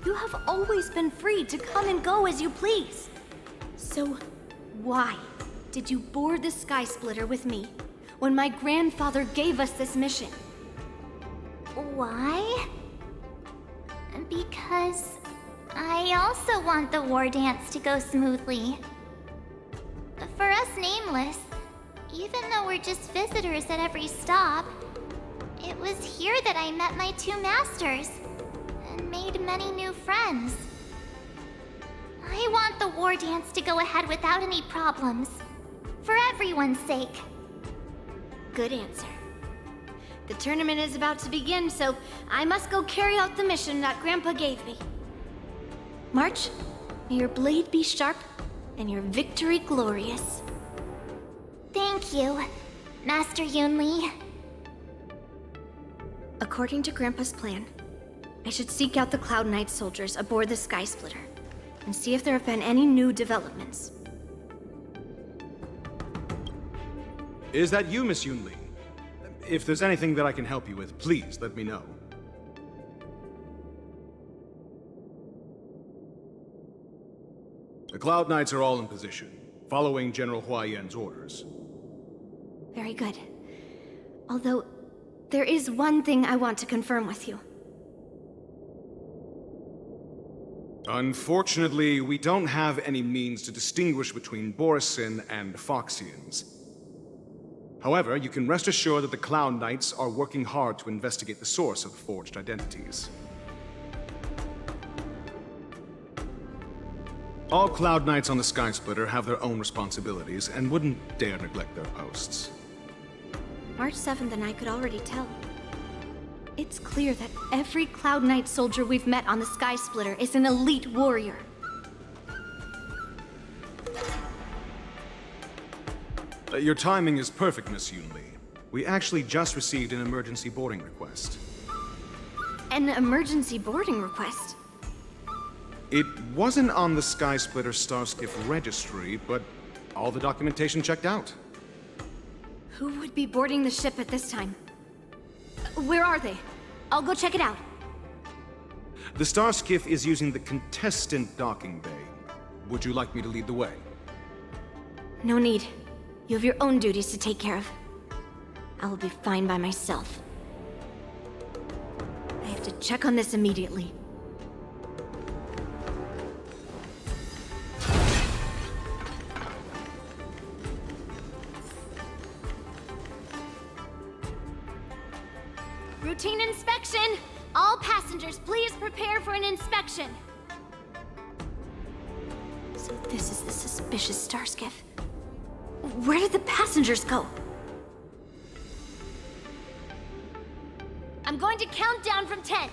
You have always been free to come and go as you please. So why did you board the Sky Splitter with me when my grandfather gave us this mission? Why? Because I also want the war dance to go smoothly. For us Nameless, even though we're just visitors at every stop, it was here that I met my two masters and made many new friends. I want the war dance to go ahead without any problems, for everyone's sake. Good answer. The tournament is about to begin, so I must go carry out the mission that Grandpa gave me. March, may your blade be sharp and your victory glorious. Thank you, Master Yunli. According to Grandpa's plan, I should seek out the Cloud Knight soldiers aboard the Sky Splitter and see if there have been any new developments. Is that you, Miss Yunli? If there's anything that I can help you with, please let me know. The Cloud Knights are all in position, following General Hua Yan's orders. Very good. Although, there is one thing I want to confirm with you. Unfortunately, we don't have any means to distinguish between Borisin and Foxians. However, you can rest assured that the Cloud Knights are working hard to investigate the source of the forged identities. All Cloud Knights on the Sky Splitter have their own responsibilities and wouldn't dare neglect their posts. March 7th and I could already tell. It's clear that every Cloud Knight soldier we've met on the Sky Splitter is an elite warrior. Your timing is perfect, Miss Yunli. We actually just received an emergency boarding request. An emergency boarding request? It wasn't on the Sky Splitter Starskiff registry, but all the documentation checked out. Who would be boarding the ship at this time? Where are they? I'll go check it out. The Starskiff is using the contestant docking bay. Would you like me to lead the way? No need. You have your own duties to take care of. I will be fine by myself. I have to check on this immediately. Routine inspection! All passengers, please prepare for an inspection. So this is the suspicious Starskiff. Where did the passengers go? I'm going to count down from 10.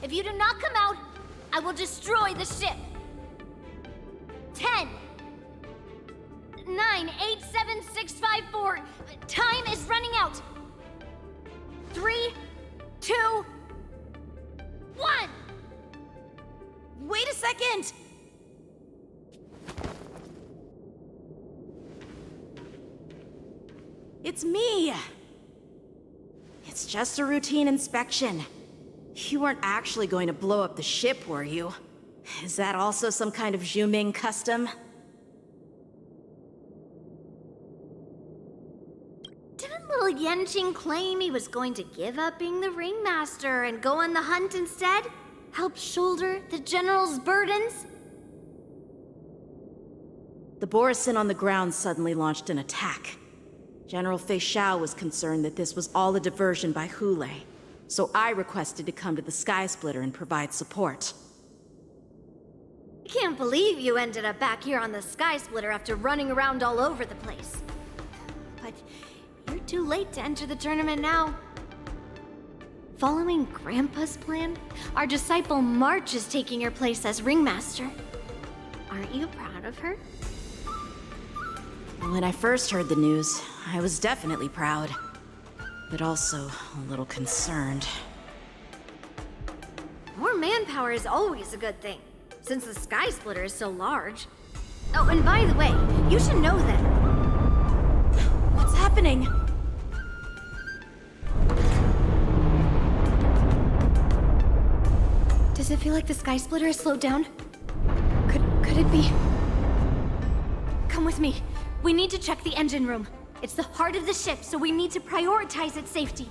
If you do not come out, I will destroy the ship. 10, 9, 8, 7, 6, 5, 4. Time is running out. 3, 2, 1. Wait a second! It's me! It's just a routine inspection. You weren't actually going to blow up the ship, were you? Is that also some kind of Zhuming custom? Didn't little Yanqing claim he was going to give up being the ringmaster and go on the hunt instead? Help shoulder the general's burdens? The Borisin on the ground suddenly launched an attack. General Fei Xiao was concerned that this was all a diversion by Hulei, so I requested to come to the Sky Splitter and provide support. I can't believe you ended up back here on the Sky Splitter after running around all over the place. But you're too late to enter the tournament now. Following Grandpa's plan, our disciple March is taking your place as ringmaster. Aren't you proud of her? When I first heard the news, I was definitely proud, but also a little concerned. More manpower is always a good thing, since the Sky Splitter is so large. Oh, and by the way, you should know that... What's happening? Does it feel like the Sky Splitter has slowed down? Could it be... Come with me. We need to check the engine room. It's the heart of the ship, so we need to prioritize its safety.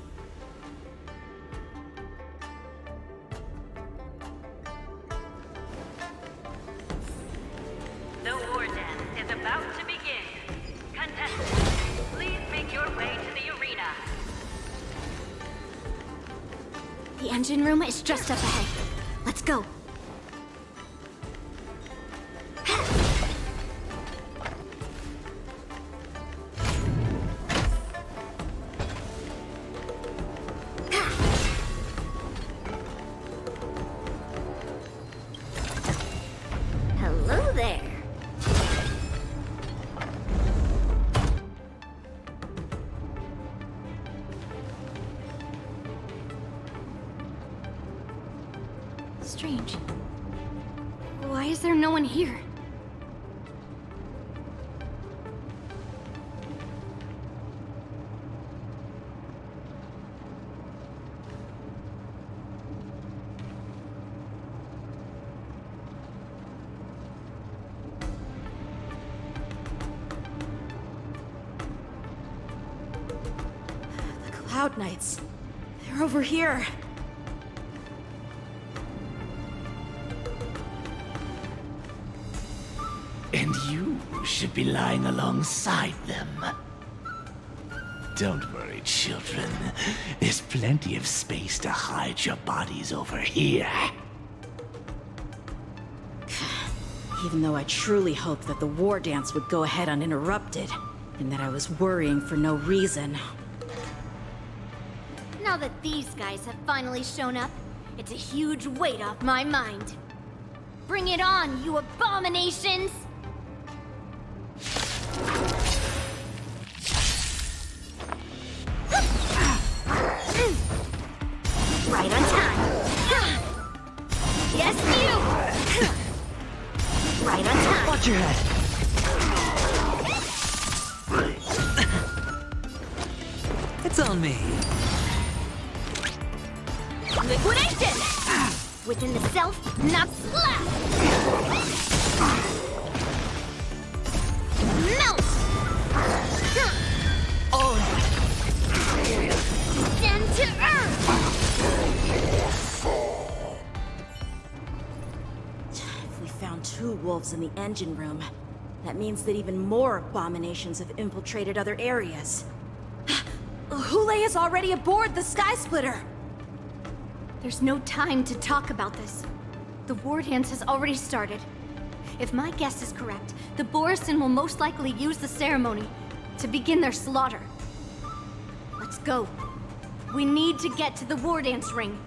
The war dance is about to begin. Contestants, please make your way to the arena. The engine room is just up ahead. Let's go. Hello there. Strange. Why is there no one here? The Cloud Knights. They're over here. And you should be lying alongside them. Don't worry, children. There's plenty of space to hide your bodies over here. Even though I truly hoped that the war dance would go ahead uninterrupted, and that I was worrying for no reason. Now that these guys have finally shown up, it's a huge weight off my mind. Bring it on, you abominations! Right on time. Yes, you! Right on time. Watch your head. It's on me. Liquidation! Within the self, not slap! Melt! Oh! Descend to earth! If we found 2 wolves in the engine room, that means that even more abominations have infiltrated other areas. Hulei is already aboard the Sky Splitter! There's no time to talk about this. The war dance has already started. If my guess is correct, the Borisin will most likely use the ceremony to begin their slaughter. Let's go. We need to get to the war dance ring.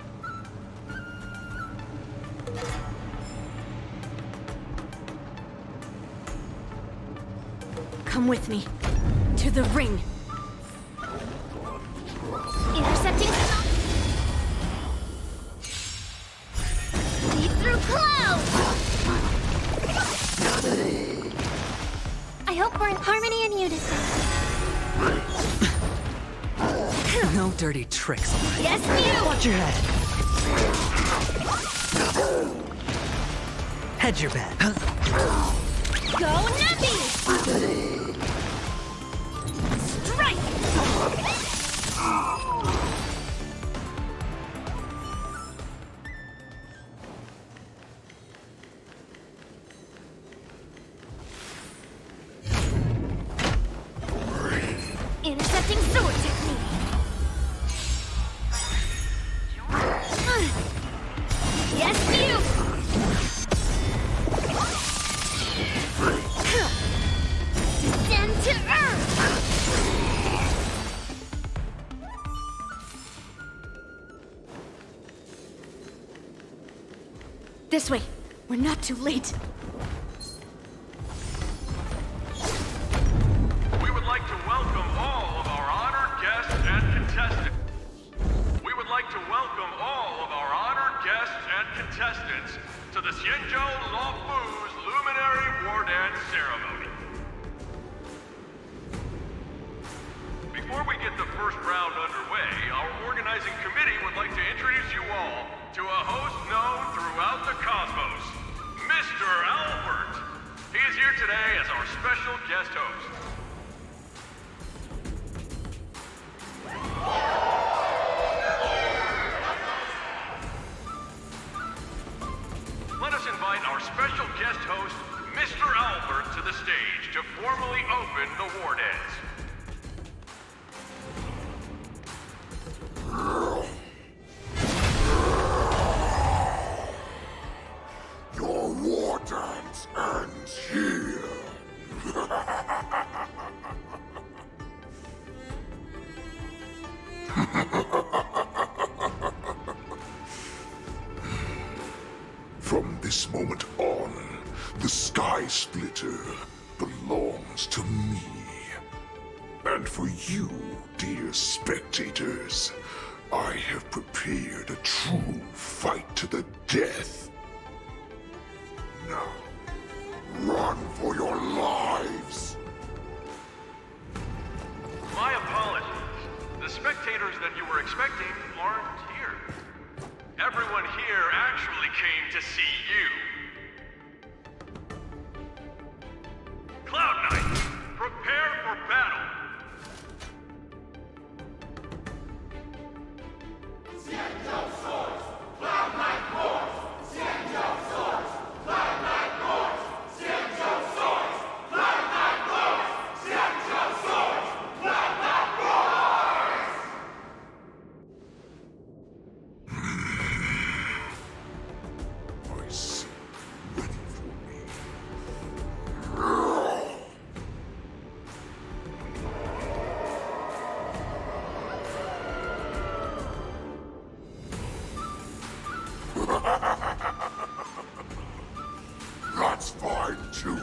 Come with me. To the ring. Intercepting stop. Lead through cloud. I hope we're in harmony and unison. No dirty tricks. Yes, you. Watch your head. Hedge your bet. Go Nappy! Strike! Intercepting sword technique. Yes, you! Descend to earth! This way. We're not too late. We would like to welcome all of our honored guests and contestants. We would like to welcome all of our honored guests and contestants to the Xianzhou Luofu's Luminary War Dance Ceremony. Before we get the first round underway, our organizing committee would like to introduce you all to a host known throughout the cosmos, Mr. Albert. He is here today as our special guest host. Let us invite our special guest host, Mr. Albert, to the stage to formally open the war dance. Your war dance ends here. From this moment on, the Sky Splitter belongs to me. And for you, dear spectators, I have prepared a true fight to the death. Now, run for your lives! My apologies. The spectators that you were expecting aren't here. Everyone here actually came to see you. Cloud Knight, prepare for battle! Xianzhou swords! Cloud Knight wars! Xianzhou swords! Cloud Knight wars! Xianzhou swords! Cloud Knight wars! Xianzhou swords! Cloud Knight wars! I see. Ready for me. That's fine too.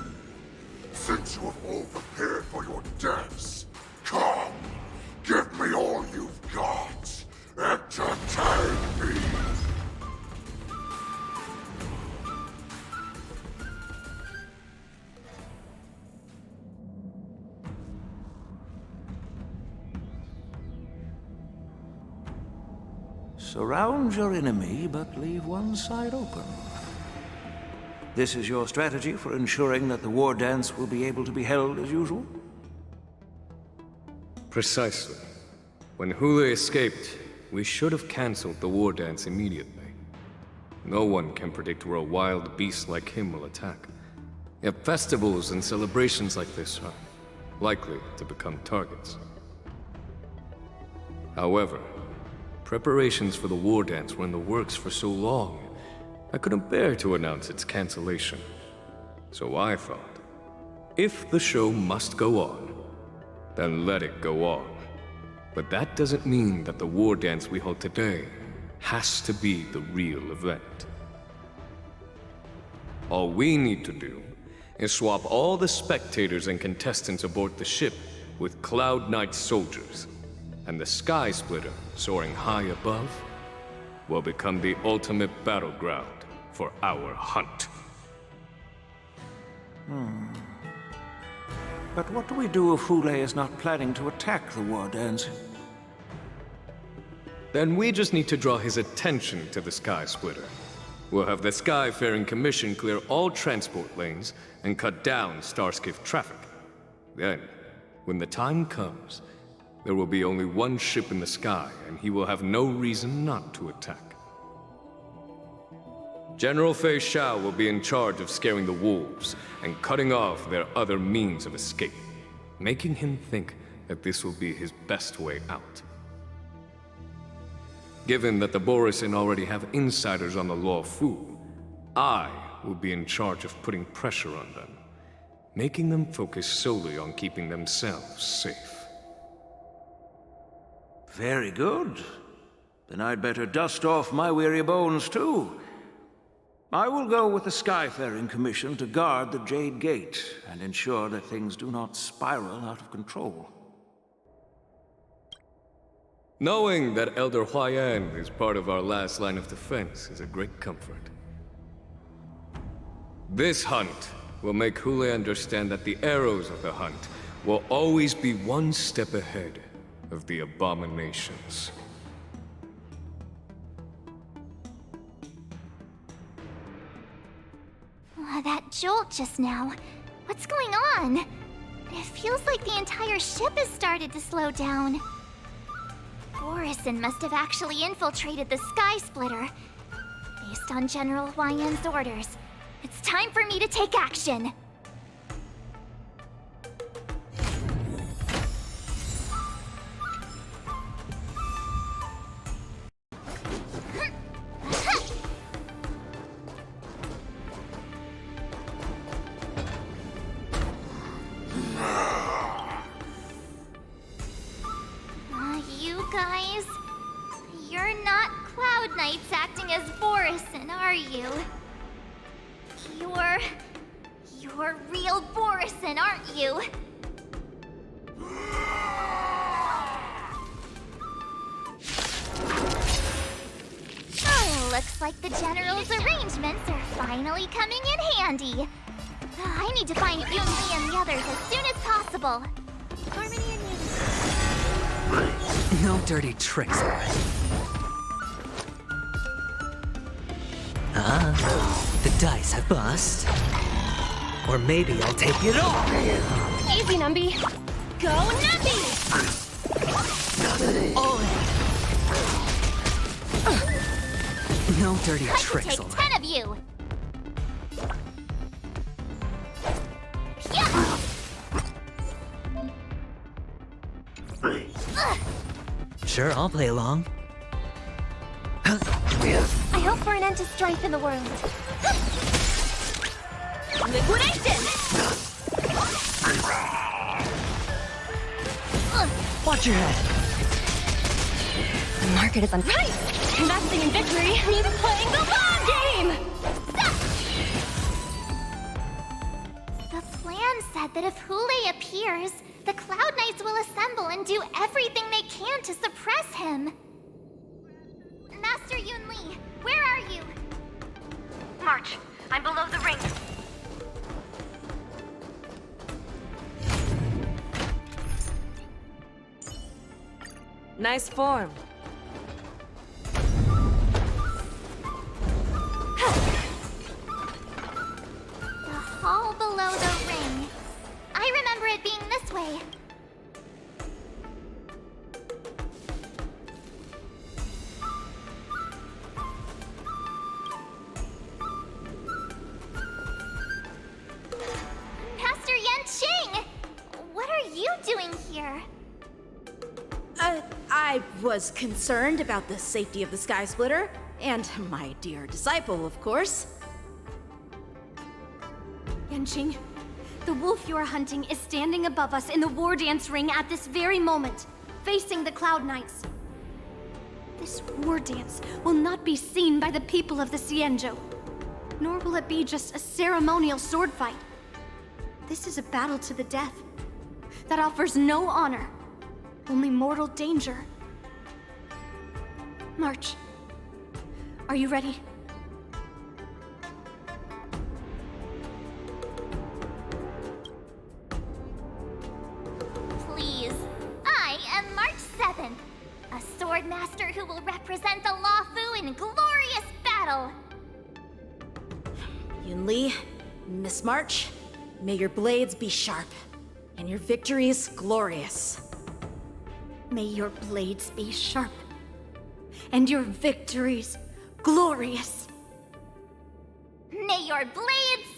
Since you have all prepared for your deaths, come, give me all you've got. Entertain me. Surround your enemy, but leave one side open. This is your strategy for ensuring that the war dance will be able to be held as usual? Precisely. When Hule escaped, we should have cancelled the war dance immediately. No one can predict where a wild beast like him will attack. Yet festivals and celebrations like this are likely to become targets. However, Preparations for the war dance were in the works for so long, I couldn't bear to announce its cancellation. So I thought, if the show must go on, then let it go on. But that doesn't mean that the war dance we hold today has to be the real event. All we need to do is swap all the spectators and contestants aboard the ship with Cloud Knight soldiers, and the Sky Splitter, soaring high above, will become the ultimate battleground for our hunt. But what do we do if Hule is not planning to attack the war dance? Then we just need to draw his attention to the Sky Splitter. We'll have the Skyfaring Commission clear all transport lanes and cut down Starskiff traffic. Then, when the time comes, there will be only one ship in the sky, and he will have no reason not to attack. General Fei Shao will be in charge of scaring the wolves and cutting off their other means of escape, making him think that this will be his best way out. Given that the Borisin already have insiders on the Law Fu, I will be in charge of putting pressure on them, making them focus solely on keeping themselves safe. Very good. Then I'd better dust off my weary bones, too. I will go with the Skyfaring Commission to guard the Jade Gate and ensure that things do not spiral out of control. Knowing that Elder Huayan is part of our last line of defense is a great comfort. This hunt will make Hule understand that the arrows of the hunt will always be one step ahead of the abominations. That jolt just now. What's going on? It feels like the entire ship has started to slow down. Borisin must have actually infiltrated the Sky Splitter. Based on General Huayan's orders, it's time for me to take action. You guys, you're not Cloud Knights acting as Borisin, are you? You're real Borisin, aren't you? Oh, looks like the General's arrangements are finally coming in handy. I need to find Yunli and the others as soon as possible. Harmony and unity. No dirty tricks, alright. The dice have bust. Or maybe I'll take it all. Easy, Numby. Go, Numby! All in. No dirty tricks, I could take alright. 10 of you. Sure, I'll play along. I hope for an end to strife in the world. Liquidation! Watch your head. The market is on right! Investing in victory means playing the long game! The plan said that if Hule appears, the Cloud Knights will assemble and do everything they can to suppress him. Master Yunli, where are you? March. I'm below the ring. Nice form. The hall below the ring. I remember it being this way. Master Yanqing! What are you doing here? I was concerned about the safety of the Sky Splitter, and my dear disciple, of course. Yanqing, the wolf you are hunting is standing above us in the war dance ring at this very moment, facing the Cloud Knights. This war dance will not be seen by the people of the Xianzhou, nor will it be just a ceremonial sword fight. This is a battle to the death that offers no honor, only mortal danger. March. Are you ready? Please. I am March 7th, a sword master who will represent the Luofu in glorious battle. Yunli, Miss March, may your blades be sharp, and your victories glorious. May your blades be sharp, and your victories glorious. May your blades...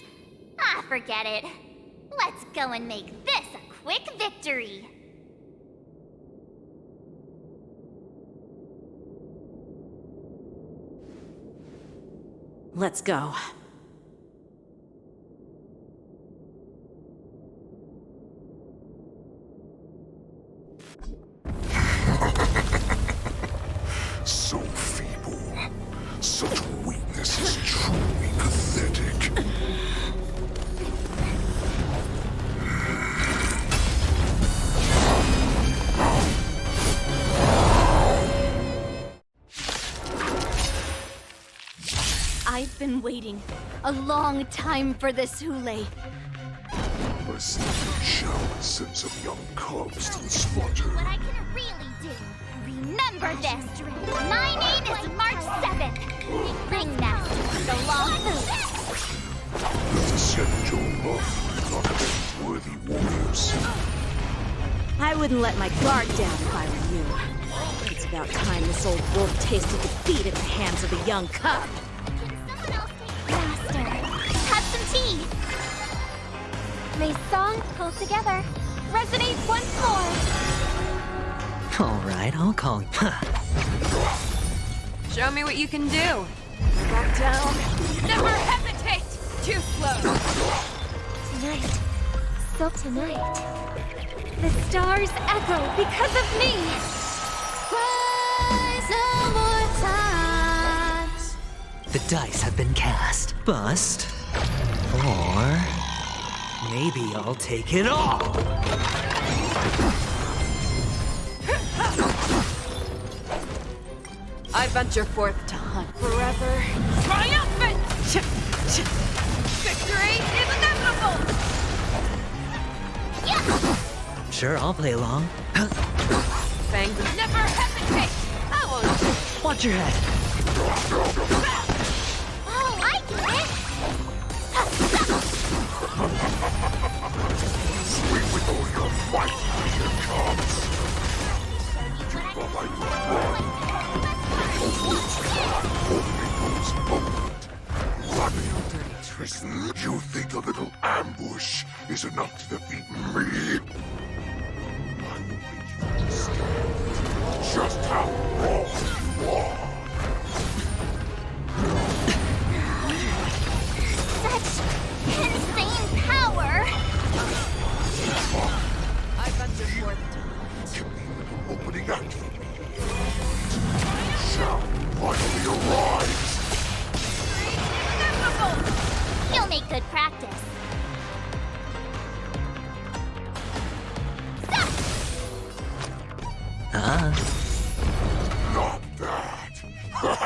Ah, forget it. Let's go and make this a quick victory. Let's go. So feeble. Such weakness is truly pathetic. I've been waiting a long time for this, Hule. I see you shower sense of young cubs to the slaughter. What I can really do. Remember this. My name is March 7th, Ringmaster of the Luofu. The Xianzhou love not many worthy warriors. I wouldn't let my guard down if I were you. It's about time this old wolf tasted defeat at the hands of a young cub. Master, have some tea. May song pull together. Resonate once more. Alright, I'll call you. Show me what you can do. Back down. Never hesitate! Too slow. Tonight. Still tonight. The stars echo because of me. Rise no more times. The dice have been cast. Bust. Or... maybe I'll take it all! I venture forth to hunt forever. Triumphant! Victory is inevitable! Sure, I'll play along. Fangs never hesitate! I won't... Watch your head! Oh, I get it! Swing with all your might, here comes. You think a little ambush is enough to defeat me? I will make you understand just how wrong you are. Such insane power! I venture forth to Give me an opening act for me. Shall finally arise. You'll make good practice. Not that. But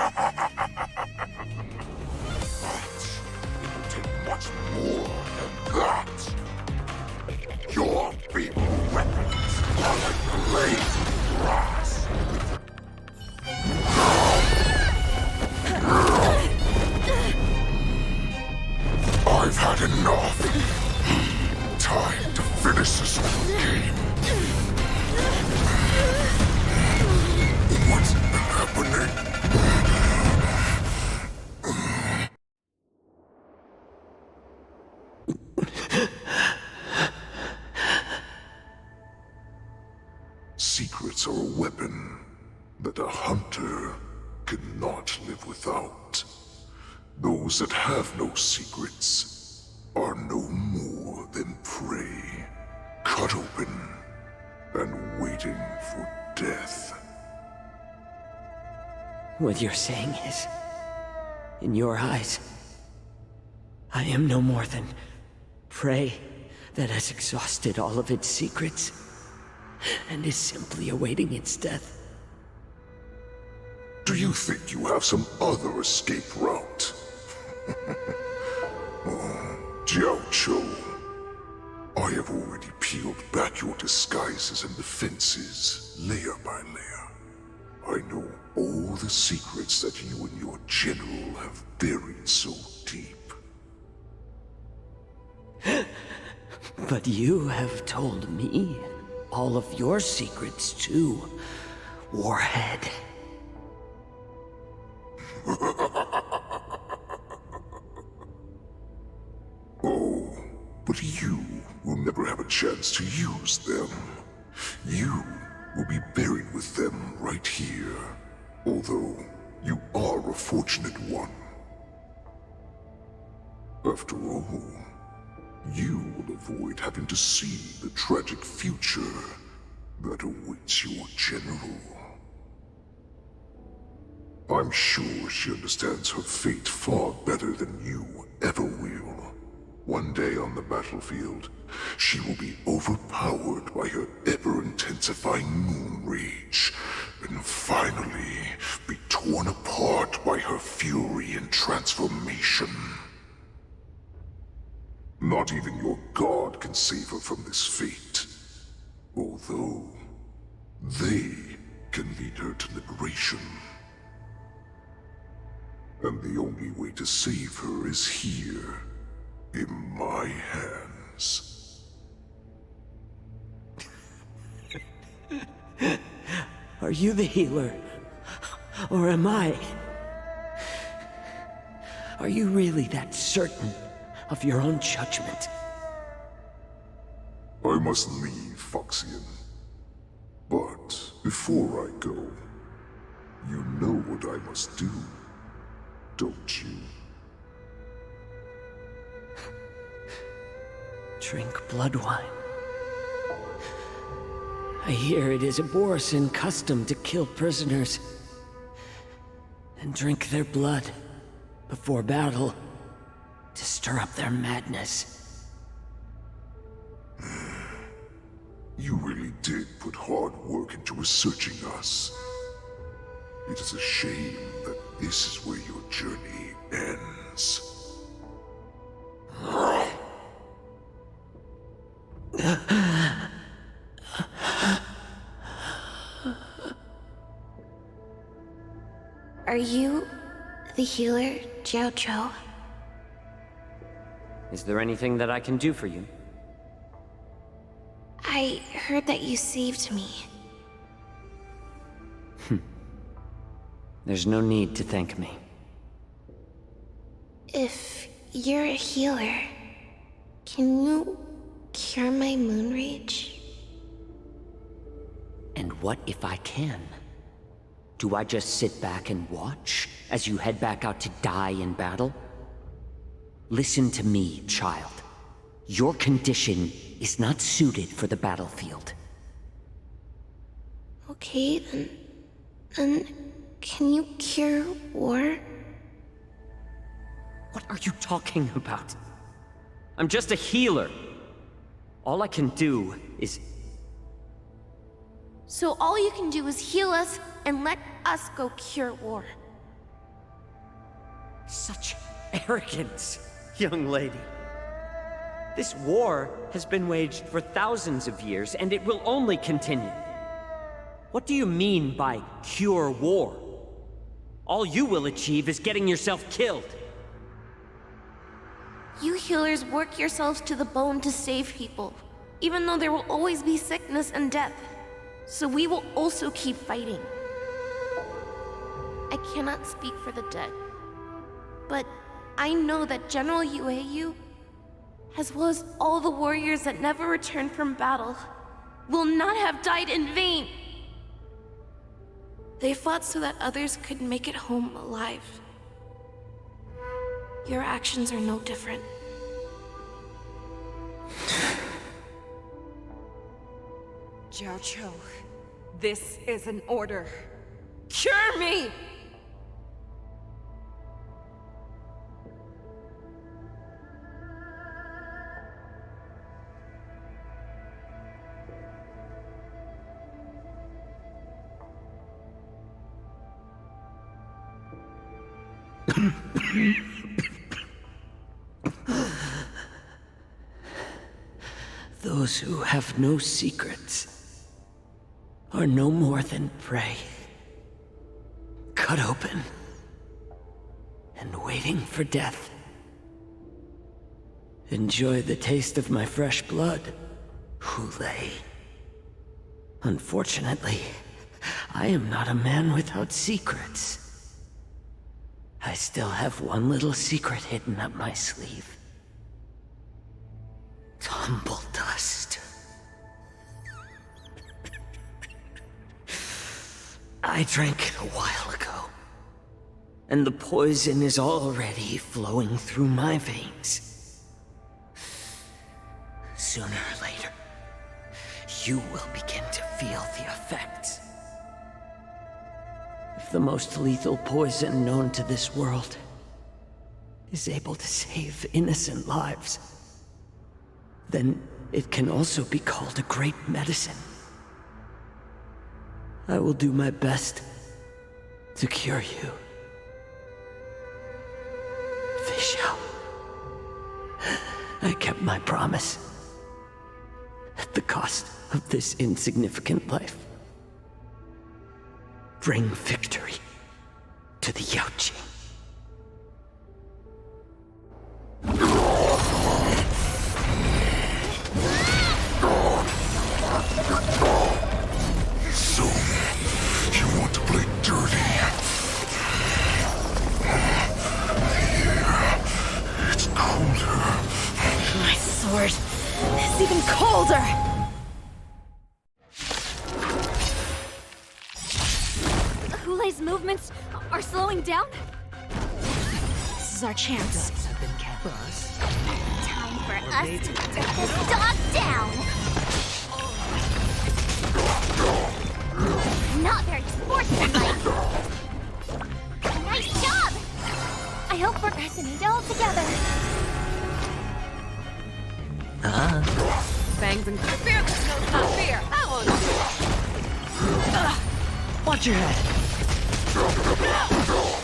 it will take much more than that. Your feeble weapons are like blades of grass. I've had enough. Time to finish this game. What's happening? Secrets are a weapon that a hunter cannot live without. Those that have no secrets are no more than prey, cut open and waiting for death. What you're saying is, in your eyes, I am no more than prey that has exhausted all of its secrets and is simply awaiting its death. Do you think you have some other escape route? Oh, Jiao Cho, I have already peeled back your disguises and defenses, layer by layer. I know all the secrets that you and your general have buried so deep. But you have told me all of your secrets too, Warhead. Oh, but you will never have a chance to use them. You will be buried with them right here, although you are a fortunate one. After all, you will avoid having to see the tragic future that awaits your general. I'm sure she understands her fate far better than you ever will. One day on the battlefield, she will be overpowered by her ever-intensifying moon rage, and finally be torn apart by her fury and transformation. Not even your god can save her from this fate, although they can lead her to liberation. And the only way to save her is here, in my hands. Are you the healer? Or am I? Are you really that certain of your own judgment? I must leave, Foxian. But before I go, you know what I must do, don't you? Drink blood wine. I hear it is a Borisin custom to kill prisoners and drink their blood before battle to stir up their madness. You really did put hard work into researching us. It is a shame that this is where your journey ends. Are you the healer, Jiao Cho? Is there anything that I can do for you? I heard that you saved me. There's no need to thank me. If you're a healer, can you cure my moon rage? And what if I can? Do I just sit back and watch as you head back out to die in battle? Listen to me, child. Your condition is not suited for the battlefield. Okay, then can you cure war? What are you talking about? I'm just a healer. All I can do is... So all you can do is heal us and let us go cure war. Such arrogance, young lady. This war has been waged for thousands of years, and it will only continue. What do you mean by cure war? All you will achieve is getting yourself killed. You healers work yourselves to the bone to save people, even though there will always be sickness and death. So we will also keep fighting. I cannot speak for the dead, but I know that General Yueyu, as well as all the warriors that never returned from battle, will not have died in vain. They fought so that others could make it home alive. Your actions are no different. Jiaoqiu, this is an order. Cure me! Those who have no secrets are no more than prey. Cut open and waiting for death. Enjoy the taste of my fresh blood, Hulei. Unfortunately, I am not a man without secrets. I still have one little secret hidden up my sleeve. Tumble dust. I drank it a while ago, and the poison is already flowing through my veins. Sooner or later, you will begin to feel the effects. If the most lethal poison known to this world is able to save innocent lives, then it can also be called a great medicine. I will do my best to cure you. Fischl. I kept my promise. At the cost of this insignificant life. Bring victory to the Yaoqing. So, you want to play dirty? Here, it's colder. My sword is even colder! Hulei's movements are slowing down? This is our chance. Time for us to take this dog down! Not very sportsmanlike. Nice job! I hope we're pressing it all together. Fangs and fearless knows not fear. I won't do it. Watch your head.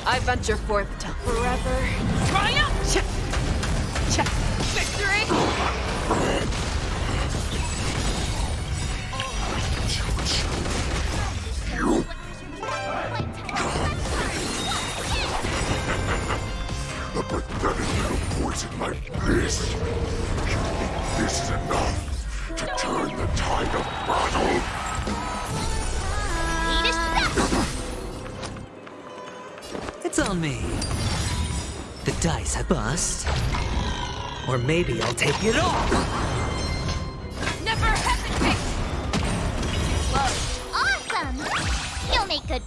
I venture forth to forever triumph! Victory! A pathetic little poison like this. You think this is enough to turn the tide of battle? It's on me. The dice have bust. Or maybe I'll take it all. Never hesitate! Awesome! You'll make good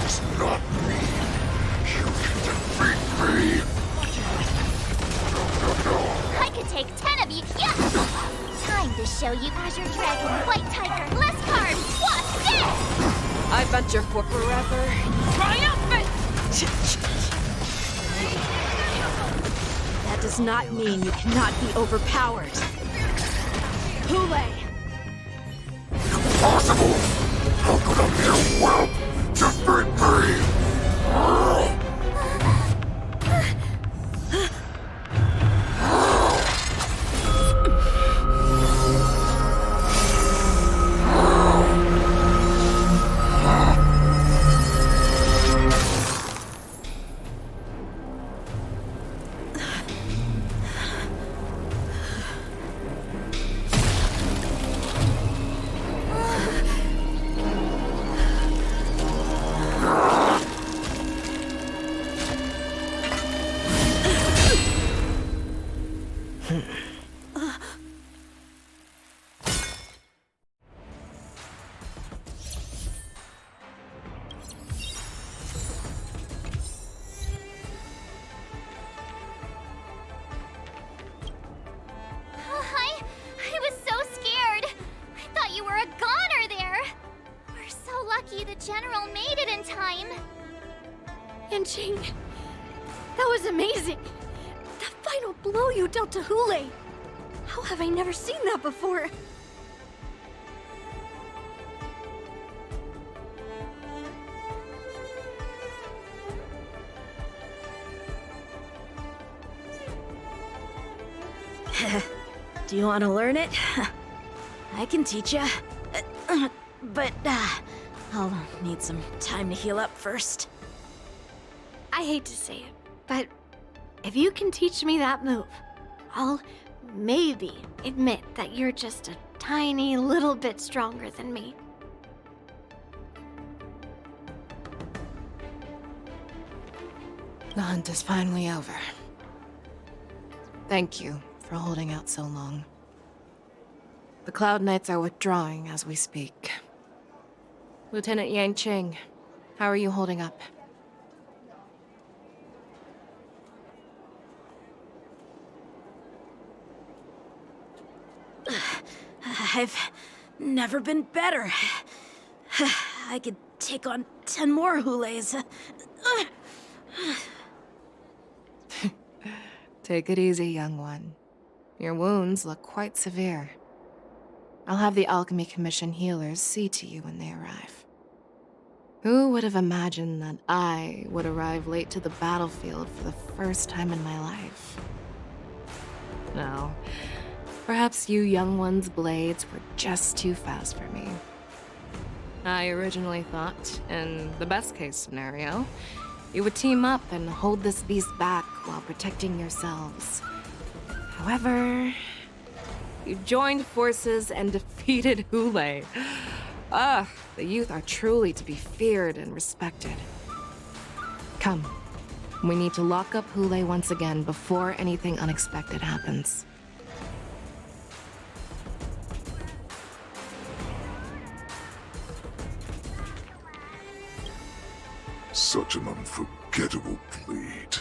It's not me. You can defeat me. I could take 10 of you. Yeah! Time to show you Azure Dragon, White Tiger, less cards. What's this? I venture for forever triumphant! That does not mean you cannot be overpowered. Hulei! Impossible! How could a mere whelp defeat me? a goner there! We're so lucky the General made it in time. Yanqing, that was amazing! The final blow you dealt to Hulei! How have I never seen that before? Do you want to learn it? I can teach ya. But, I'll need some time to heal up first. I hate to say it, but if you can teach me that move, I'll maybe admit that you're just a tiny little bit stronger than me. The hunt is finally over. Thank you for holding out so long. The Cloud Knights are withdrawing as we speak. Lieutenant Yanqing, how are you holding up? I've never been better. I could take on 10 more Huleis. Take it easy, young one. Your wounds look quite severe. I'll have the Alchemy Commission healers see to you when they arrive. Who would have imagined that I would arrive late to the battlefield for the first time in my life? No. Perhaps you young one's blades were just too fast for me. I originally thought, in the best-case scenario, you would team up and hold this beast back while protecting yourselves. However, you joined forces and defeated Hulei. The youth are truly to be feared and respected. Come, we need to lock up Hulei once again before anything unexpected happens. Such an unforgettable blade.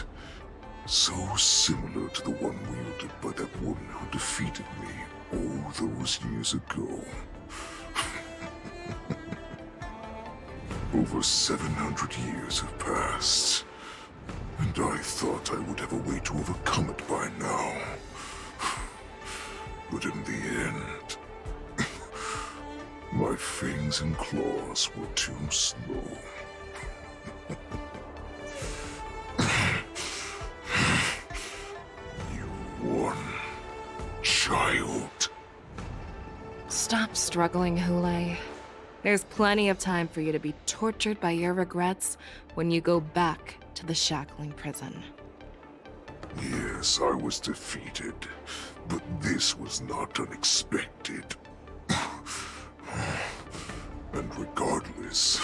So similar to the one wielded by that woman who defeated me all those years ago. Over 700 years have passed, and I thought I would have a way to overcome it by now. But in the end, my fangs and claws were too slow. You won, child. Stop struggling, Hulei. There's plenty of time for you to be tortured by your regrets when you go back to the shackling prison. Yes, I was defeated, but this was not unexpected. And regardless,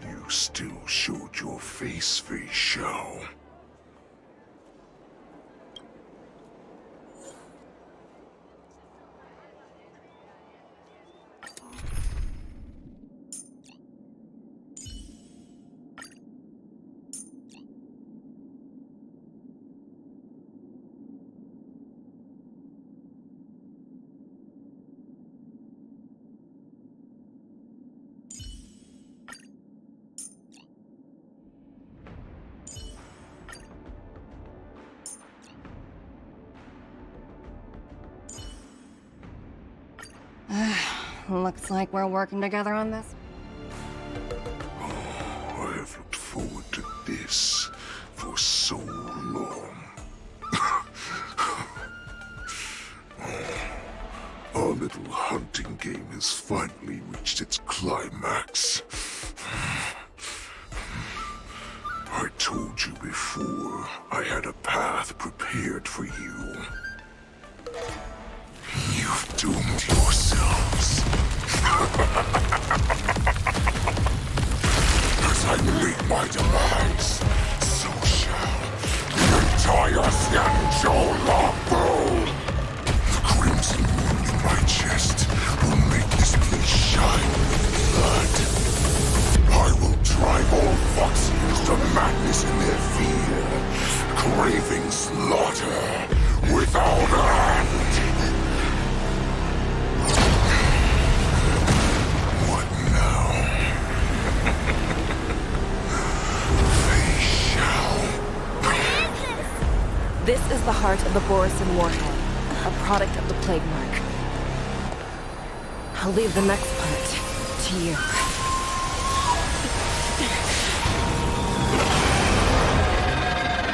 you still showed your face, Fei Xiao. Looks like we're working together on this. I have looked forward to this for so long. Our little hunting game has finally reached its climax. I told you before, I had a path prepared for you. You've doomed yourselves. As I meet my demise, so shall the entire Xianzhou Lafu. The crimson wound in my chest will make this place shine with blood. I will drive all Foxians to madness in their fear, craving slaughter without end. the heart of the Borisin warhead, a product of the plague mark. I'll leave the next part to you.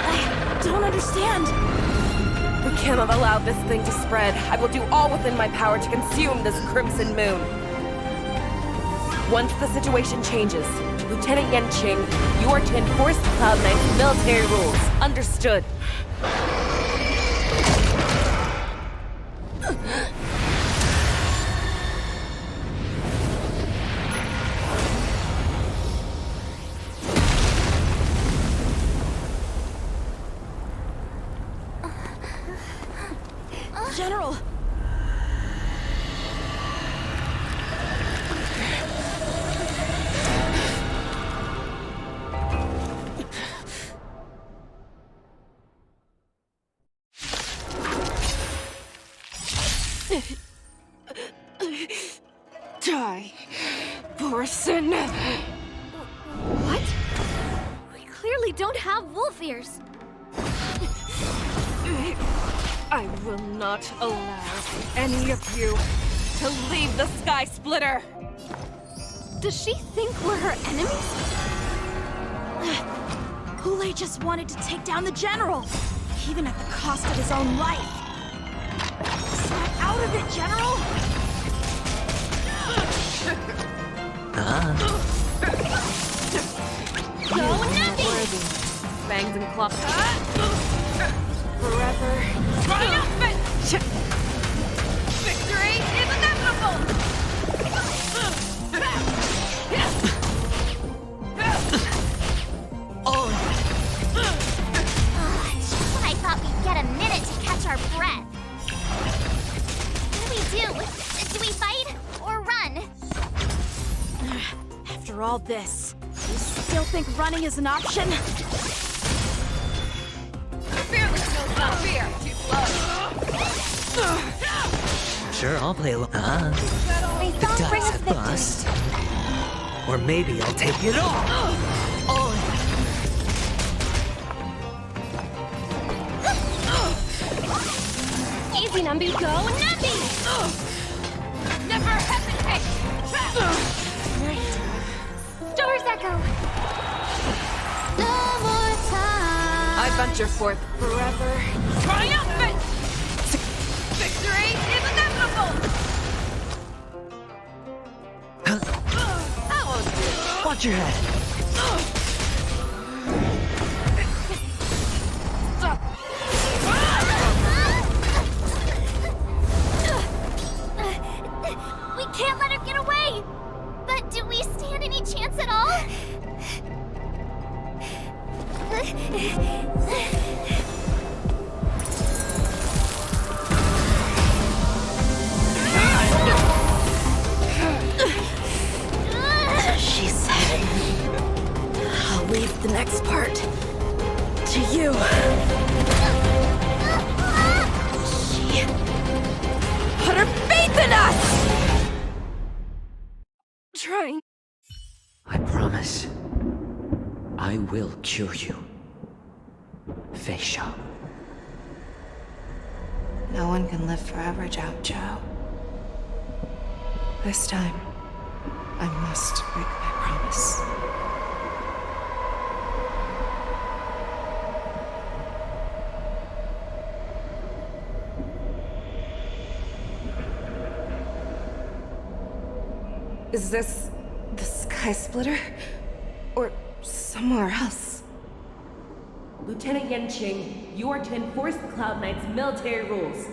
I don't understand. We cannot allow this thing to spread. I will do all within my power to consume this Crimson Moon. Once the situation changes, Lieutenant Yanqing, you are to enforce the Cloud Knight's military rules. Understood. General! Die, Borisin! What? We clearly don't have wolf ears. I will not allow any of you to leave the Sky Splitter! Does she think we're her enemies? Kool-Aid just wanted to take down the General, even at the cost of his own life. Snap out of it, General! Go nothing! Worthy. Fangs and claws. Forever. Triumphant! Victory is inevitable! Just when I thought we'd get a minute to catch our breath. What do we do? Do we fight or run? After all this, you still think running is an option? Fearless knows not fear. Too slow. Sure, I'll play along. The dice have bust. Or maybe I'll take it all. Easy, Numby, go nothing! Never hesitate! Stars echo! No more time! I venture forth forever. Triumphant! Victory is inevitable! Watch your head. We can't let her get away! But do we stand any chance at all? She said, I'll leave the next part to you. She put her faith in us! Trying. I promise. I will cure you. Fei Shao. No one can live forever, Zhao Zhao. This time, I must break my promise. Is this the Sky Splitter? Or somewhere else? Lieutenant Yanqing, you are to enforce the Cloud Knight's military rules.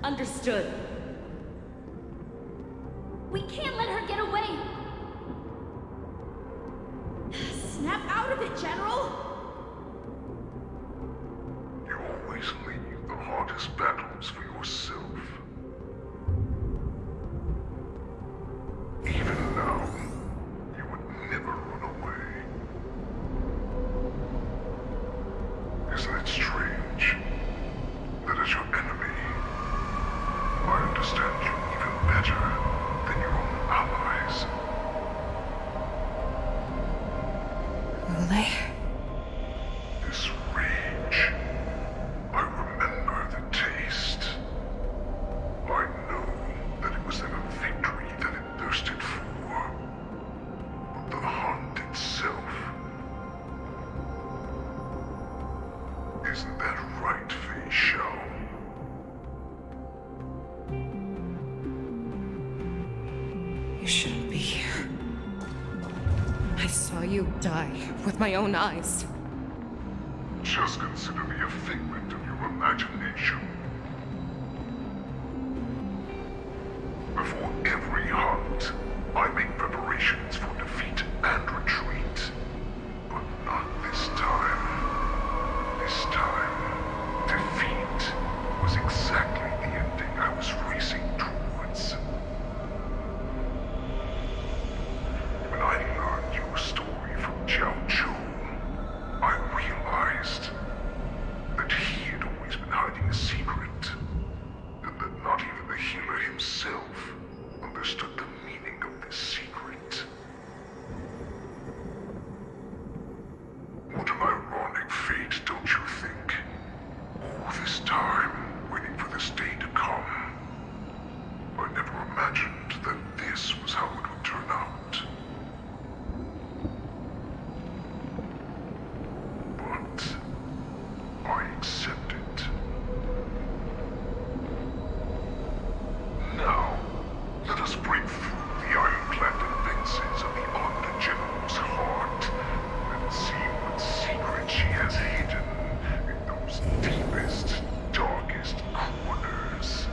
Understood. We can't let her get away! Snap out of it, General! You always leave the hardest battles for yourself. Even now, you would never run away. Isn't it strange? That as your enemy, I understand you even better than your own shouldn't be here. I saw you die with my own eyes. Just consider me a figment of your imagination. Before every hunt, I make preparations for defeat and retreat. But not this time. This time, defeat was exactly the ending I was racing towards. When I learned your story from Jiao Chu, I realized that he had always been hiding a secret, and that not even the healer himself understood the meaning of this secret. What an ironic fate, don't you think? All this time, waiting for this day to come. I never imagined that this was how it would turn out. But I accept it. Now, let us break through the ironclad defenses of the Omni General's heart and see what secret she has hidden in those deepest, darkest corners.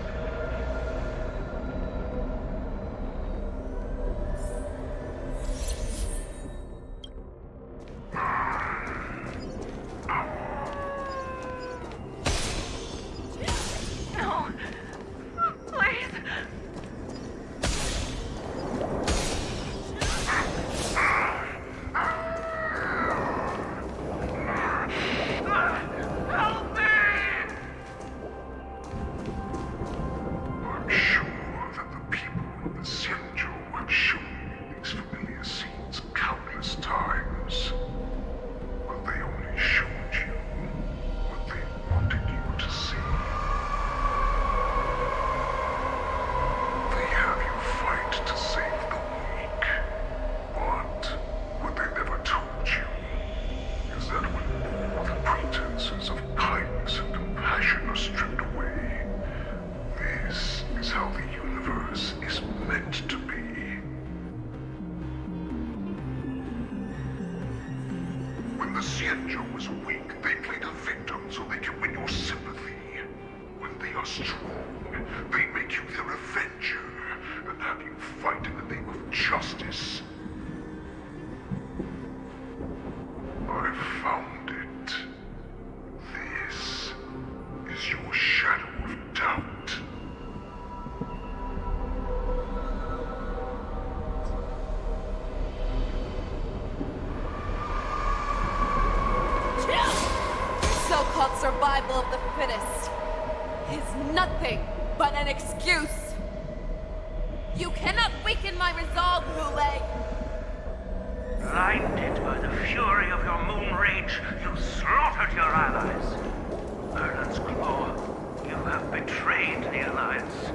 No. Please. Help me! I'm sure that the people of the Xianzhou have shown you these familiar scenes countless times. But they only showed you what they wanted you to see. They have you fight to save the weak. But what they never told you is that when all the pretenses of kindness and compassion are stripped away, this is how the universe is meant to be. When the Xianzhou was weak, they played a victim so they can win your sympathy. When they are strong, they make you their avenger and have you fight in the name of justice. I found it. This is your shadow of doubt. So-called survival of the fittest is nothing but an excuse. You cannot weaken my resolve, Hule. Blinded by the fury of your moon rage, you slaughtered your allies. Erland's Claw, you have betrayed the Alliance.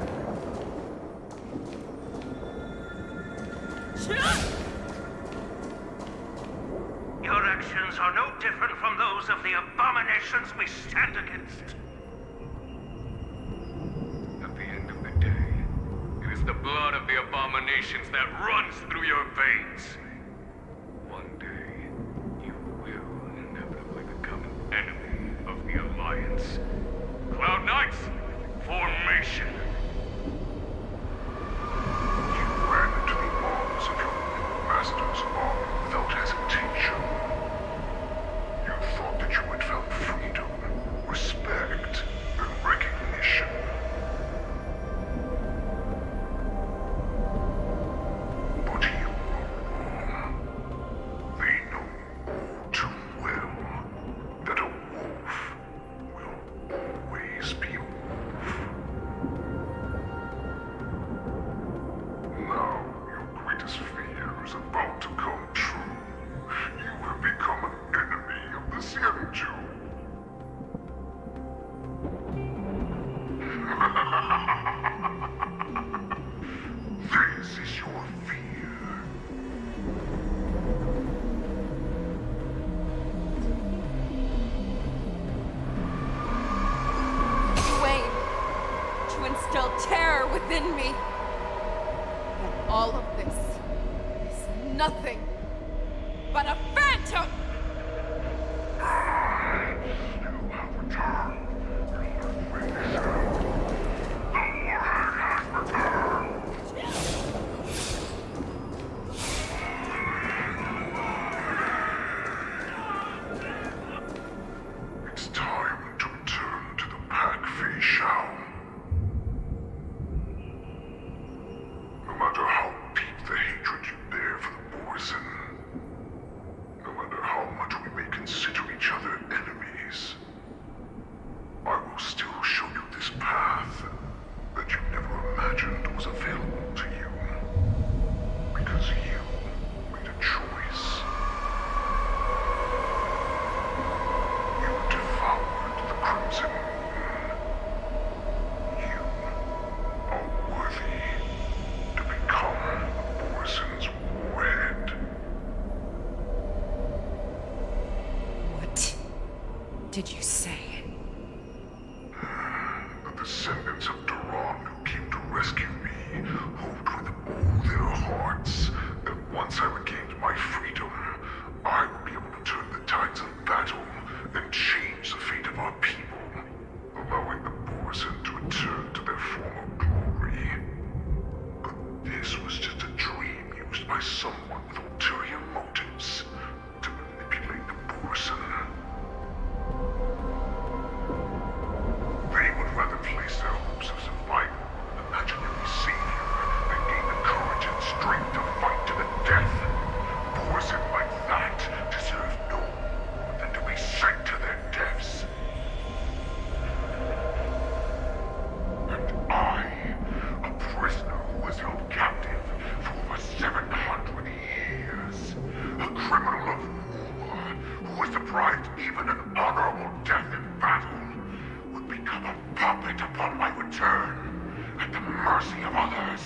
Your actions are no different from those of the abominations we stand against. At the end of the day, it is the blood of the abominations that runs through your veins. One day, you will inevitably become an enemy of the Alliance. Cloud Knights, formation! You ran into the arms of your new master's army without hesitation. You thought that you had found freedom, respect, and recognition. But you were wrong. They know all too well that a wolf will always be a wolf. Now your greatest fear is about to come true. You have become an enemy of the Xianzhou. This is your fear. Wayne, to instill terror within me. All of this is nothing but a phantom! It's time to return to the pack, Fei Shao. No matter how deep the hatred you bear for the Borson, no matter how much we may consider each other enemies, I will still show you this path that you never imagined was available to you. Because you made a choice. You devoured the Crimson Moon. You are worthy to become the Borson's warhead. What did you say? The descendants of Duran who came to rescue me hoped with all their hearts that once I regained my freedom, I would be able to turn the tides of battle and change the fate of our people, allowing the Borson to return to their former glory. But this was just a dream used by someone with ulterior motives to manipulate the Borson. They would rather place their hopes of survival on an imaginary savior than gain the courage and strength to fight to the death. Borson like that deserve no more than to be sent to their deaths. And I, a prisoner who was held captive for over 700 years, a criminal of war who was deprived even an honorable death in battle, would become a puppet upon my return, at the mercy of others.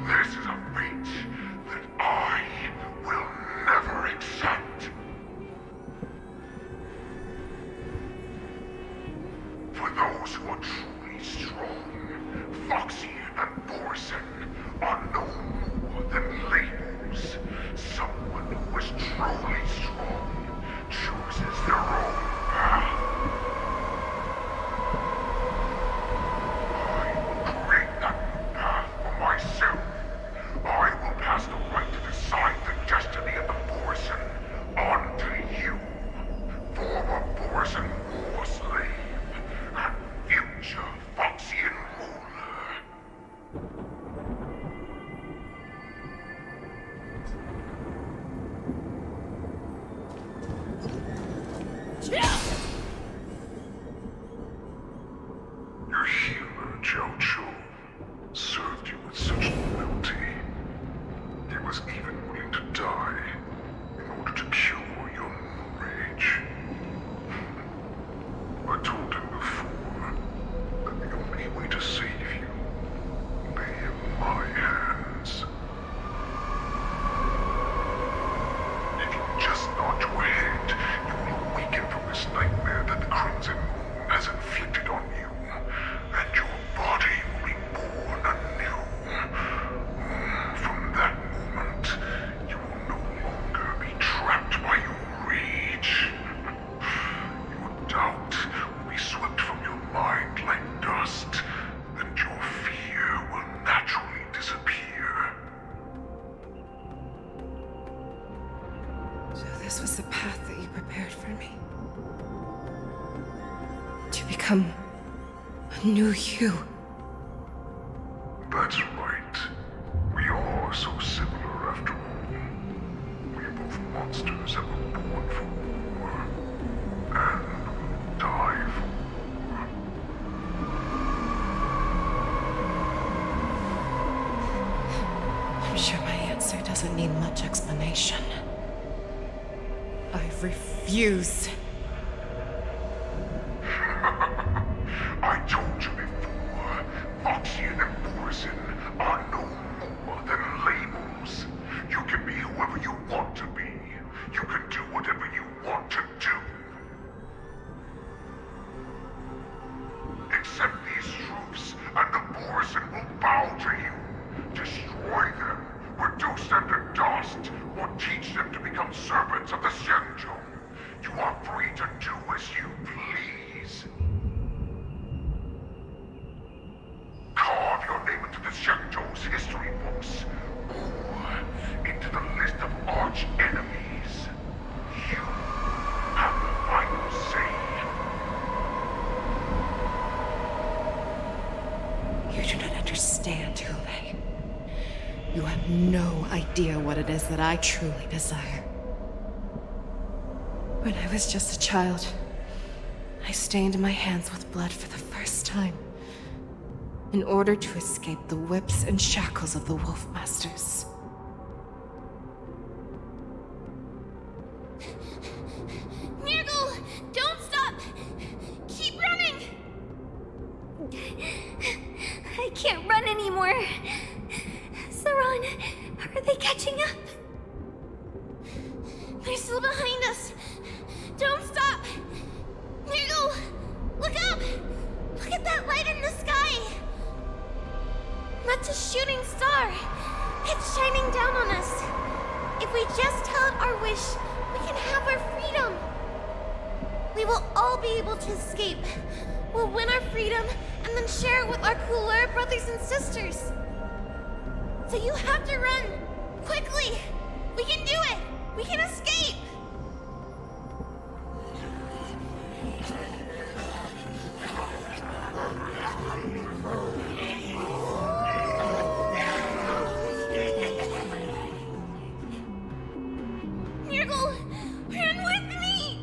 This is a fate that I will never accept. For those who are truly strong, Foxy and Borson are no more than labels. Someone who is truly strong chooses their own path. I will create that new path for myself. I will pass the right to decide the destiny of the Borson on to you, former Borson war slave and future Foxian ruler. Your healer, Jiao Chu, served you with such loyalty. He was even willing to die in order to cure your moon rage. I told him before that the only way to save you lay in my hands. If you just nod your head, you will awaken from this nightmare that the Crimson Moon has inflicted on you, and your body will be born anew. From that moment, you will no longer be trapped by your rage. Your doubt will be swept from your mind like dust, and your fear will naturally disappear. So this was the path that you prepared for me. To become a new you. That's right. We are so similar after all. We are both monsters that were born for war, and will die for war. I'm sure my answer doesn't need much explanation. I refuse. I told you before, Foxian and Borson are no more than labels. You can be whoever you want to be. You can do whatever you want to do. Accept these truths, and the Borson will bow to you. Destroy them, reduce them to dust, or teach them to become servants of the Xianzhou. You are free to do as you please. Carve your name into the Xianzhou's history books, or into the list of arch enemies. You have the final say. You do not understand, Hule. You have no idea what it is that I truly desire. When I was just a child, I stained my hands with blood for the first time, in order to escape the whips and shackles of the Wolf Masters. Nurgle! Don't stop! Keep running! I can't run anymore. Saran, are they catching up? They're still behind us. Don't stop! Nurgle! Look up! Look at that light in the sky! That's a shooting star. It's shining down on us. If we just tell it our wish, we can have our freedom. We will all be able to escape. We'll win our freedom and then share it with our cooler brothers and sisters. So you have to run! Quickly! We can do it! We can escape! Nurgle! Run with me!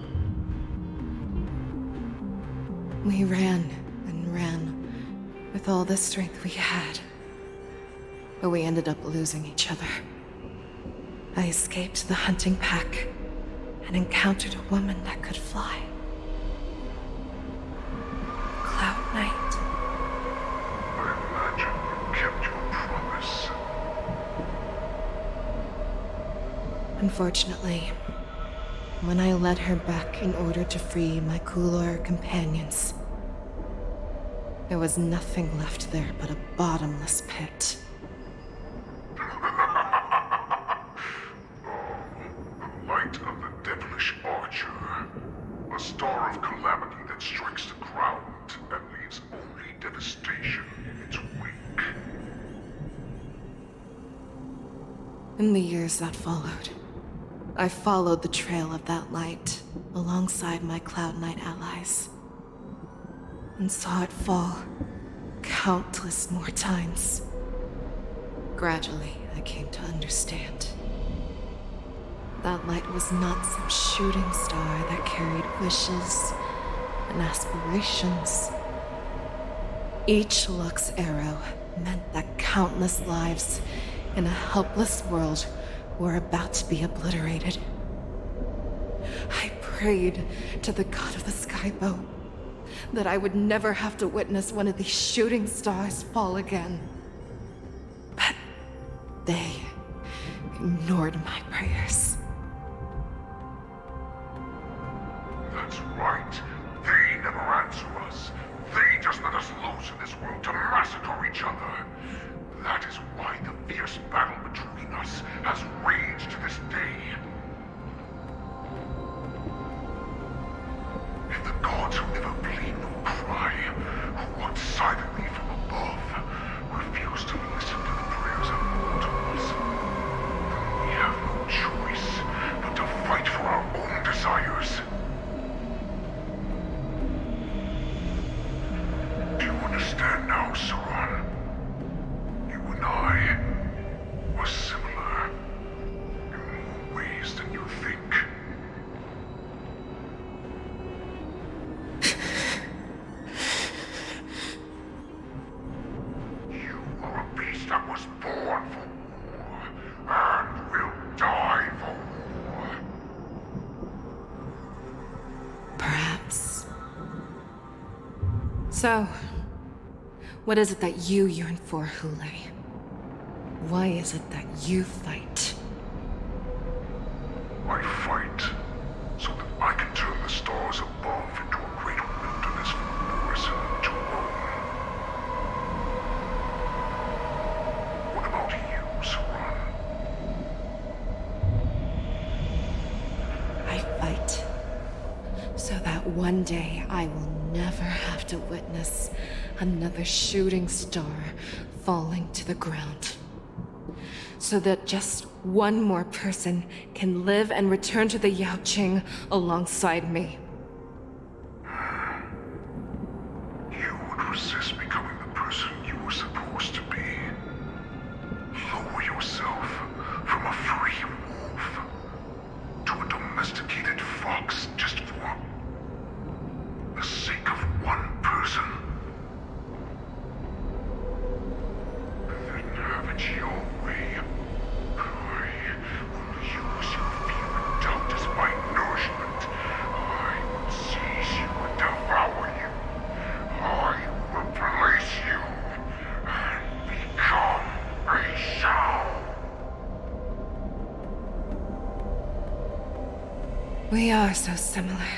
We ran and ran with all the strength we had. But we ended up losing each other. I escaped the hunting pack and encountered a woman that could fly. Cloud Knight. I imagine you kept your promise. Unfortunately, when I led her back in order to free my Kulor companions, there was nothing left there but a bottomless pit. Light of the devilish archer. A star of calamity that strikes the ground and leaves only devastation in its wake. In the years that followed, I followed the trail of that light alongside my Cloud Knight allies, and saw it fall countless more times. Gradually, I came to understand. That light was not some shooting star that carried wishes and aspirations. Each Lux arrow meant that countless lives in a helpless world were about to be obliterated. I prayed to the god of the skybow that I would never have to witness one of these shooting stars fall again. But they ignored my prayers. That's right. They never answer us. They just let us loose in this world to massacre each other. That is why the fierce battle between us has raged to this day. And the gods who never plead nor cry, who watch silently from above, refuse to listen to the prayers of mortals. We have no choice but to fight for our own desires. Do you understand now, Saran? You and I were similar in more ways than you think. You are a beast that was born for war and will die for war. Perhaps. So, what is it that you yearn for, Hule? Why is it that you fight? I fight so that I can turn the stars above into a great wilderness for Boris to roam. One of one day I will never have to witness another shooting star falling to the ground. So that just one more person can live and return to the Yaoqing alongside me. You would resist becoming the person you were supposed to be. Lower yourself from a free wolf to a domesticated fox just for the sake of one person. Then have it your way. I will use your fear and doubt as my nourishment. I will seize you and devour you. I will replace you and become a shell. We are so similar.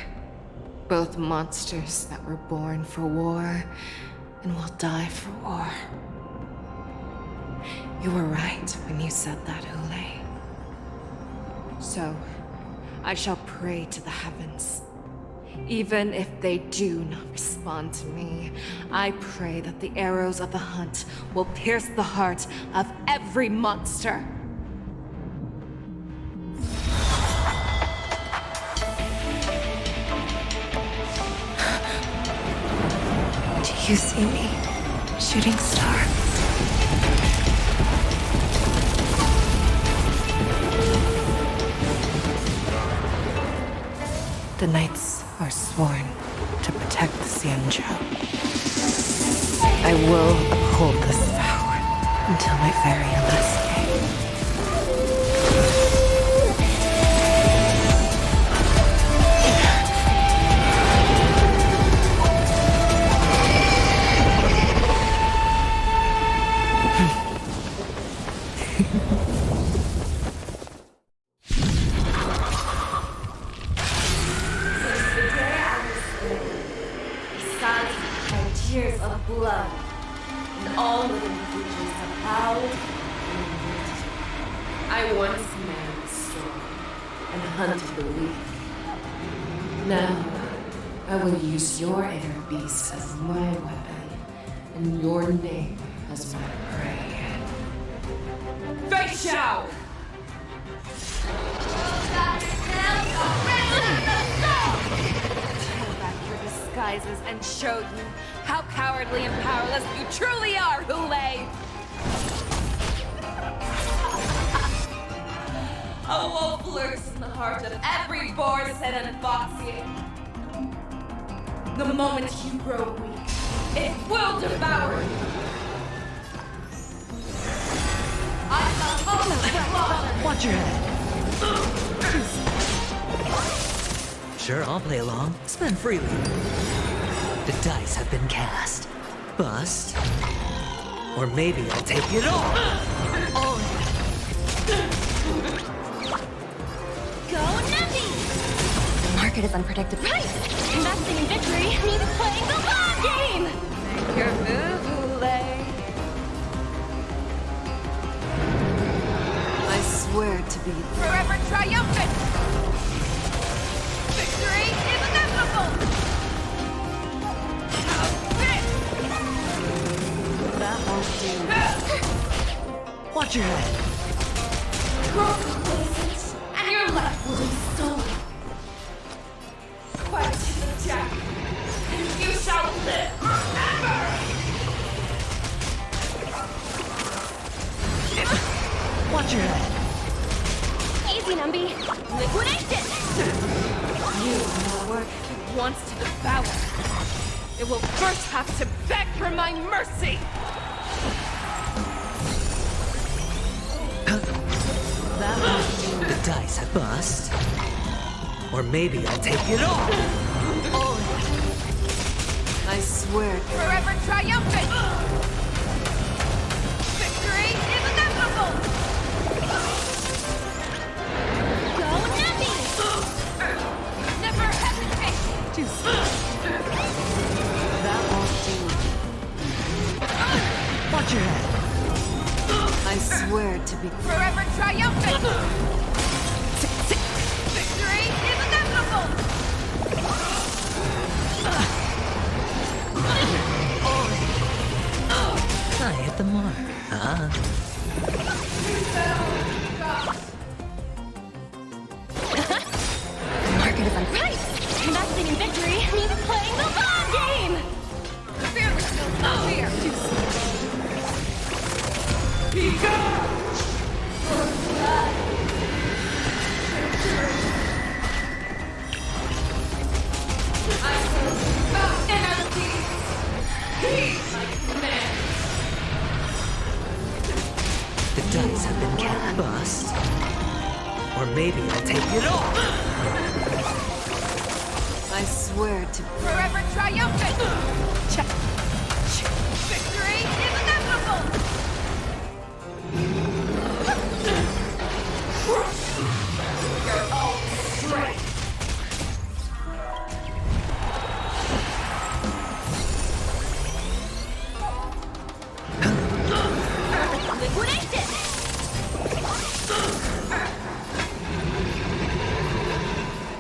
Both monsters that were born for war and will die for war. You were right when you said that, Hule. So, I shall pray to the heavens. Even if they do not respond to me, I pray that the arrows of the hunt will pierce the heart of every monster. Do you see me, shooting star? The knights are sworn to protect the Xianzhou. I will uphold this vow until my very last day. Tears of blood, and all living creatures have howled and lived. I once manned the storm and hunted the weak. Now, I will use your inner beast as my weapon, and your name as my prey. Fei Xiao! Disguises and show you how cowardly and powerless you truly are, Hule! A wolf lurks in the heart of every Borson and Foxian. The moment you grow weak, it will devour you. I'm the host of slaughter! Watch your head. Sure, I'll play along. Spend freely. The dice have been cast. Bust. Or maybe I'll take it all. Go Nubby! The market is unpredictable. Right! Investing in victory means playing the long game! Make your move, Hule. I swear to be Forever triumphant! Victory is inevitable! That won't do. Watch your head. Grow complacent, and your life will be stolen. Fight to the death, and you shall live forever! Watch your head. Easy, Numby. Liquidation! You are the work it wants to devour. It will first have to beg for my mercy! The dice have bust. Or maybe I'll take it all. I swear. Forever triumphant! Victory is inevitable! Go Nubby! Never hesitate! That won't do. Watch your head. I swear to be Forever triumphant! Victory is inevitable! I hit the mark. Market is unprice! Investing in victory means playing the long game! Fearless knows no fear! The dice have been kept bust. Or maybe I'll take it all. I swear to Forever triumphant! Victory is inevitable! Your own strength! Liquidation!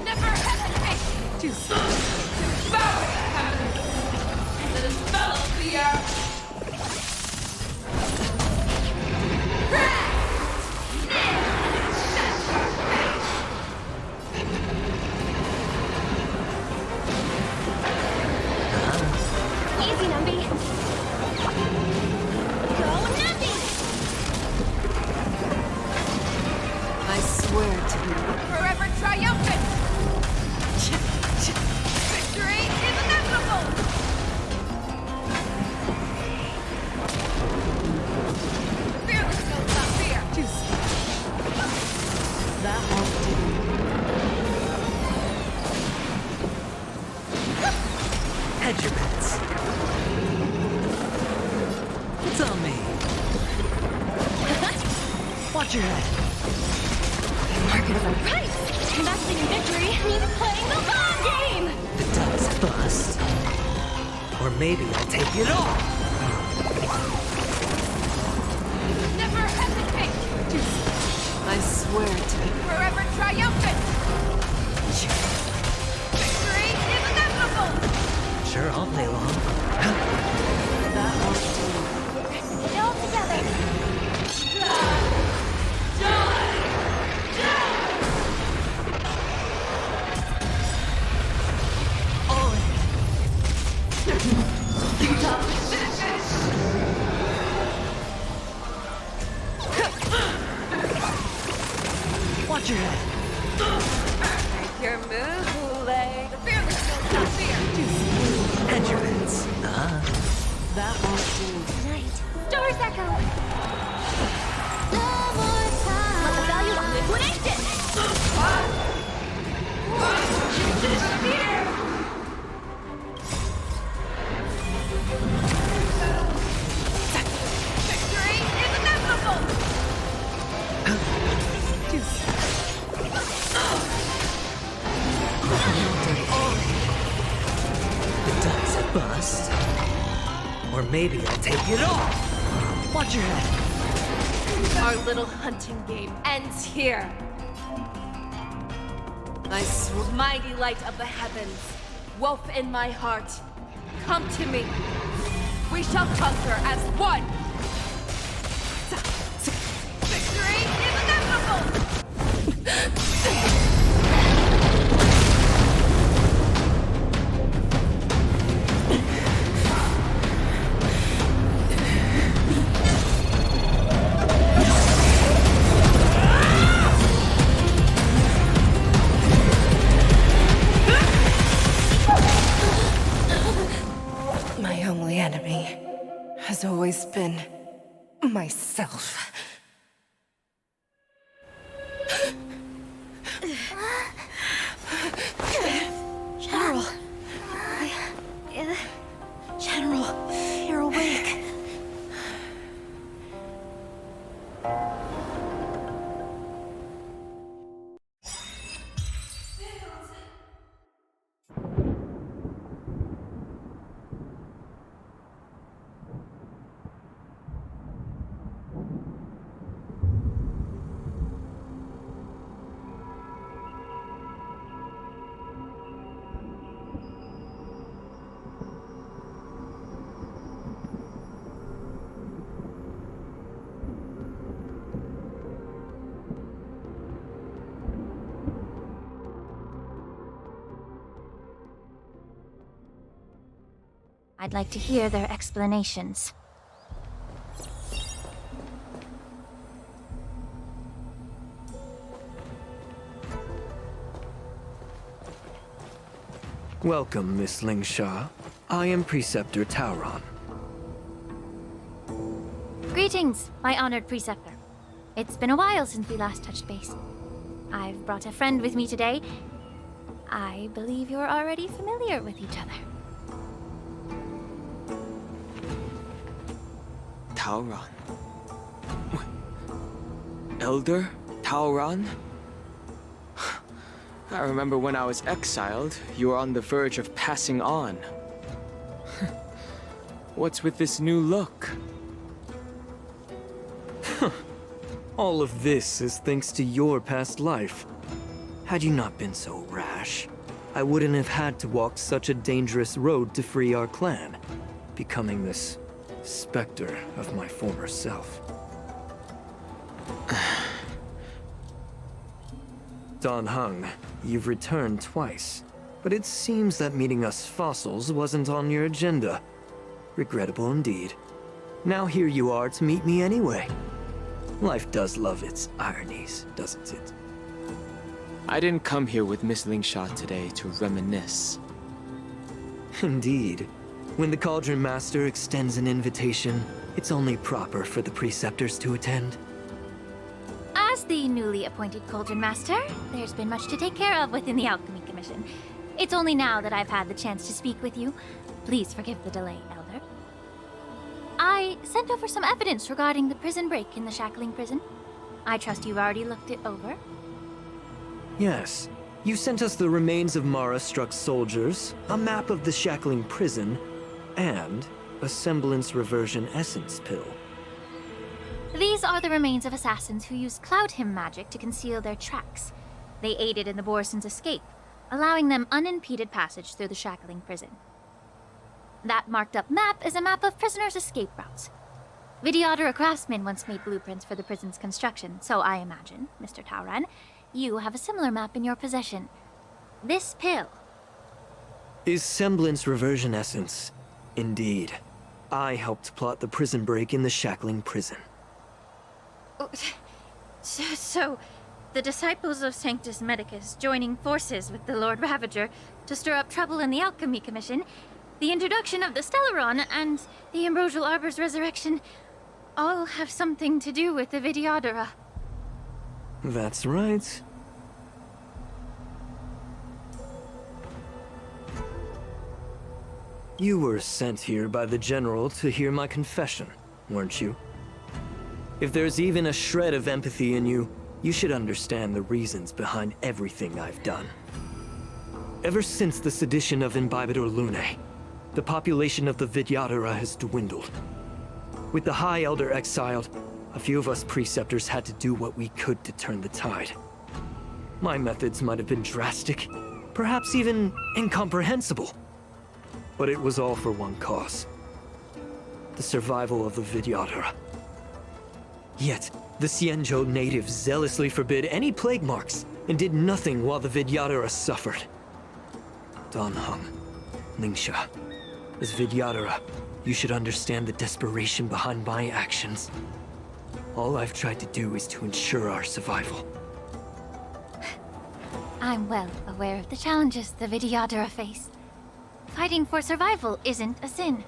Never hesitate! To devour the heavens and to envelop the earth! Easy, Numby! Go, Numby! I swear to be Forever triumphant! Victory is inevitable! Fearless knows not fear! that won't do. Hedge your bets. It's on me. Watch your head. Market is unprice! Investing in victory means playing the long game! The dice bust. Or maybe I'll take it all. Never hesitate! I swear to be Forever triumphant! Victory is inevitable! Sure, I'll play along. that won't Stay all together! All in. Watch your head. Make your move, Boulay! The fearless knows not fear! Hedge your bets. that won't do. Night. Doors echo! No more time! Let the value of liquidation! Here! Victory is inevitable! The dice bust. Or maybe I'll take it all. Watch your head. Our little hunting game ends here. I swear. Mighty light of the heavens, wolf in my heart, come to me. We shall conquer as one. Victory is inevitable! My only enemy has always been myself. General. General, you're awake. I'd like to hear their explanations. Welcome, Miss Lingsha. I am Preceptor Tauron. Greetings, my honored Preceptor. It's been a while since we last touched base. I've brought a friend with me today. I believe you're already familiar with each other. Tauron. Elder Tauron? I remember when I was exiled, you were on the verge of passing on. What's with this new look? All of this is thanks to your past life. Had you not been so rash, I wouldn't have had to walk such a dangerous road to free our clan, becoming this specter of my former self. Dan Heng, you've returned twice, but it seems that meeting us fossils wasn't on your agenda. Regrettable indeed. Now here you are to meet me anyway. Life does love its ironies, doesn't it? I didn't come here with Miss Lingsha today to reminisce. Indeed. When the Cauldron Master extends an invitation, it's only proper for the Preceptors to attend. As the newly appointed Cauldron Master, there's been much to take care of within the Alchemy Commission. It's only now that I've had the chance to speak with you. Please forgive the delay, Elder. I sent over some evidence regarding the prison break in the Shackling Prison. I trust you've already looked it over. Yes. You sent us the remains of Mara-struck soldiers, a map of the Shackling Prison, and a semblance reversion essence pill. These are the remains of assassins who used Cloud Hymn magic to conceal their tracks. They aided in the Borison's escape, allowing them unimpeded passage through the Shackling Prison. That marked-up map is a map of prisoners' escape routes. Vidyadhara craftsmen once made blueprints for the prison's construction, so I imagine, Mr. Tauron, you have a similar map in your possession. This pill is semblance reversion essence. Indeed. I helped plot the prison break in the Shackling Prison. So, the disciples of Sanctus Medicus joining forces with the Lord Ravager to stir up trouble in the Alchemy Commission, the introduction of the Stellaron, and the Ambrosial Arbor's resurrection all have something to do with the Vidyadhara. That's right. You were sent here by the General to hear my confession, weren't you? If there's even a shred of empathy in you, you should understand the reasons behind everything I've done. Ever since the sedition of Imbibitor Lunae, the population of the Vidyadhara has dwindled. With the High Elder exiled, a few of us Preceptors had to do what we could to turn the tide. My methods might have been drastic, perhaps even incomprehensible. But it was all for one cause. The survival of the Vidyadhara. Yet, the Xianzhou natives zealously forbid any plague marks and did nothing while the Vidyadhara suffered. Dan Heng, Lingsha, as Vidyadhara, you should understand the desperation behind my actions. All I've tried to do is to ensure our survival. I'm well aware of the challenges the Vidyadhara face. Fighting for survival isn't a sin.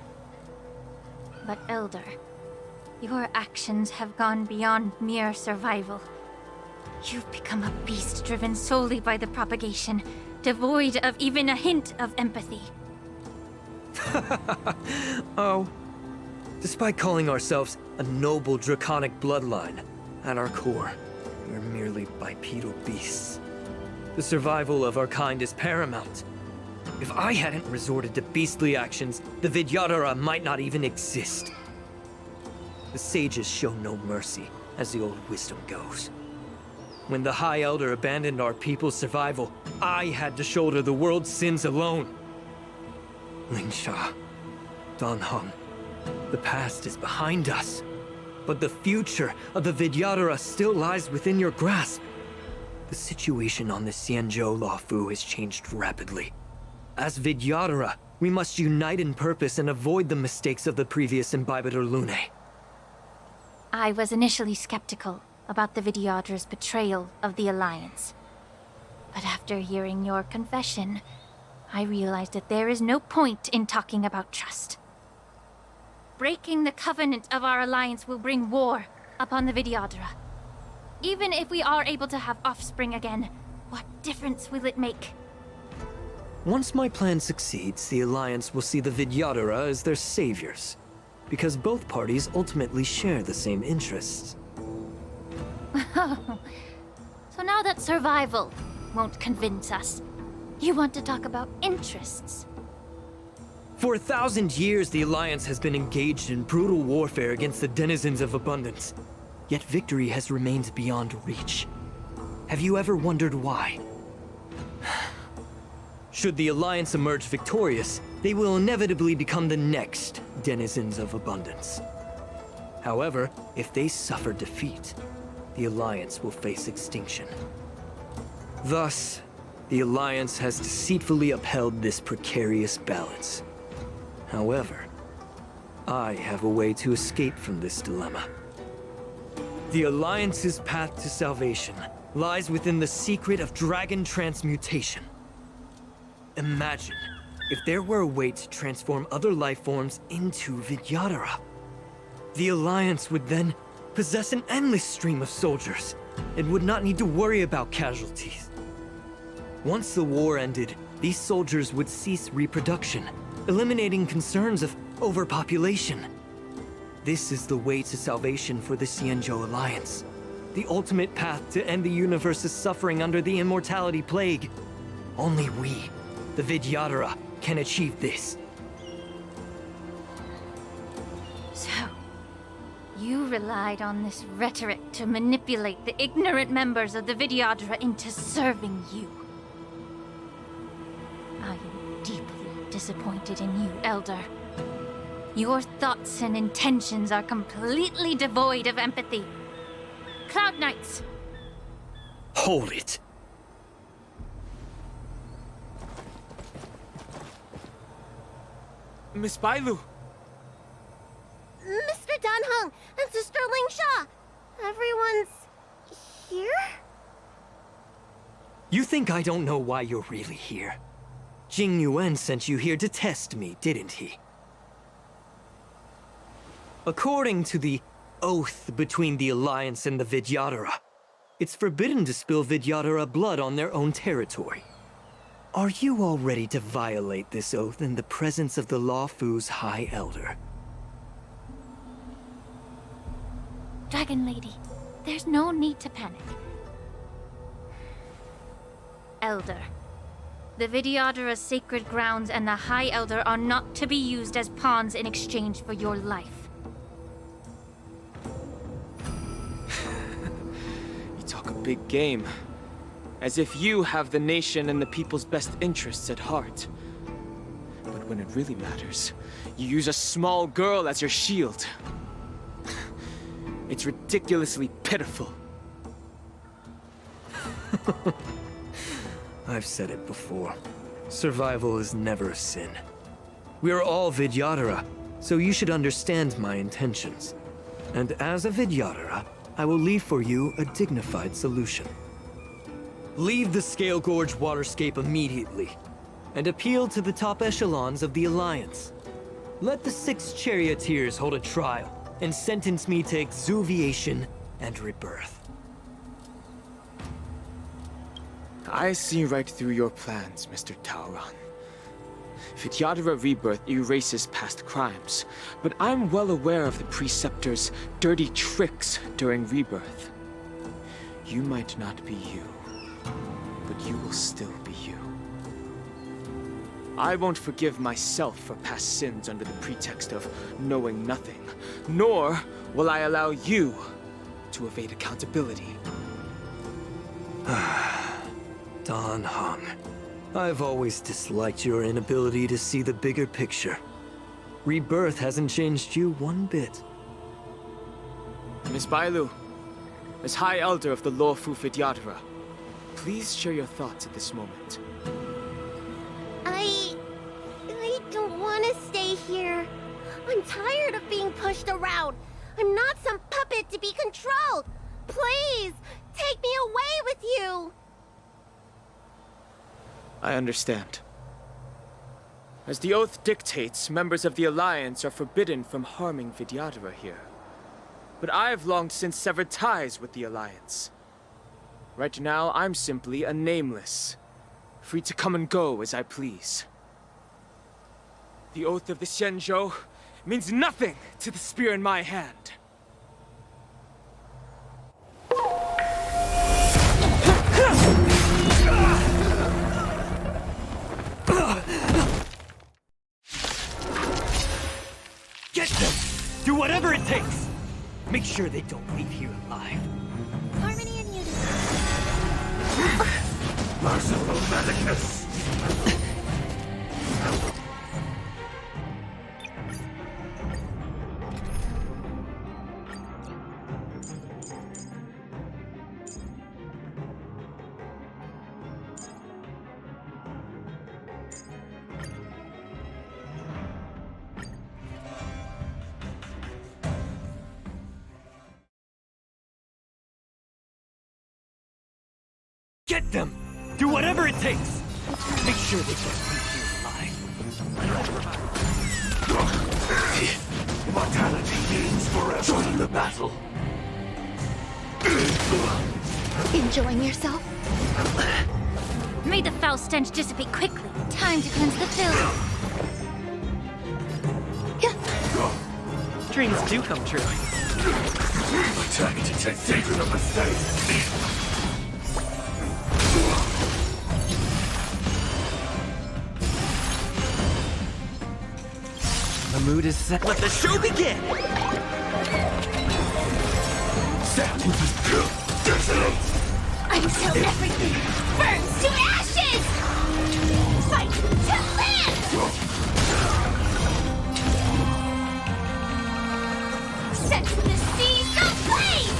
But Elder, your actions have gone beyond mere survival. You've become a beast driven solely by the propagation, devoid of even a hint of empathy. Oh. Despite calling ourselves a noble draconic bloodline, at our core, we're merely bipedal beasts. The survival of our kind is paramount. If I hadn't resorted to beastly actions, the Vidyadhara might not even exist. The sages show no mercy, as the old wisdom goes. When the High Elder abandoned our people's survival, I had to shoulder the world's sins alone. Lingsha, Dan Heng, the past is behind us, but the future of the Vidyadhara still lies within your grasp. The situation on the Xianzhou Luofu has changed rapidly. As Vidyadhara, We must unite in purpose and avoid the mistakes of the previous Imbibitor Lunae. I was initially skeptical about the Vidyadra's betrayal of the Alliance. But after hearing your confession, I realized that there is no point in talking about trust. Breaking the covenant of our alliance will bring war upon the Vidyadhara. Even if we are able to have offspring again, what difference will it make? Once my plan succeeds, the Alliance will see the Vidyadhara as their saviors, because both parties ultimately share the same interests. So now that survival won't convince us, you want to talk about interests? For 1,000 years, the Alliance has been engaged in brutal warfare against the denizens of abundance. Yet victory has remained beyond reach. Have you ever wondered why? Should the Alliance emerge victorious, they will inevitably become the next denizens of abundance. However, if they suffer defeat, the Alliance will face extinction. Thus, the Alliance has deceitfully upheld this precarious balance. However, I have a way to escape from this dilemma. The Alliance's path to salvation lies within the secret of dragon transmutation. Imagine if there were a way to transform other life forms into Vidyadhara. The Alliance would then possess an endless stream of soldiers and would not need to worry about casualties. Once the war ended, these soldiers would cease reproduction, eliminating concerns of overpopulation. This is the way to salvation for the Xianzhou Alliance. The ultimate path to end the universe's suffering under the immortality plague. Only we, the Vidyadhara, can achieve this. So, you relied on this rhetoric to manipulate the ignorant members of the Vidyadhara into serving you. I am deeply disappointed in you, Elder. Your thoughts and intentions are completely devoid of empathy. Cloud Knights! Hold it! Miss Bailu! Mr. Danheng and Sister Lingsha! Everyone's here? You think I don't know why you're really here? Jing Yuan sent you here to test me, didn't he? According to the oath between the Alliance and the Vidyadhara, it's forbidden to spill Vidyadhara blood on their own territory. Are you all ready to violate this oath in the presence of the Luofu's High Elder? Dragon Lady, there's no need to panic. Elder, the Vidyadhara's sacred grounds and the High Elder are not to be used as pawns in exchange for your life. You talk a big game. As if you have the nation and the people's best interests at heart. But when it really matters, you use a small girl as your shield. It's ridiculously pitiful. I've said it before. Survival is never a sin. We are all Vidyadhara, so you should understand my intentions. And as a Vidyadhara, I will leave for you a dignified solution. Leave the Scale Gorge waterscape immediately, and appeal to the top echelons of the Alliance. Let the 6 charioteers hold a trial, and sentence me to exuviation and rebirth. I see right through your plans, Mr. Taoran. Vidyadhara Rebirth erases past crimes, but I'm well aware of the Preceptor's dirty tricks during Rebirth. You might not be you, but you will still be you. I won't forgive myself for past sins under the pretext of knowing nothing, nor will I allow you to evade accountability. Dan Heng, I've always disliked your inability to see the bigger picture. Rebirth hasn't changed you one bit. Miss Bailu, as High Elder of the Luofu Vidyadhara, please share your thoughts at this moment. I here. I'm tired of being pushed around. I'm not some puppet to be controlled. Please, take me away with you. I understand. As the oath dictates, members of the Alliance are forbidden from harming Vidyadhara here. But I've long since severed ties with the Alliance. Right now, I'm simply a nameless, free to come and go as I please. The oath of the Xianzhou means nothing to the spear in my hand. Get them! Do whatever it takes! Make sure they don't leave here alive. Harmony and unity. Merciful Medicus! Get them! Do whatever it takes! Make sure they don't leave here alive. Mortality means forever. Join the battle. Enjoying yourself? May the foul stench dissipate quickly. Time to cleanse the filth. Dreams do come true. Attack to take secret of mistake. The mood is set. Let the show begin! Until everything burns to ashes! Fight to live! Set the seas ablaze!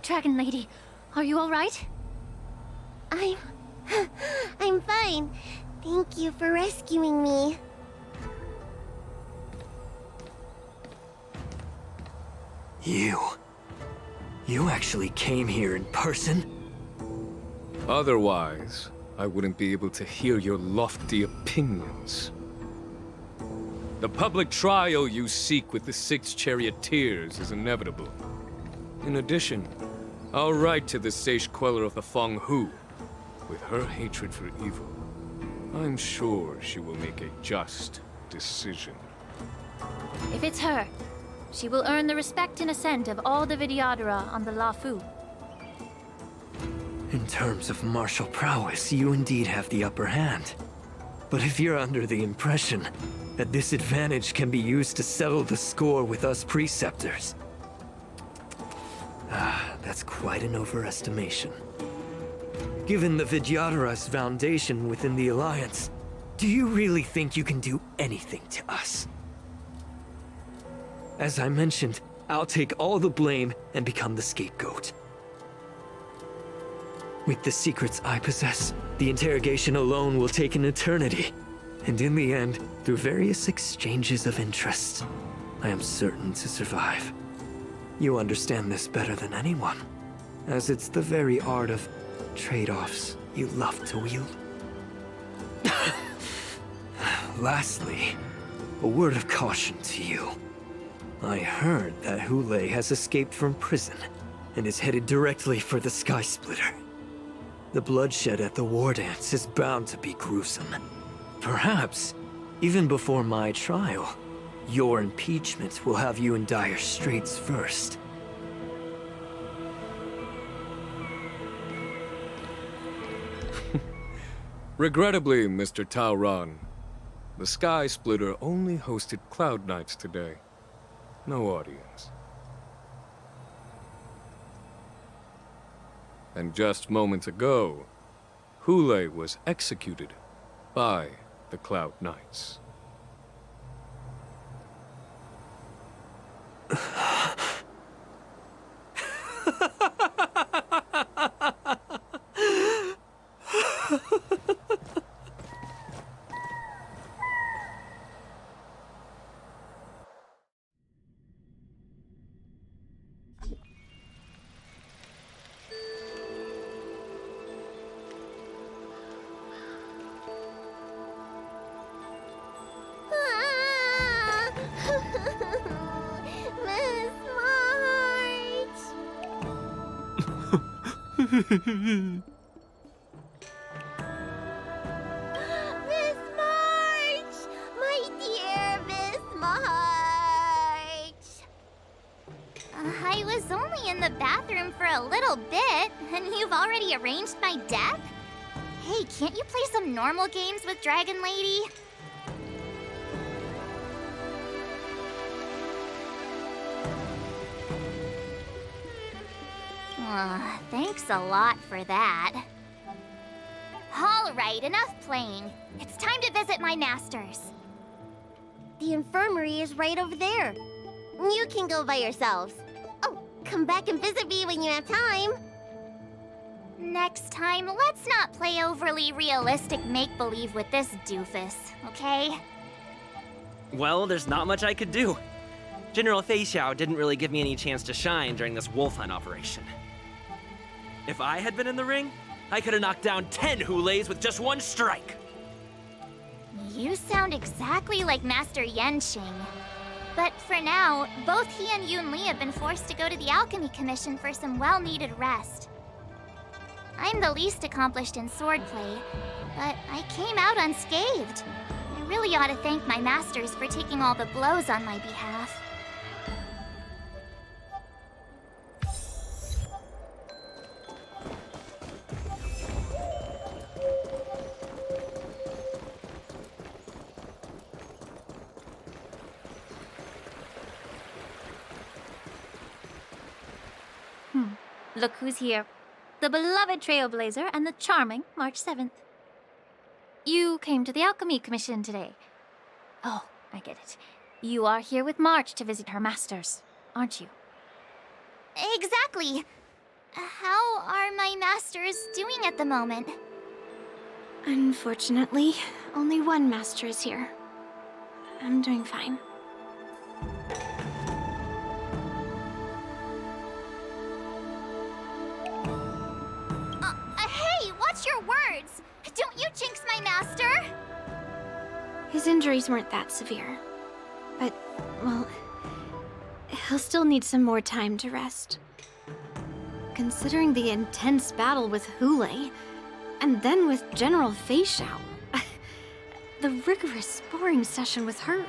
Dragon Lady, are you all right? I'm fine. Thank you for rescuing me. You actually came here in person? Otherwise, I wouldn't be able to hear your lofty opinions. The public trial you seek with the 6 charioteers is inevitable. In addition, I'll write to the Sage Queller of the Feng Hu. With her hatred for evil, I'm sure she will make a just decision. If it's her, she will earn the respect and assent of all the Vidyadhara on the Lafu. In terms of martial prowess, you indeed have the upper hand. But if you're under the impression that this advantage can be used to settle the score with us preceptors, that's quite an overestimation. Given the Vidyadhara's foundation within the Alliance, do you really think you can do anything to us? As I mentioned, I'll take all the blame and become the scapegoat. With the secrets I possess, the interrogation alone will take an eternity. And in the end, through various exchanges of interest, I am certain to survive. You understand this better than anyone, as it's the very art of trade-offs you love to wield. Lastly, a word of caution to you. I heard that Hule has escaped from prison and is headed directly for the Sky Splitter. The bloodshed at the war dance is bound to be gruesome. Perhaps, even before my trial, your impeachment will have you in dire straits first. Regrettably, Mr. Taoran, the Sky Splitter only hosted Cloud Knights today. No audience. And just moments ago, Hule was executed by the Cloud Knights. Miss March! My dear Miss March! I was only in the bathroom for a little bit, and you've already arranged my deck? Hey, can't you play some normal games with Dragon Lady? Thanks a lot for that. All right, enough playing. It's time to visit my masters. The infirmary is right over there. You can go by yourselves. Oh, come back and visit me when you have time. Next time, let's not play overly realistic make-believe with this doofus, okay? Well, there's not much I could do. General Fei Xiao didn't really give me any chance to shine during this wolf hunt operation. If I had been in the ring, I could have knocked down 10 Hulays with just one strike. You sound exactly like Master Yenqing. But for now, both he and Yun Li have been forced to go to the Alchemy Commission for some well-needed rest. I'm the least accomplished in swordplay, but I came out unscathed. I really ought to thank my masters for taking all the blows on my behalf. Look who's here. The beloved Trailblazer and the charming March 7th. You came to the Alchemy Commission today. Oh, I get it. You are here with March to visit her masters, aren't you? Exactly. How are my masters doing at the moment? Unfortunately, only one master is here. I'm doing fine. Hey, watch your words! Don't you jinx my master! His injuries weren't that severe. But, well, he'll still need some more time to rest. Considering the intense battle with Hulei, and then with General Fei Xiao, the rigorous sparring session with her.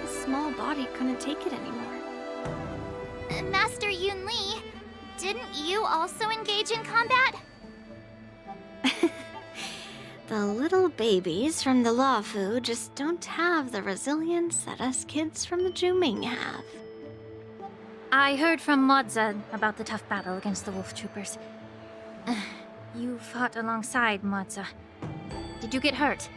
His small body couldn't take it anymore. Master Yun Li, didn't you also engage in combat? The little babies from the Luofu just don't have the resilience that us kids from the Zhuming have. I heard from Moza about the tough battle against the wolf troopers. You fought alongside Moza. Did you get hurt?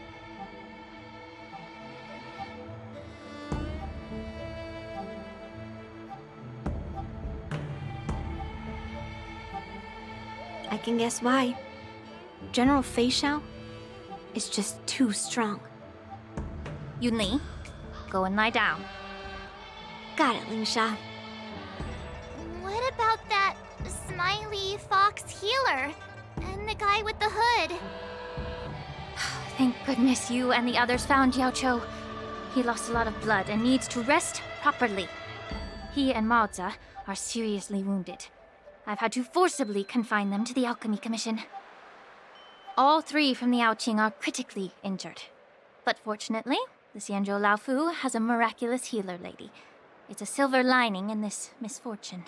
I can guess why. General Fei Xiao is just too strong. Yun Li, go and lie down. Got it, Ling Sha. What about that smiley fox healer? And the guy with the hood? Thank goodness you and the others found Yao Cho. He lost a lot of blood and needs to rest properly. He and Maoza are seriously wounded. I've had to forcibly confine them to the Alchemy Commission. All three from the Yaoqing are critically injured. But fortunately, the Xianzhou Laofu has a miraculous healer lady. It's a silver lining in this misfortune.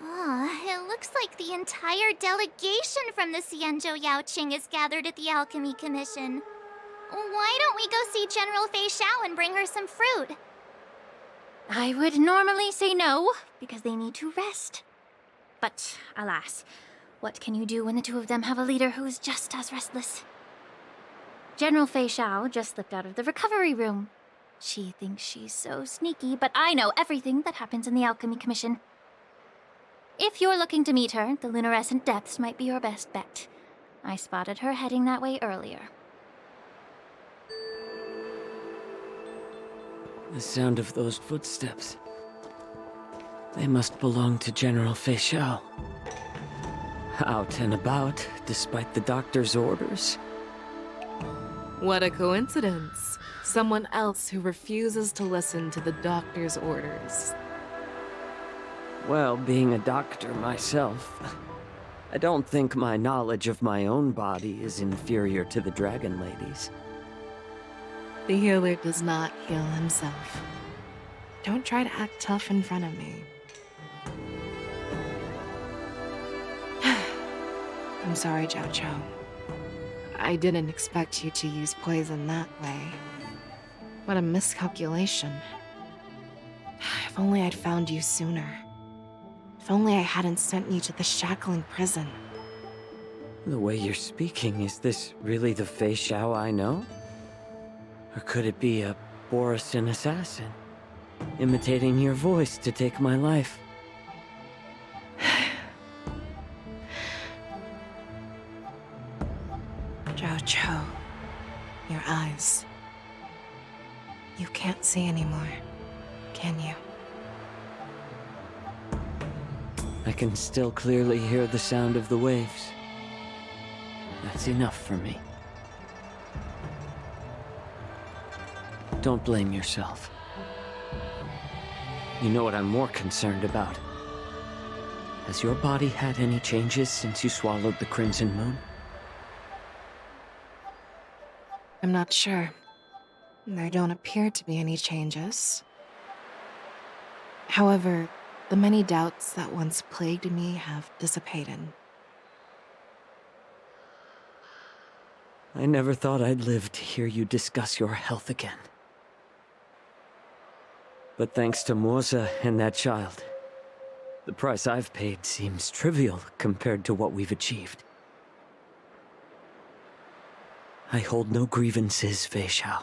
It looks like the entire delegation from the Xianzhou Yaoqing is gathered at the Alchemy Commission. Why don't we go see General Fei Xiao and bring her some fruit? I would normally say no, because they need to rest. But, alas, what can you do when the two of them have a leader who is just as restless? General Fei Xiao just slipped out of the recovery room. She thinks she's so sneaky, but I know everything that happens in the Alchemy Commission. If you're looking to meet her, the luminescent depths might be your best bet. I spotted her heading that way earlier. The sound of those footsteps. They must belong to General Fei Xiao. Out and about, despite the doctor's orders. What a coincidence. Someone else who refuses to listen to the doctor's orders. Well, being a doctor myself, I don't think my knowledge of my own body is inferior to the Dragon Lady's. The healer does not heal himself. Don't try to act tough in front of me. I'm sorry, Zhao Cho. I didn't expect you to use poison that way. What a miscalculation. If only I'd found you sooner. If only I hadn't sent you to the shackling prison. The way you're speaking, is this really the Fei Xiao I know? Or could it be a Borisin assassin, imitating your voice to take my life? Zhao Cho, your eyes. You can't see anymore, can you? I can still clearly hear the sound of the waves. That's enough for me. Don't blame yourself. You know what I'm more concerned about? Has your body had any changes since you swallowed the Crimson Moon? I'm not sure. There don't appear to be any changes. However, the many doubts that once plagued me have dissipated. I never thought I'd live to hear you discuss your health again. But thanks to Morza and that child, the price I've paid seems trivial compared to what we've achieved. I hold no grievances, Fei Xiao.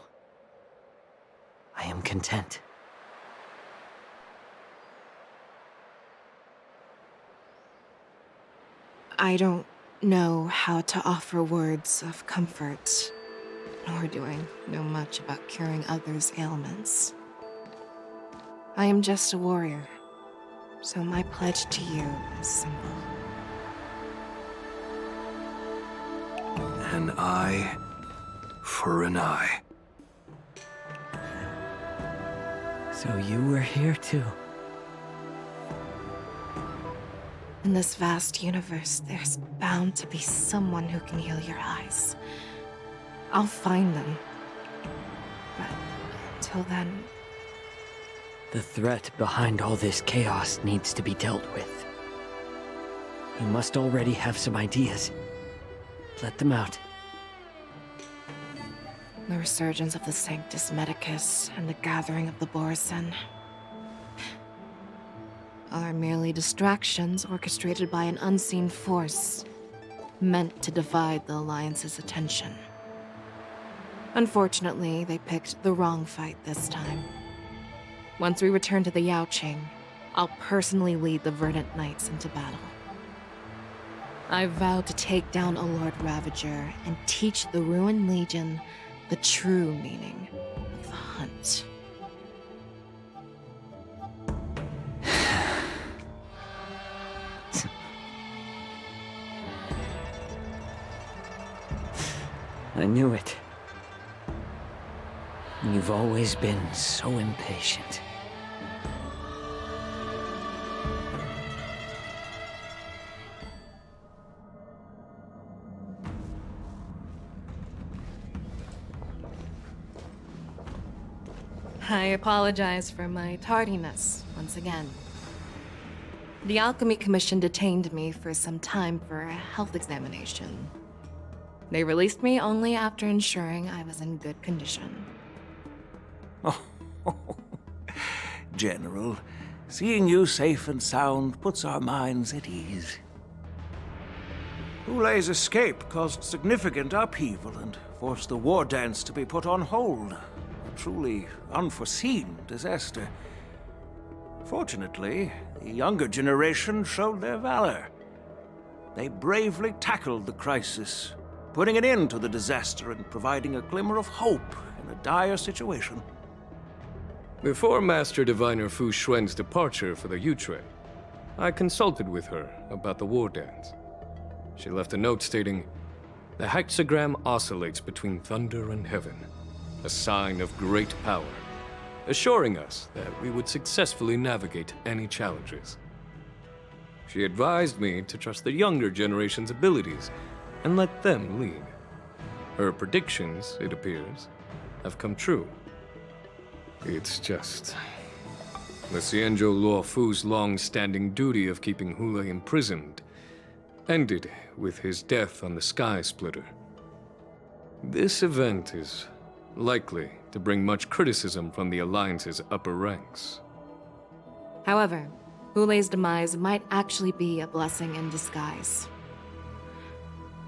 I am content. I don't know how to offer words of comfort, nor do I know much about curing others' ailments. I am just a warrior, so my pledge to you is simple. An eye for an eye. So you were here too. In this vast universe, there's bound to be someone who can heal your eyes. I'll find them. But until then... The threat behind all this chaos needs to be dealt with. You must already have some ideas. Let them out. The resurgence of the Sanctus Medicus and the gathering of the Borisin are merely distractions orchestrated by an unseen force, meant to divide the Alliance's attention. Unfortunately, they picked the wrong fight this time. Once we return to the Yaoqing, I'll personally lead the Verdant Knights into battle. I vow to take down a Lord Ravager and teach the Ruined Legion the true meaning of the hunt. I knew it. You've always been so impatient. I apologize for my tardiness once again. The Alchemy Commission detained me for some time for a health examination. They released me only after ensuring I was in good condition. General, seeing you safe and sound puts our minds at ease. Hulei's escape caused significant upheaval and forced the war dance to be put on hold. A truly unforeseen disaster. Fortunately, the younger generation showed their valor. They bravely tackled the crisis, putting an end to the disaster and providing a glimmer of hope in a dire situation. Before Master Diviner Fu Xuan's departure for the Yutre, I consulted with her about the war dance. She left a note stating, "The hexagram oscillates between thunder and heaven, a sign of great power," assuring us that we would successfully navigate any challenges. She advised me to trust the younger generation's abilities and let them lead. Her predictions, it appears, have come true. It's just... the Xianzhou Luofu's long-standing duty of keeping Hule imprisoned ended with his death on the Sky Splitter. This event is likely to bring much criticism from the Alliance's upper ranks. However, Hule's demise might actually be a blessing in disguise.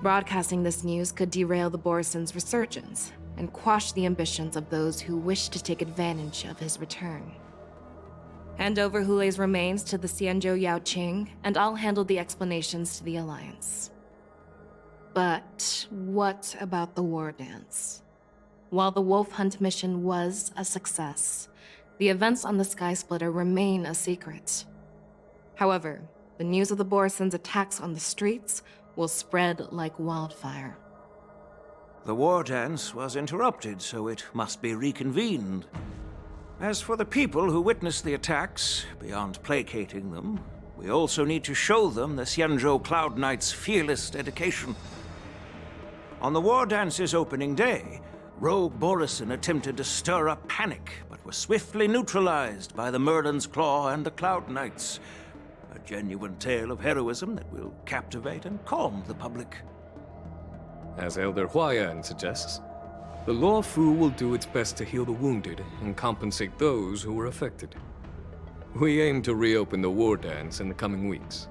Broadcasting this news could derail the Borison's resurgence and quash the ambitions of those who wish to take advantage of his return. Hand over Hule's remains to the Xianzhou Yaoqing, and I'll handle the explanations to the Alliance. But what about the war dance? While the Wolf Hunt mission was a success, the events on the Sky Splitter remain a secret. However, the news of the Borison's attacks on the streets will spread like wildfire. The war dance was interrupted, so it must be reconvened. As for the people who witnessed the attacks, beyond placating them, we also need to show them the Xianzhou Cloud Knight's fearless dedication. On the war dance's opening day, rogue Borison attempted to stir up panic, but was swiftly neutralized by the Merlin's Claw and the Cloud Knights. A genuine tale of heroism that will captivate and calm the public. As Elder Huayan suggests, the Luofu will do its best to heal the wounded and compensate those who were affected. We aim to reopen the war dance in the coming weeks.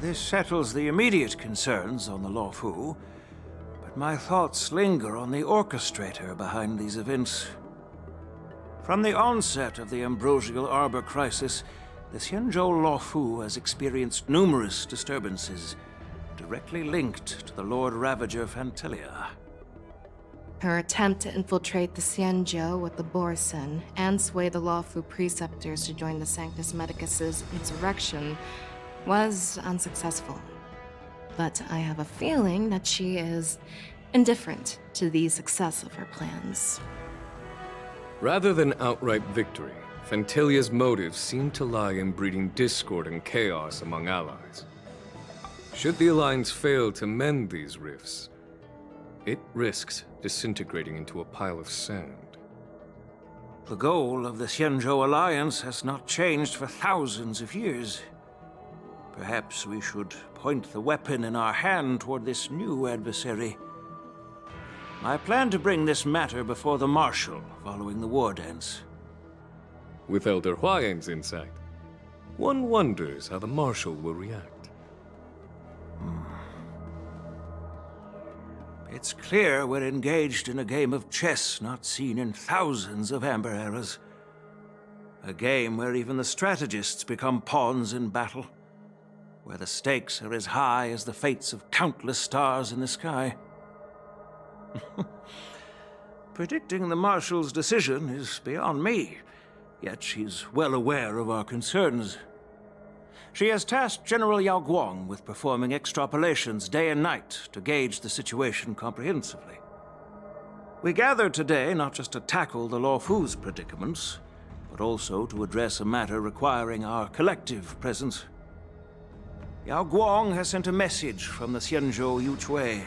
This settles the immediate concerns on the Luofu, but my thoughts linger on the orchestrator behind these events. From the onset of the Ambrosial Arbor crisis, the Xianzhou Luofu has experienced numerous disturbances, directly linked to the Lord Ravager Fantelia. Her attempt to infiltrate the Xianzhou with the Borison and sway the Luofu preceptors to join the Sanctus Medicus's insurrection was unsuccessful. But I have a feeling that she is indifferent to the success of her plans. Rather than outright victory, Fantelia's motives seem to lie in breeding discord and chaos among allies. Should the Alliance fail to mend these rifts, it risks disintegrating into a pile of sand. The goal of the Xianzhou Alliance has not changed for thousands of years. Perhaps we should point the weapon in our hand toward this new adversary. I plan to bring this matter before the Marshal following the war dance. With Elder Huayan's insight, one wonders how the Marshal will react. It's clear we're engaged in a game of chess not seen in thousands of Amber eras. A game where even the strategists become pawns in battle, where the stakes are as high as the fates of countless stars in the sky. Predicting the Marshal's decision is beyond me, yet she's well aware of our concerns. She has tasked General Yao Guang with performing extrapolations day and night to gauge the situation comprehensively. We gathered today not just to tackle the Luofu's predicaments, but also to address a matter requiring our collective presence. Yao Guang has sent a message from the Xianzhou Yuchui,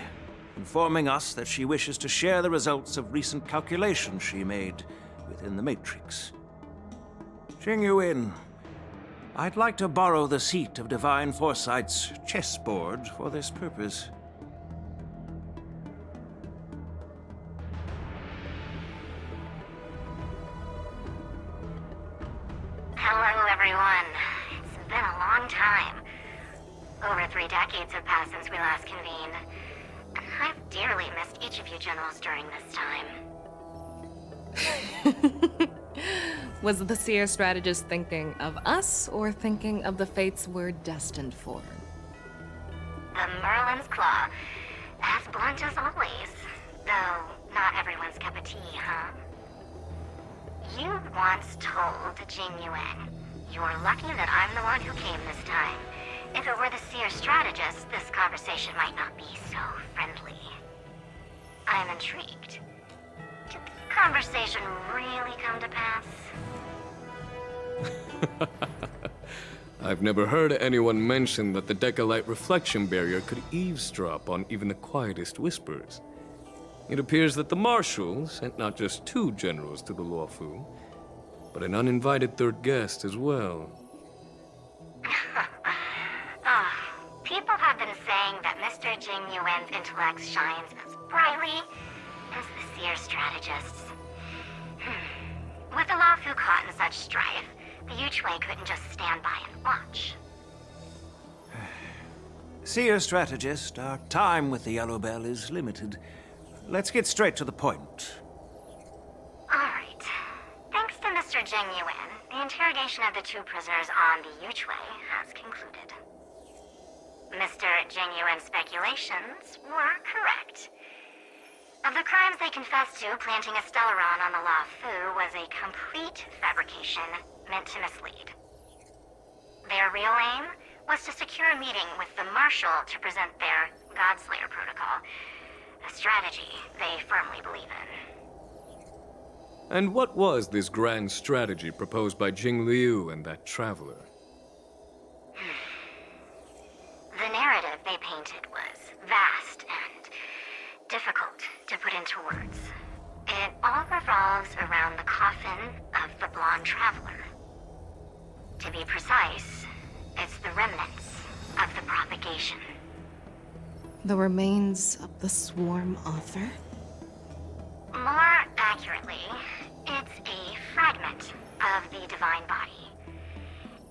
informing us that she wishes to share the results of recent calculations she made within the Matrix. Xing Yuin, I'd like to borrow the seat of Divine Foresight's chessboard for this purpose. Hello, everyone. It's been a long time. Over 3 decades have passed since we last convened. I've dearly missed each of you generals during this time. Was the Seer strategist thinking of us, or thinking of the fates we're destined for? The Merlin's Claw. As blunt as always. Though, not everyone's cup of tea, huh? You once told Jing Yuan, "You're lucky that I'm the one who came this time. If it were the Seer strategist, this conversation might not be so friendly." I'm intrigued. Did the conversation really come to pass? I've never heard anyone mention that the Decalite reflection barrier could eavesdrop on even the quietest whispers. It appears that the Marshal sent not just 2 generals to the Luofu, but an uninvited 3rd guest as well. People have been saying that Mr. Jing Yuan's intellect shines as brightly as the seer strategists. With the Luofu caught in such strife, the Yuchwei couldn't just stand by and watch. Seer strategist, our time with the Yellow Bell is limited. Let's get straight to the point. Alright. Thanks to Mr. Jing Yuan, the interrogation of the 2 prisoners on the Yuchwei has concluded. Mr. Jing Yuan's speculations were correct. Of the crimes they confessed to, planting a Stellaron on the Luofu was a complete fabrication meant to mislead. Their real aim was to secure a meeting with the Marshal to present their Godslayer protocol, a strategy they firmly believe in. And what was this grand strategy proposed by Jing Liu and that traveler? The narrative they painted was vast and difficult to put into words. It all revolves around the coffin of the blonde traveler. To be precise, it's the remnants of the propagation. The remains of the Swarm Author? More accurately, it's a fragment of the Divine Body.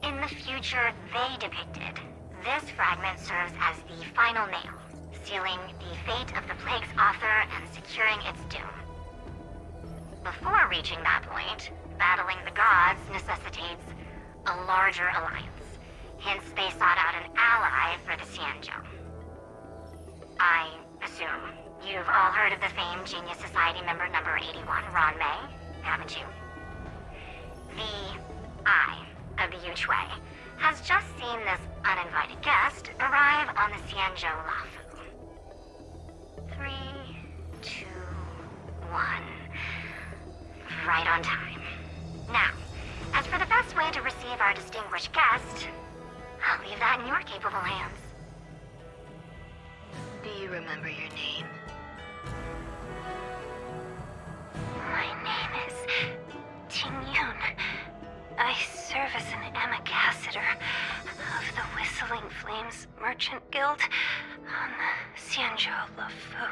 In the future they depicted, this fragment serves as the final nail, sealing the fate of the Plague's author and securing its doom. Before reaching that point, battling the gods necessitates a larger alliance. Hence, they sought out an ally for the Xianzhou. I assume you've all heard of the famed Genius Society member number 81, Ron Mei, haven't you? The Eye of the Yuchwei has just seen this uninvited guest arrive on the Xianzhou Luofu. 3, 2, 1. Right on time. Now, as for the best way to receive our distinguished guest, I'll leave that in your capable hands. Do you remember your name? My name is Ting Yun. I serve as an ambassador of the Whistling Flames Merchant Guild on the Xianzhou Luofu.